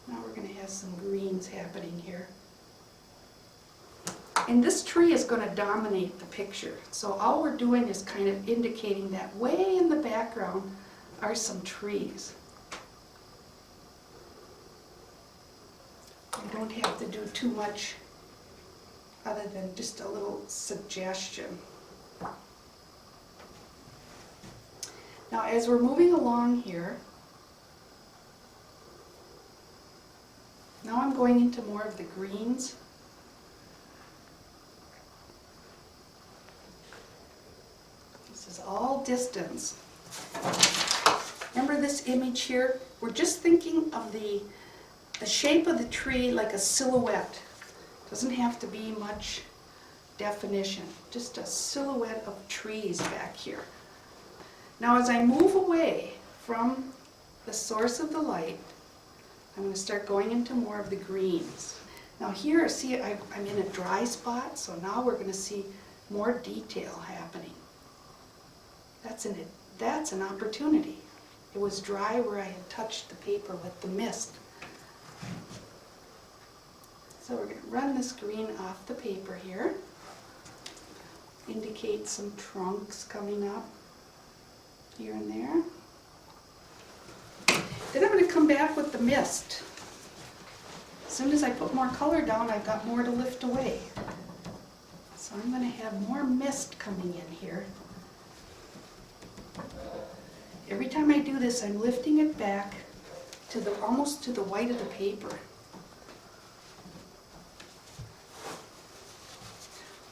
Now we're going to have some greens happening here. And this tree is going to dominate the picture. So all we're doing is kind of indicating that way in the background are some trees. You don't have to do too much other than just a little suggestion. Now as we're moving along here, now I'm going into more of the greens. This is all distance. Remember this image here? We're just thinking of the shape of the tree like a silhouette. Doesn't have to be much definition, just a silhouette of trees back here. Now as I move away from the source of the light, I'm going to start going into more of the greens. Now here, see, I'm in a dry spot, so now we're going to see more detail happening. That's an opportunity. It was dry where I had touched the paper with the mist. So we're going to run this green off the paper here. Indicate some trunks coming up here and there. Then I'm going to come back with the mist. As soon as I put more color down, I've got more to lift away. So I'm going to have more mist coming in here. Every time I do this, I'm lifting it back to almost to the white of the paper.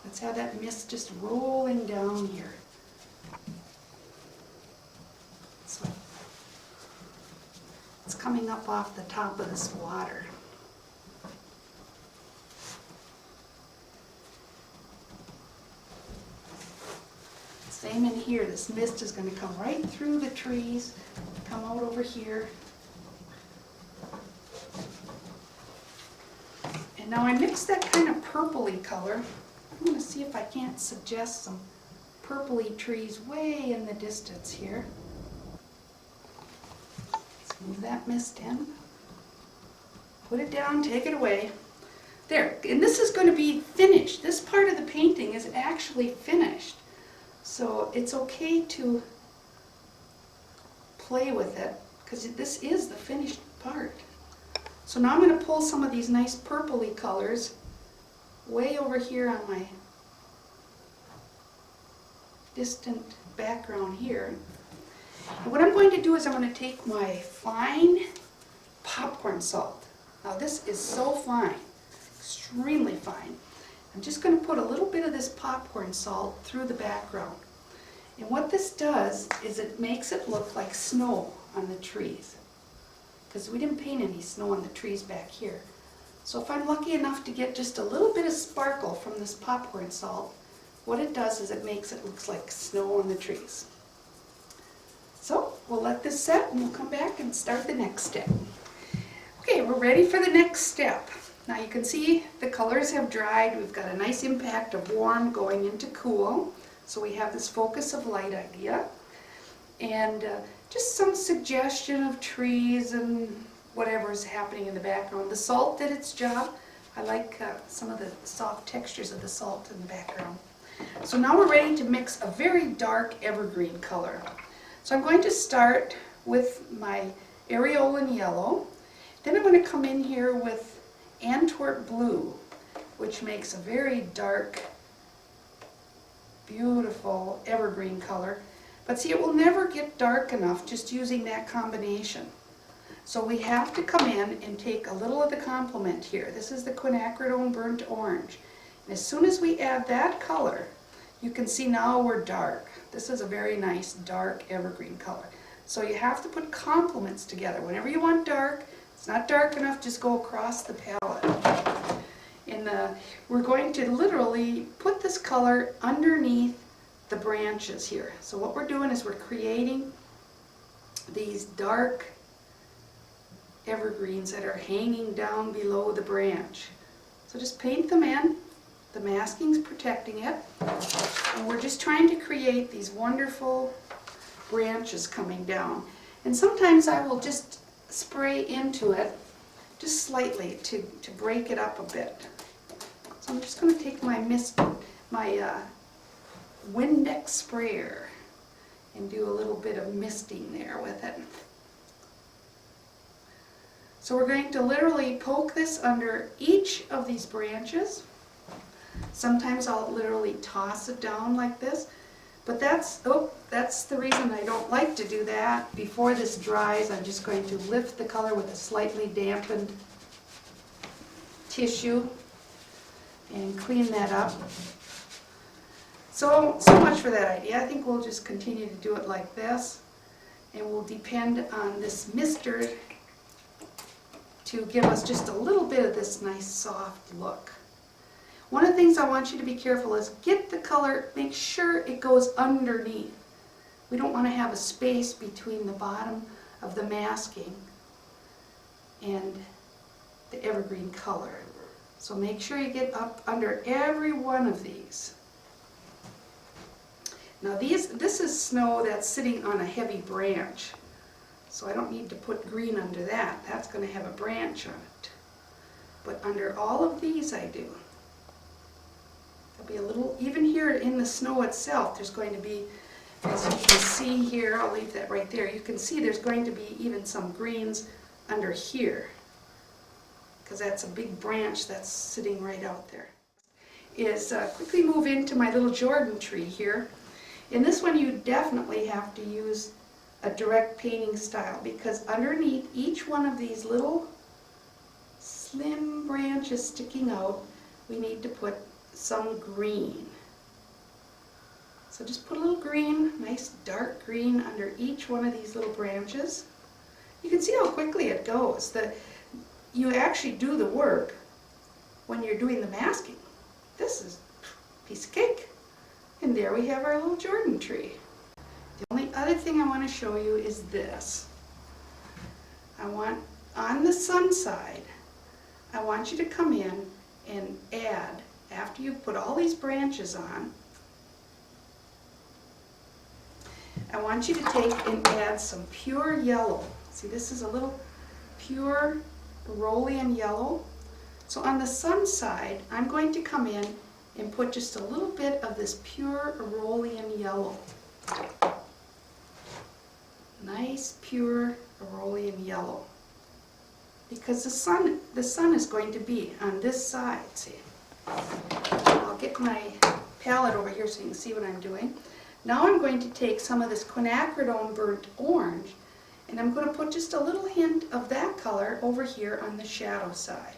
Let's have that mist just rolling down here. So it's coming up off the top of this water. Same in here. This mist is going to come right through the trees, come out over here. And now I mix that kind of purpley color I'm going to see if I can't suggest some purpley trees way in the distance here. Let's move that mist in. Put it down, take it away. There, and this is going to be finished. This part of the painting is actually finished. So it's okay to play with it because this is the finished part. So now I'm going to pull some of these nice purpley colors way over here on my distant background here. And what I'm going to do is I'm going to take my fine popcorn salt. Now this is so fine, extremely fine. I'm just going to put a little bit of this popcorn salt through the background. And what this does is it makes it look like snow on the trees. Because we didn't paint any snow on the trees back here. So if I'm lucky enough to get just a little bit of sparkle from this popcorn salt, what it does is it makes it look like snow on the trees. So we'll let this set and we'll come back and start the next step. Okay, we're ready for the next step. Now you can see the colors have dried. We've got a nice impact of warm going into cool. So we have this focus of light idea. And just some suggestion of trees and whatever is happening in the background. The salt did its job. I like some of the soft textures of the salt in the background. So now we're ready to mix a very dark evergreen color. So I'm going to start with my areolan yellow. Then I'm going to come in here with Antwerp blue, which makes a very dark, beautiful evergreen color. But see, it will never get dark enough just using that combination. So we have to come in and take a little of the complement here. This is the quinacridone burnt orange. And as soon as we add that color, you can see now we're dark. This is a very nice dark evergreen color. So you have to put complements together. Whenever you want dark, it's not dark enough, just go across the palette. And we're going to literally put this color underneath the branches here. So what we're doing is we're creating these dark evergreens that are hanging down below the branch. So just paint them in. The masking's protecting it. And we're just trying to create these wonderful branches coming down. And sometimes I will just spray into it just slightly to break it up a bit. So I'm just going to take my Windex sprayer and do a little bit of misting there with it. So we're going to literally poke this under each of these branches. Sometimes I'll literally toss it down like this, but that's the reason I don't like to do that. Before this dries, I'm just going to lift the color with a slightly dampened tissue and clean that up. So much for that idea. I think we'll just continue to do it like this, and we'll depend on this mister to give us just a little bit of this nice soft look. One of the things I want you to be careful is get the color, make sure it goes underneath. We don't want to have a space between the bottom of the masking and the evergreen color. So make sure you get up under every one of these. Now this is snow that's sitting on a heavy branch, so I don't need to put green under that. That's going to have a branch on it. But under all of these I do. There'll be a little, even here in the snow itself, there's going to be, as you can see here, I'll leave that right there, you can see there's going to be even some greens under here, because that's a big branch that's sitting right out there. Quickly move into my little Jordan tree here. In this one you definitely have to use a direct painting style, because underneath each one of these little slim branches sticking out, we need to put some green. So just put a little green, nice dark green under each one of these little branches. You can see how quickly it goes. You actually do the work when you're doing the masking. This is a piece of cake. And there we have our little Jordan tree. The only other thing I want to show you is this. On the sun side, I want you to come in and add after you've put all these branches on, I want you to take and add some pure yellow. See, this is a little pure Rollian yellow. So on the sun side, I'm going to come in and put just a little bit of this pure Rollian yellow. Nice pure Rollian yellow. Because the sun is going to be on this side, see. I'll get my palette over here so you can see what I'm doing. Now I'm going to take some of this quinacridone burnt orange, and I'm going to put just a little hint of that color over here on the shadow side.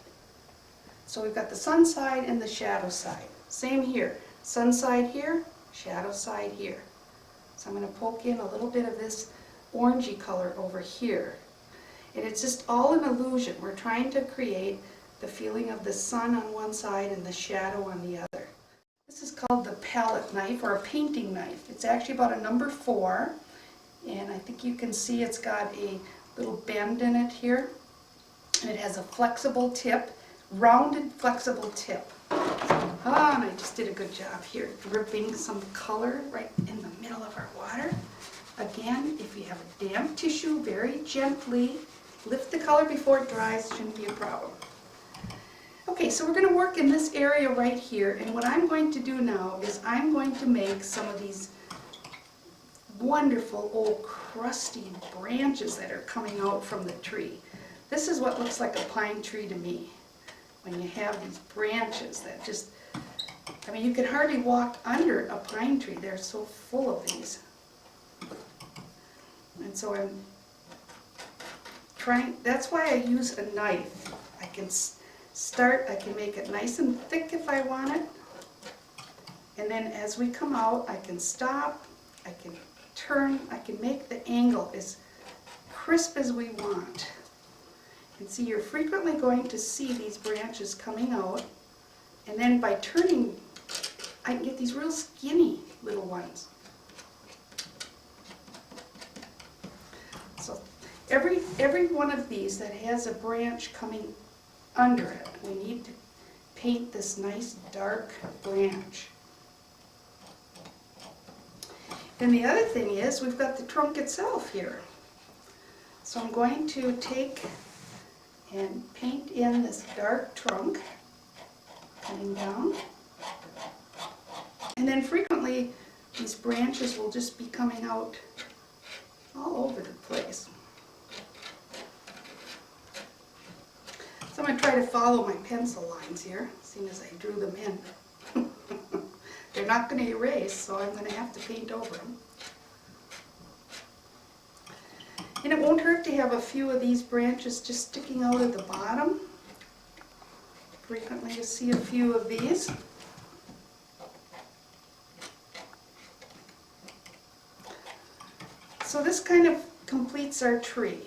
So we've got the sun side and the shadow side. Same here, sun side here, shadow side here. So I'm going to poke in a little bit of this orangey color over here. And it's just all an illusion. We're trying to create the feeling of the sun on one side and the shadow on the other. This is called the palette knife, or a painting knife. It's actually about a number 4, and I think you can see it's got a little bend in it here, and it has a flexible tip, rounded flexible tip. Ah, and I just did a good job here, dripping some color right in the middle of our water. Again, if you have a damp tissue, very gently lift the color before it dries. Shouldn't be a problem. Okay, so we're going to work in this area right here, and what I'm going to do now is I'm going to make some of these wonderful old crusty branches that are coming out from the tree. This is what looks like a pine tree to me, when you have these branches that just, I mean, you can hardly walk under a pine tree. They're so full of these. And so I'm trying, that's why I use a knife. I can start, I can make it nice and thick if I want it, and then as we come out I can stop, I can turn, I can make the angle as crisp as we want. And see, you're frequently going to see these branches coming out, and then by turning I can get these real skinny little ones. So every one of these that has a branch coming under it, we need to paint this nice dark branch. And the other thing is we've got the trunk itself here. So I'm going to take and paint in this dark trunk coming down. And then frequently these branches will just be coming out all over the place. So I'm going to try to follow my pencil lines here, seeing as I drew them in. They're not going to erase, so I'm going to have to paint over them. And it won't hurt to have a few of these branches just sticking out at the bottom. Frequently you see a few of these. So this kind of completes our tree.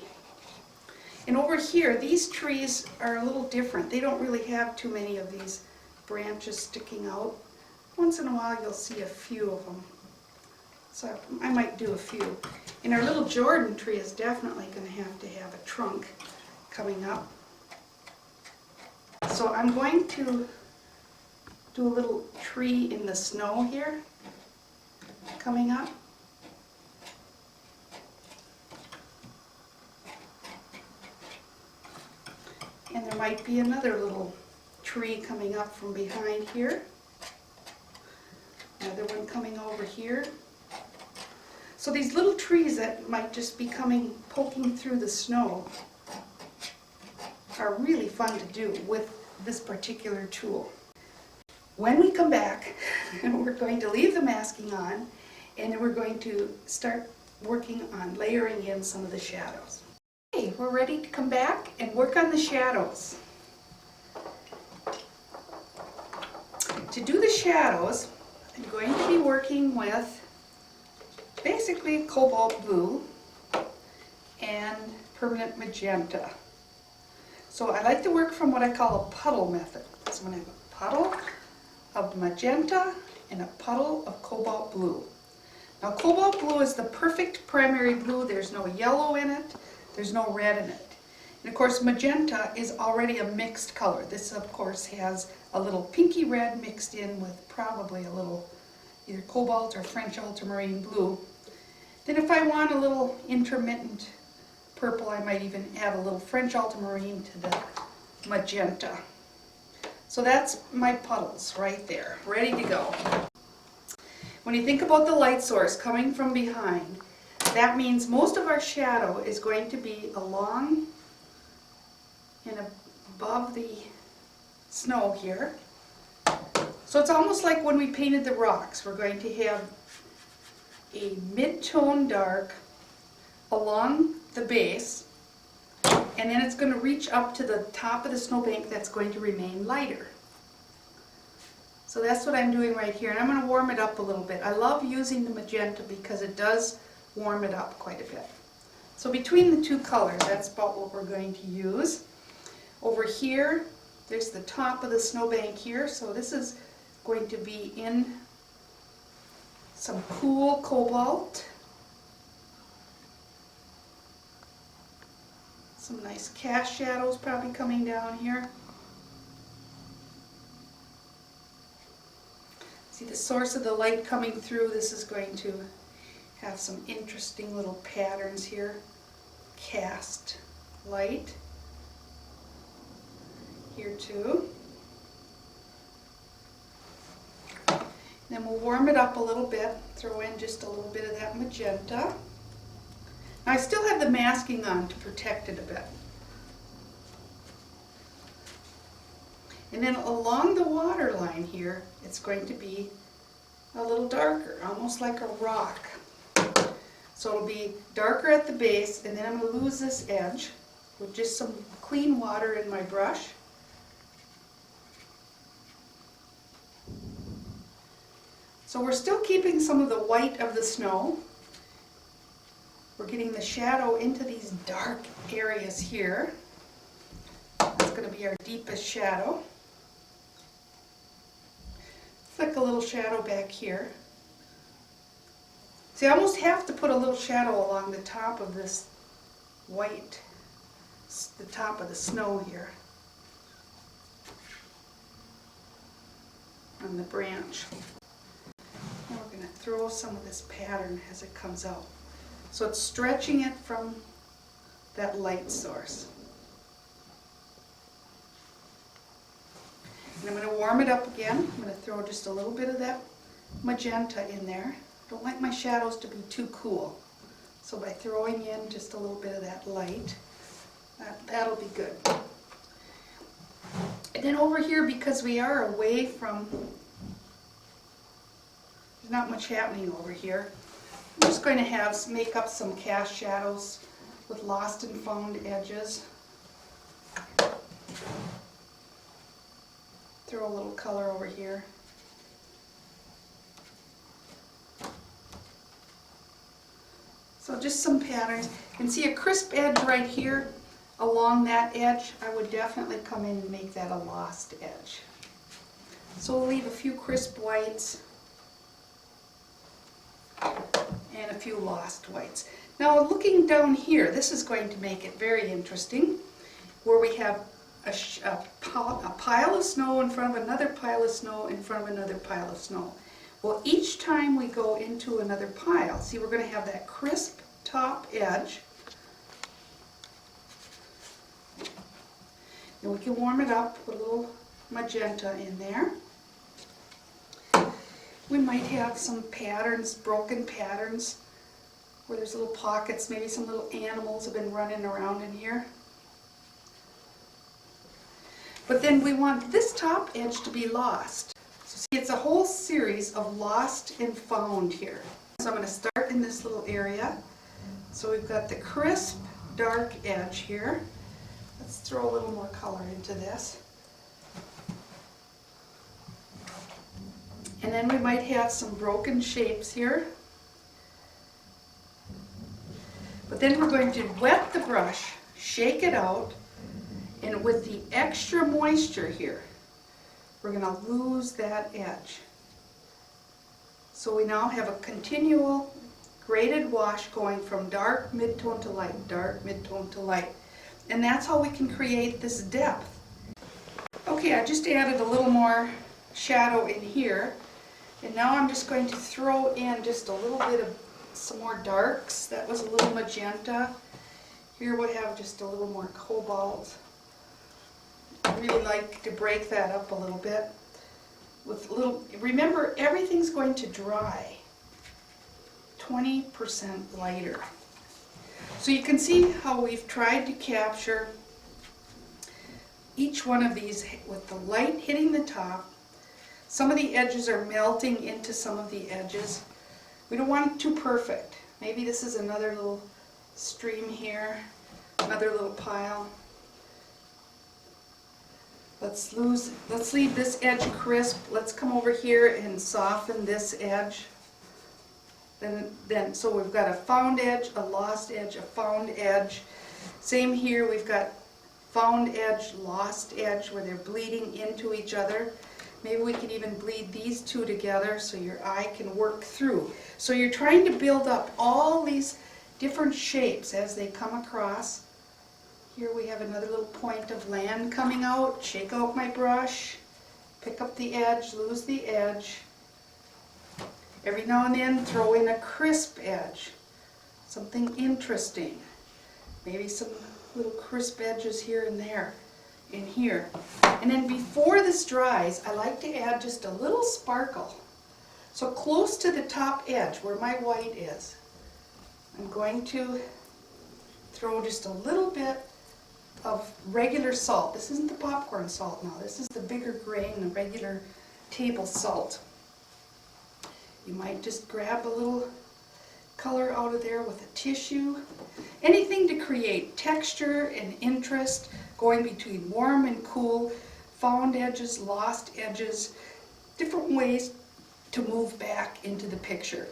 And over here, these trees are a little different. They don't really have too many of these branches sticking out. Once in a while you'll see a few of them. So I might do a few. And our little Jordan tree is definitely going to have a trunk coming up. So I'm going to do a little tree in the snow here coming up. And there might be another little tree coming up from behind here. Another one coming over here. So these little trees that might just be poking through the snow are really fun to do with this particular tool. When we come back, we're going to leave the masking on, and then we're going to start working on layering in some of the shadows. Okay, we're ready to come back and work on the shadows. To do the shadows, I'm going to be working with basically cobalt blue and permanent magenta. So I like to work from what I call a puddle method. So I'm going to have a puddle of magenta and a puddle of cobalt blue. Now cobalt blue is the perfect primary blue. There's no yellow in it. There's no red in it. And of course magenta is already a mixed color. This of course has a little pinky red mixed in with probably a little either cobalt or French ultramarine blue. Then if I want a little intermittent purple, I might even add a little French ultramarine to the magenta. So that's my puddles right there, ready to go. When you think about the light source coming from behind, that means most of our shadow is going to be along and above the snow here. So it's almost like when we painted the rocks. We're going to have a mid-tone dark along the base, and then it's going to reach up to the top of the snowbank that's going to remain lighter. So that's what I'm doing right here, and I'm going to warm it up a little bit. I love using the magenta because it does warm it up quite a bit. So between the two colors, that's about what we're going to use. Over here, there's the top of the snowbank here, so this is going to be in some cool cobalt. Some nice cast shadows probably coming down here. See the source of the light coming through. This is going to have some interesting little patterns here. Cast light. Here too. Then we'll warm it up a little bit. Throw in just a little bit of that magenta. Now I still have the masking on to protect it a bit. And then along the water line here, it's going to be a little darker, almost like a rock. So it'll be darker at the base, and then I'm going to lose this edge with just some clean water in my brush. So we're still keeping some of the white of the snow. We're getting the shadow into these dark areas here. That's going to be our deepest shadow. Flick a little shadow back here. See, I almost have to put a little shadow along the top of this white, the top of the snow here, on the branch. And we're going to throw some of this pattern as it comes out. So it's stretching it from that light source. And I'm going to warm it up again. I'm going to throw just a little bit of that magenta in there. Don't like my shadows to be too cool. So by throwing in just a little bit of that light, that'll be good. And then over here, because we are away from, there's not much happening over here, I'm just going to make up some cast shadows with lost and found edges. Throw a little color over here. So just some patterns. You can see a crisp edge right here along that edge. I would definitely come in and make that a lost edge. So we'll leave a few crisp whites and a few lost whites. Now looking down here, this is going to make it very interesting, where we have a pile of snow in front of another pile of snow in front of another pile of snow. Well, each time we go into another pile, see, we're going to have that crisp top edge. And we can warm it up with a little magenta in there. We might have some patterns, broken patterns, where there's little pockets, maybe some little animals have been running around in here. But then we want this top edge to be lost. So see, it's a whole series of lost and found here. So I'm going to start in this little area. So we've got the crisp, dark edge here. Let's throw a little more color into this. And then we might have some broken shapes here. But then we're going to wet the brush, shake it out, and with the extra moisture here, we're going to lose that edge. So we now have a continual graded wash going from dark mid-tone to light, dark mid-tone to light. And that's how we can create this depth. Okay, I just added a little more shadow in here. And now I'm just going to throw in just a little bit of some more darks. That was a little magenta. Here we have just a little more cobalt. I really like to break that up a little bit. With a little, remember, everything's going to dry 20% lighter. So you can see how we've tried to capture each one of these with the light hitting the top. Some of the edges are melting into some of the edges. We don't want it too perfect. Maybe this is another little stream here, another little pile. Let's leave this edge crisp. Let's come over here and soften this edge. So we've got a found edge, a lost edge, a found edge. Same here, we've got found edge, lost edge, where they're bleeding into each other. Maybe we can even bleed these two together so your eye can work through. So you're trying to build up all these different shapes as they come across. Here we have another little point of land coming out. Shake out my brush, pick up the edge, lose the edge. Every now and then throw in a crisp edge, something interesting. Maybe some little crisp edges here and there, in here. And then before this dries, I like to add just a little sparkle. So close to the top edge where my white is, I'm going to throw just a little bit of regular salt. This isn't the popcorn salt now. This is the bigger grain, the regular table salt. You might just grab a little color out of there with a tissue. Anything to create texture and interest, going between warm and cool, found edges, lost edges, different ways to move back into the picture.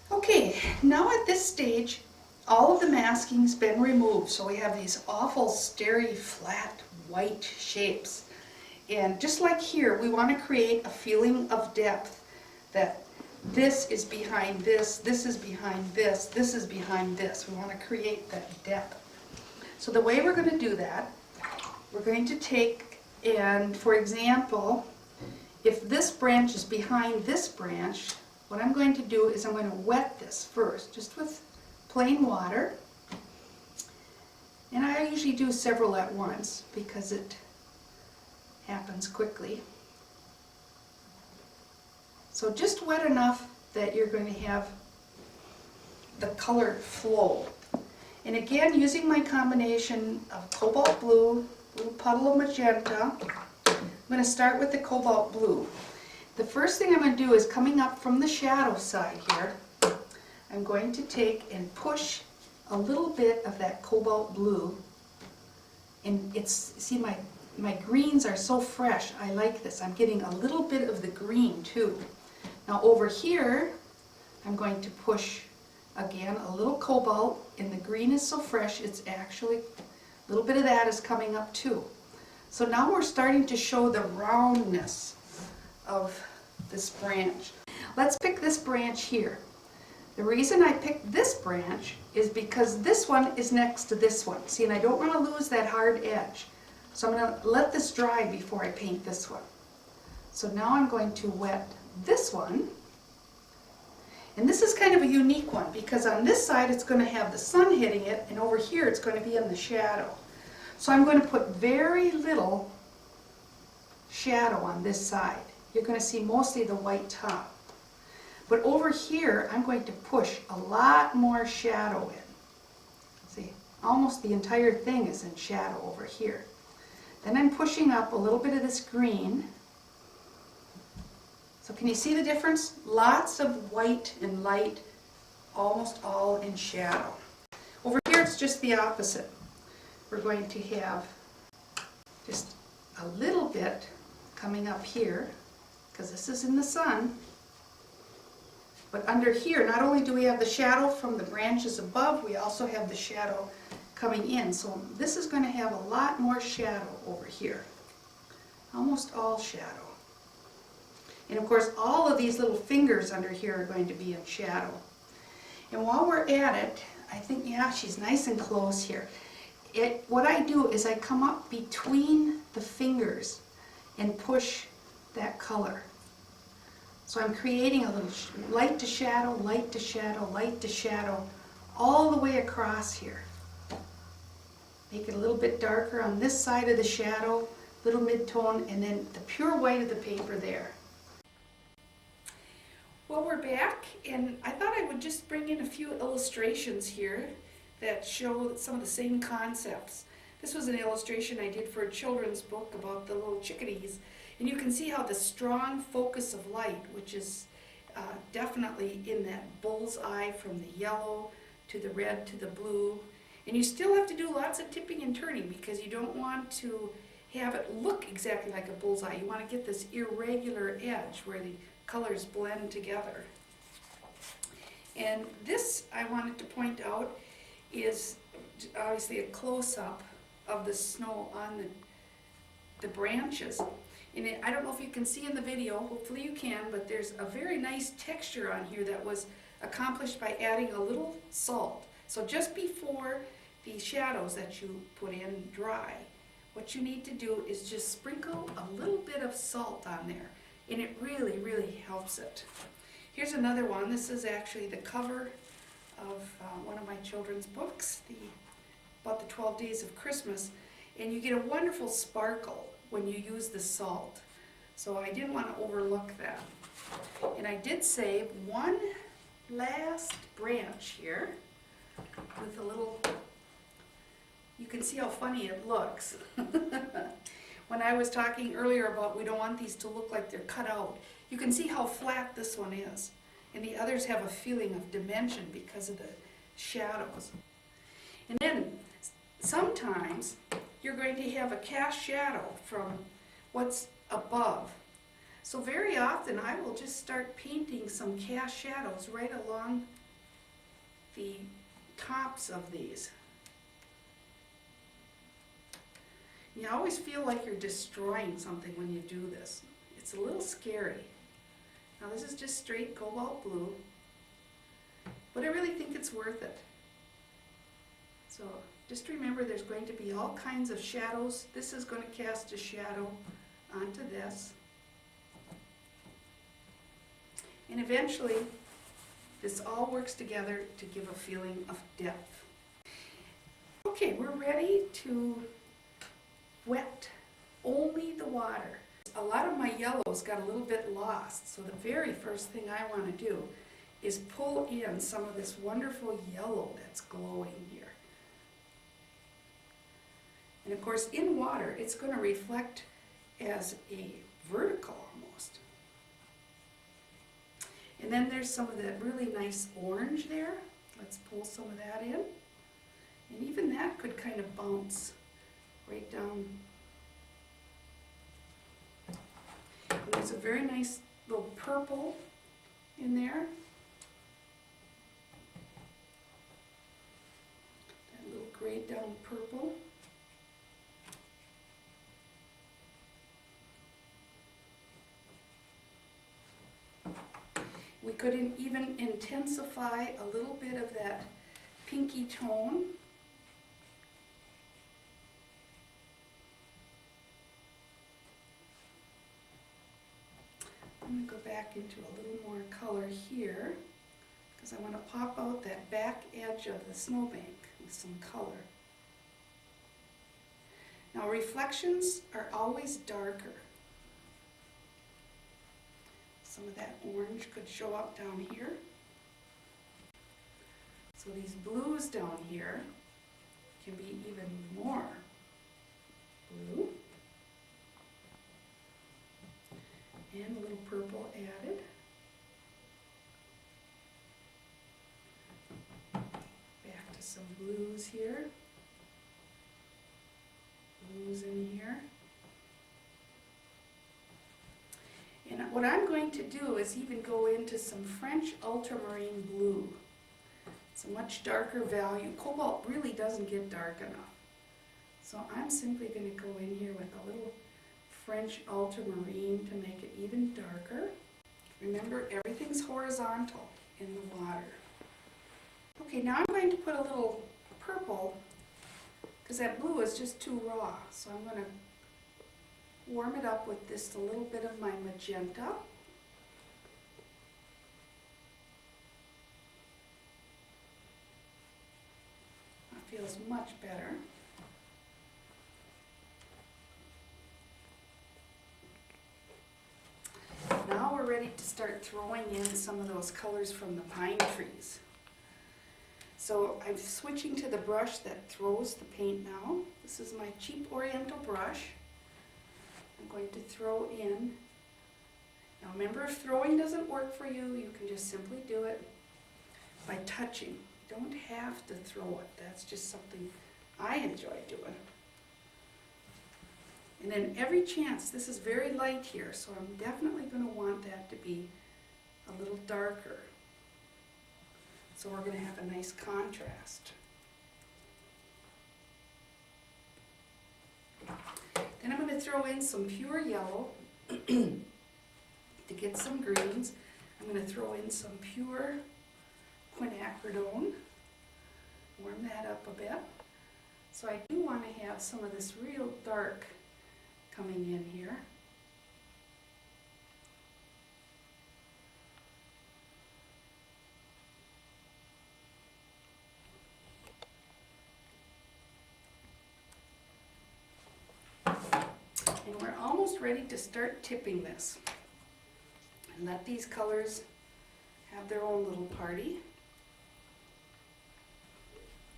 Okay, now at this stage, all of the masking's been removed, so we have these awful starry, flat, white shapes. And just like here, we want to create a feeling of depth, that this is behind this, this is behind this, this is behind this. We want to create that depth. So the way we're going to do that, we're going to take, and for example, if this branch is behind this branch, what I'm going to do is I'm going to wet this first, just with plain water. And I usually do several at once because it happens quickly. So just wet enough that you're going to have the color flow. And again, using my combination of cobalt blue, a little puddle of magenta, I'm going to start with the cobalt blue. The first thing I'm going to do is, coming up from the shadow side here, I'm going to take and push a little bit of that cobalt blue. And it's, see, my greens are so fresh. I like this. I'm getting a little bit of the green too. Now over here, I'm going to push again a little cobalt, and the green is so fresh, it's actually, a little bit of that is coming up too. So now we're starting to show the roundness of this branch. Let's pick this branch here. The reason I picked this branch is because this one is next to this one. See, and I don't want to lose that hard edge. So I'm going to let this dry before I paint this one. So now I'm going to wet this one. And this is kind of a unique one because on this side it's going to have the sun hitting it, and over here it's going to be in the shadow. So I'm going to put very little shadow on this side. You're going to see mostly the white top. But over here, I'm going to push a lot more shadow in. See, almost the entire thing is in shadow over here. Then I'm pushing up a little bit of this green. So can you see the difference? Lots of white and light, almost all in shadow. Over here, it's just the opposite. We're going to have just a little bit coming up here, because this is in the sun. But under here, not only do we have the shadow from the branches above, we also have the shadow coming in. So this is going to have a lot more shadow over here. Almost all shadow. And of course, all of these little fingers under here are going to be in shadow. And while we're at it, I think, yeah, she's nice and close here. what I do is I come up between the fingers and push that color. So I'm creating a little light to shadow, light to shadow, light to shadow, all the way across here. Make it a little bit darker on this side of the shadow, little mid-tone, and then the pure white of the paper there. Well, we're back, and I thought I would just bring in a few illustrations here that show some of the same concepts. This was an illustration I did for a children's book about the little chickadees, and you can see how the strong focus of light, which is definitely in that bull's eye from the yellow to the red to the blue, and you still have to do lots of tipping and turning because you don't want to have it look exactly like a bullseye. You want to get this irregular edge where the colors blend together. And this, I wanted to point out, is obviously a close-up of the snow on the branches. And I don't know if you can see in the video, hopefully you can, but there's a very nice texture on here that was accomplished by adding a little salt. So just before the shadows that you put in dry, what you need to do is just sprinkle a little bit of salt on there, and it really, really helps it. Here's another one. This is actually the cover of one of my children's books, about the 12 Days of Christmas, and you get a wonderful sparkle when you use the salt. So I didn't want to overlook that. And I did save one last branch here with a little, you can see how funny it looks. When I was talking earlier about we don't want these to look like they're cut out, you can see how flat this one is. And the others have a feeling of dimension because of the shadows. And then sometimes you're going to have a cast shadow from what's above. So very often I will just start painting some cast shadows right along the tops of these. You always feel like you're destroying something when you do this. It's a little scary. Now this is just straight cobalt blue, but I really think it's worth it. So just remember there's going to be all kinds of shadows. This is going to cast a shadow onto this. And eventually this all works together to give a feeling of depth. Okay, we're ready to wet only the water. A lot of my yellows got a little bit lost, so the very first thing I want to do is pull in some of this wonderful yellow that's glowing here. And of course in water it's going to reflect as a vertical almost. And then there's some of that really nice orange there. Let's pull some of that in. And even that could kind of bounce right down. And there's a very nice little purple in there. That little grayed down purple. We could even intensify a little bit of that pinky tone. I'm going to go back into a little more color here because I want to pop out that back edge of the snowbank with some color. Now reflections are always darker. Some of that orange could show up down here. So these blues down here can be even more blue. And a little purple added. Back to some blues here. Blues in here. And what I'm going to do is even go into some French ultramarine blue. It's a much darker value. Cobalt really doesn't get dark enough. So I'm simply going to go in here with a little French ultramarine to make it even darker. Remember, everything's horizontal in the water. Okay, now I'm going to put a little purple because that blue is just too raw. So I'm going to warm it up with just a little bit of my magenta. That feels much better. Now we're ready to start throwing in some of those colors from the pine trees. So I'm switching to the brush that throws the paint now. This is my cheap Oriental brush. I'm going to throw in. Now remember, if throwing doesn't work for you, you can just simply do it by touching. You don't have to throw it. That's just something I enjoy doing. And then every chance, this is very light here, so I'm definitely going to want that to be a little darker. So we're going to have a nice contrast. Then I'm going to throw in some pure yellow to get some greens. I'm going to throw in some pure quinacridone, warm that up a bit. So I do want to have some of this real dark coming in here. And we're almost ready to start tipping this. And let these colors have their own little party.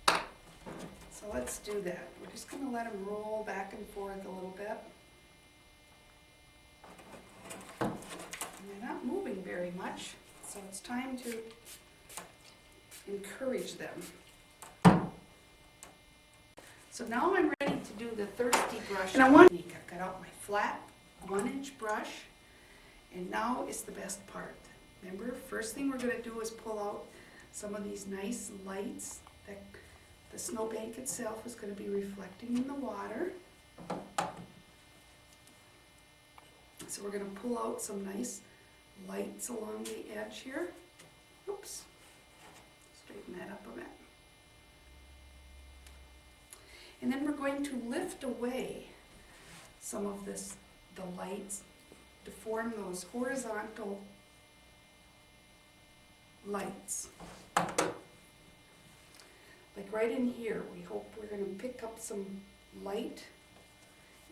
So let's do that. We're just going to let them roll back and forth a little bit. And they're not moving very much, so it's time to encourage them. So now I'm ready to do the thirsty brush technique. I've got out my flat 1-inch brush, and now is the best part. Remember, first thing we're going to do is pull out some of these nice lights that the snowbank itself is going to be reflecting in the water. So we're going to pull out some nice lights along the edge here. Oops. Straighten that up a bit. And then we're going to lift away some of the lights to form those horizontal lights. Like right in here, we hope we're going to pick up some light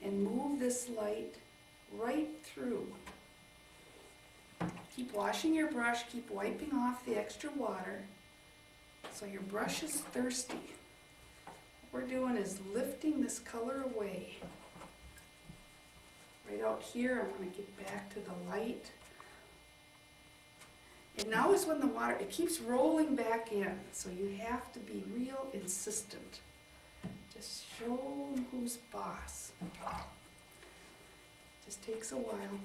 and move this light right through. Keep washing your brush, keep wiping off the extra water so your brush is thirsty. What we're doing is lifting this color away. Right out here, I want to get back to the light. And now is when the water, it keeps rolling back in, so you have to be real insistent. Just show them who's boss. Just takes a while.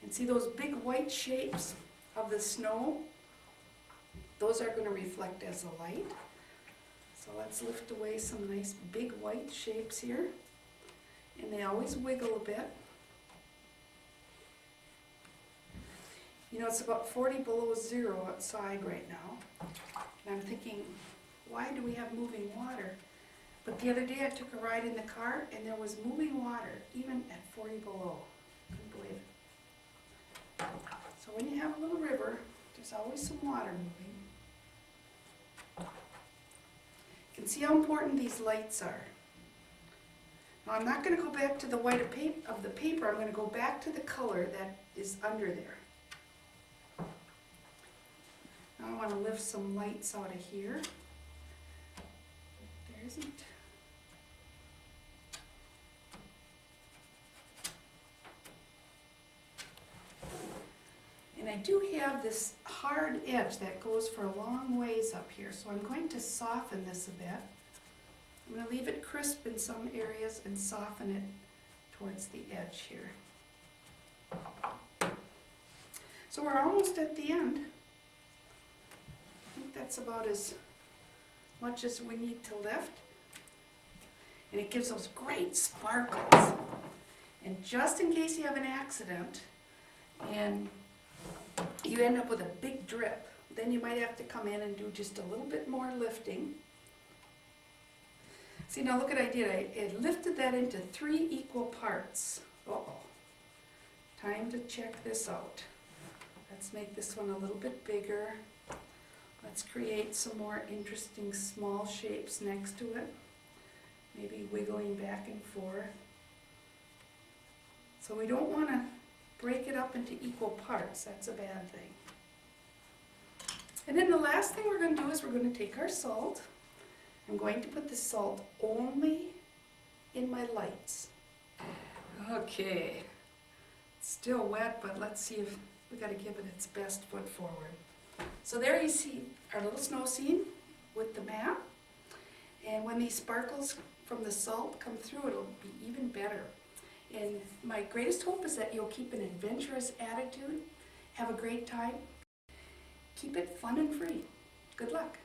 And see those big white shapes of the snow? Those are going to reflect as a light. So let's lift away some nice big white shapes here. And they always wiggle a bit. You know, it's about 40 below zero outside right now. And I'm thinking, why do we have moving water? But the other day I took a ride in the car and there was moving water, even at 40 below. Couldn't believe it. So when you have a little river, there's always some water moving. You can see how important these lights are. Now I'm not going to go back to the white of the paper, I'm going to go back to the color that is under there. Now I want to lift some lights out of here. There isn't. And I do have this hard edge that goes for a long ways up here, so I'm going to soften this a bit. I'm going to leave it crisp in some areas and soften it towards the edge here. So we're almost at the end. I think that's about as much as we need to lift. And it gives those great sparkles. And just in case you have an accident and you end up with a big drip, then you might have to come in and do just a little bit more lifting. See, now look what I did. I lifted that into 3 equal parts. Uh-oh. Time to check this out. Let's make this one a little bit bigger. Let's create some more interesting small shapes next to it. Maybe wiggling back and forth. So we don't want to break it up into equal parts. That's a bad thing. And then the last thing we're going to do is we're going to take our salt. I'm going to put the salt only in my lights. Okay. It's still wet, but let's see if we got to give it its best foot forward. So there you see our little snow scene with the map. And when these sparkles from the salt come through, it'll be even better. And my greatest hope is that you'll keep an adventurous attitude, have a great time, keep it fun and free. Good luck.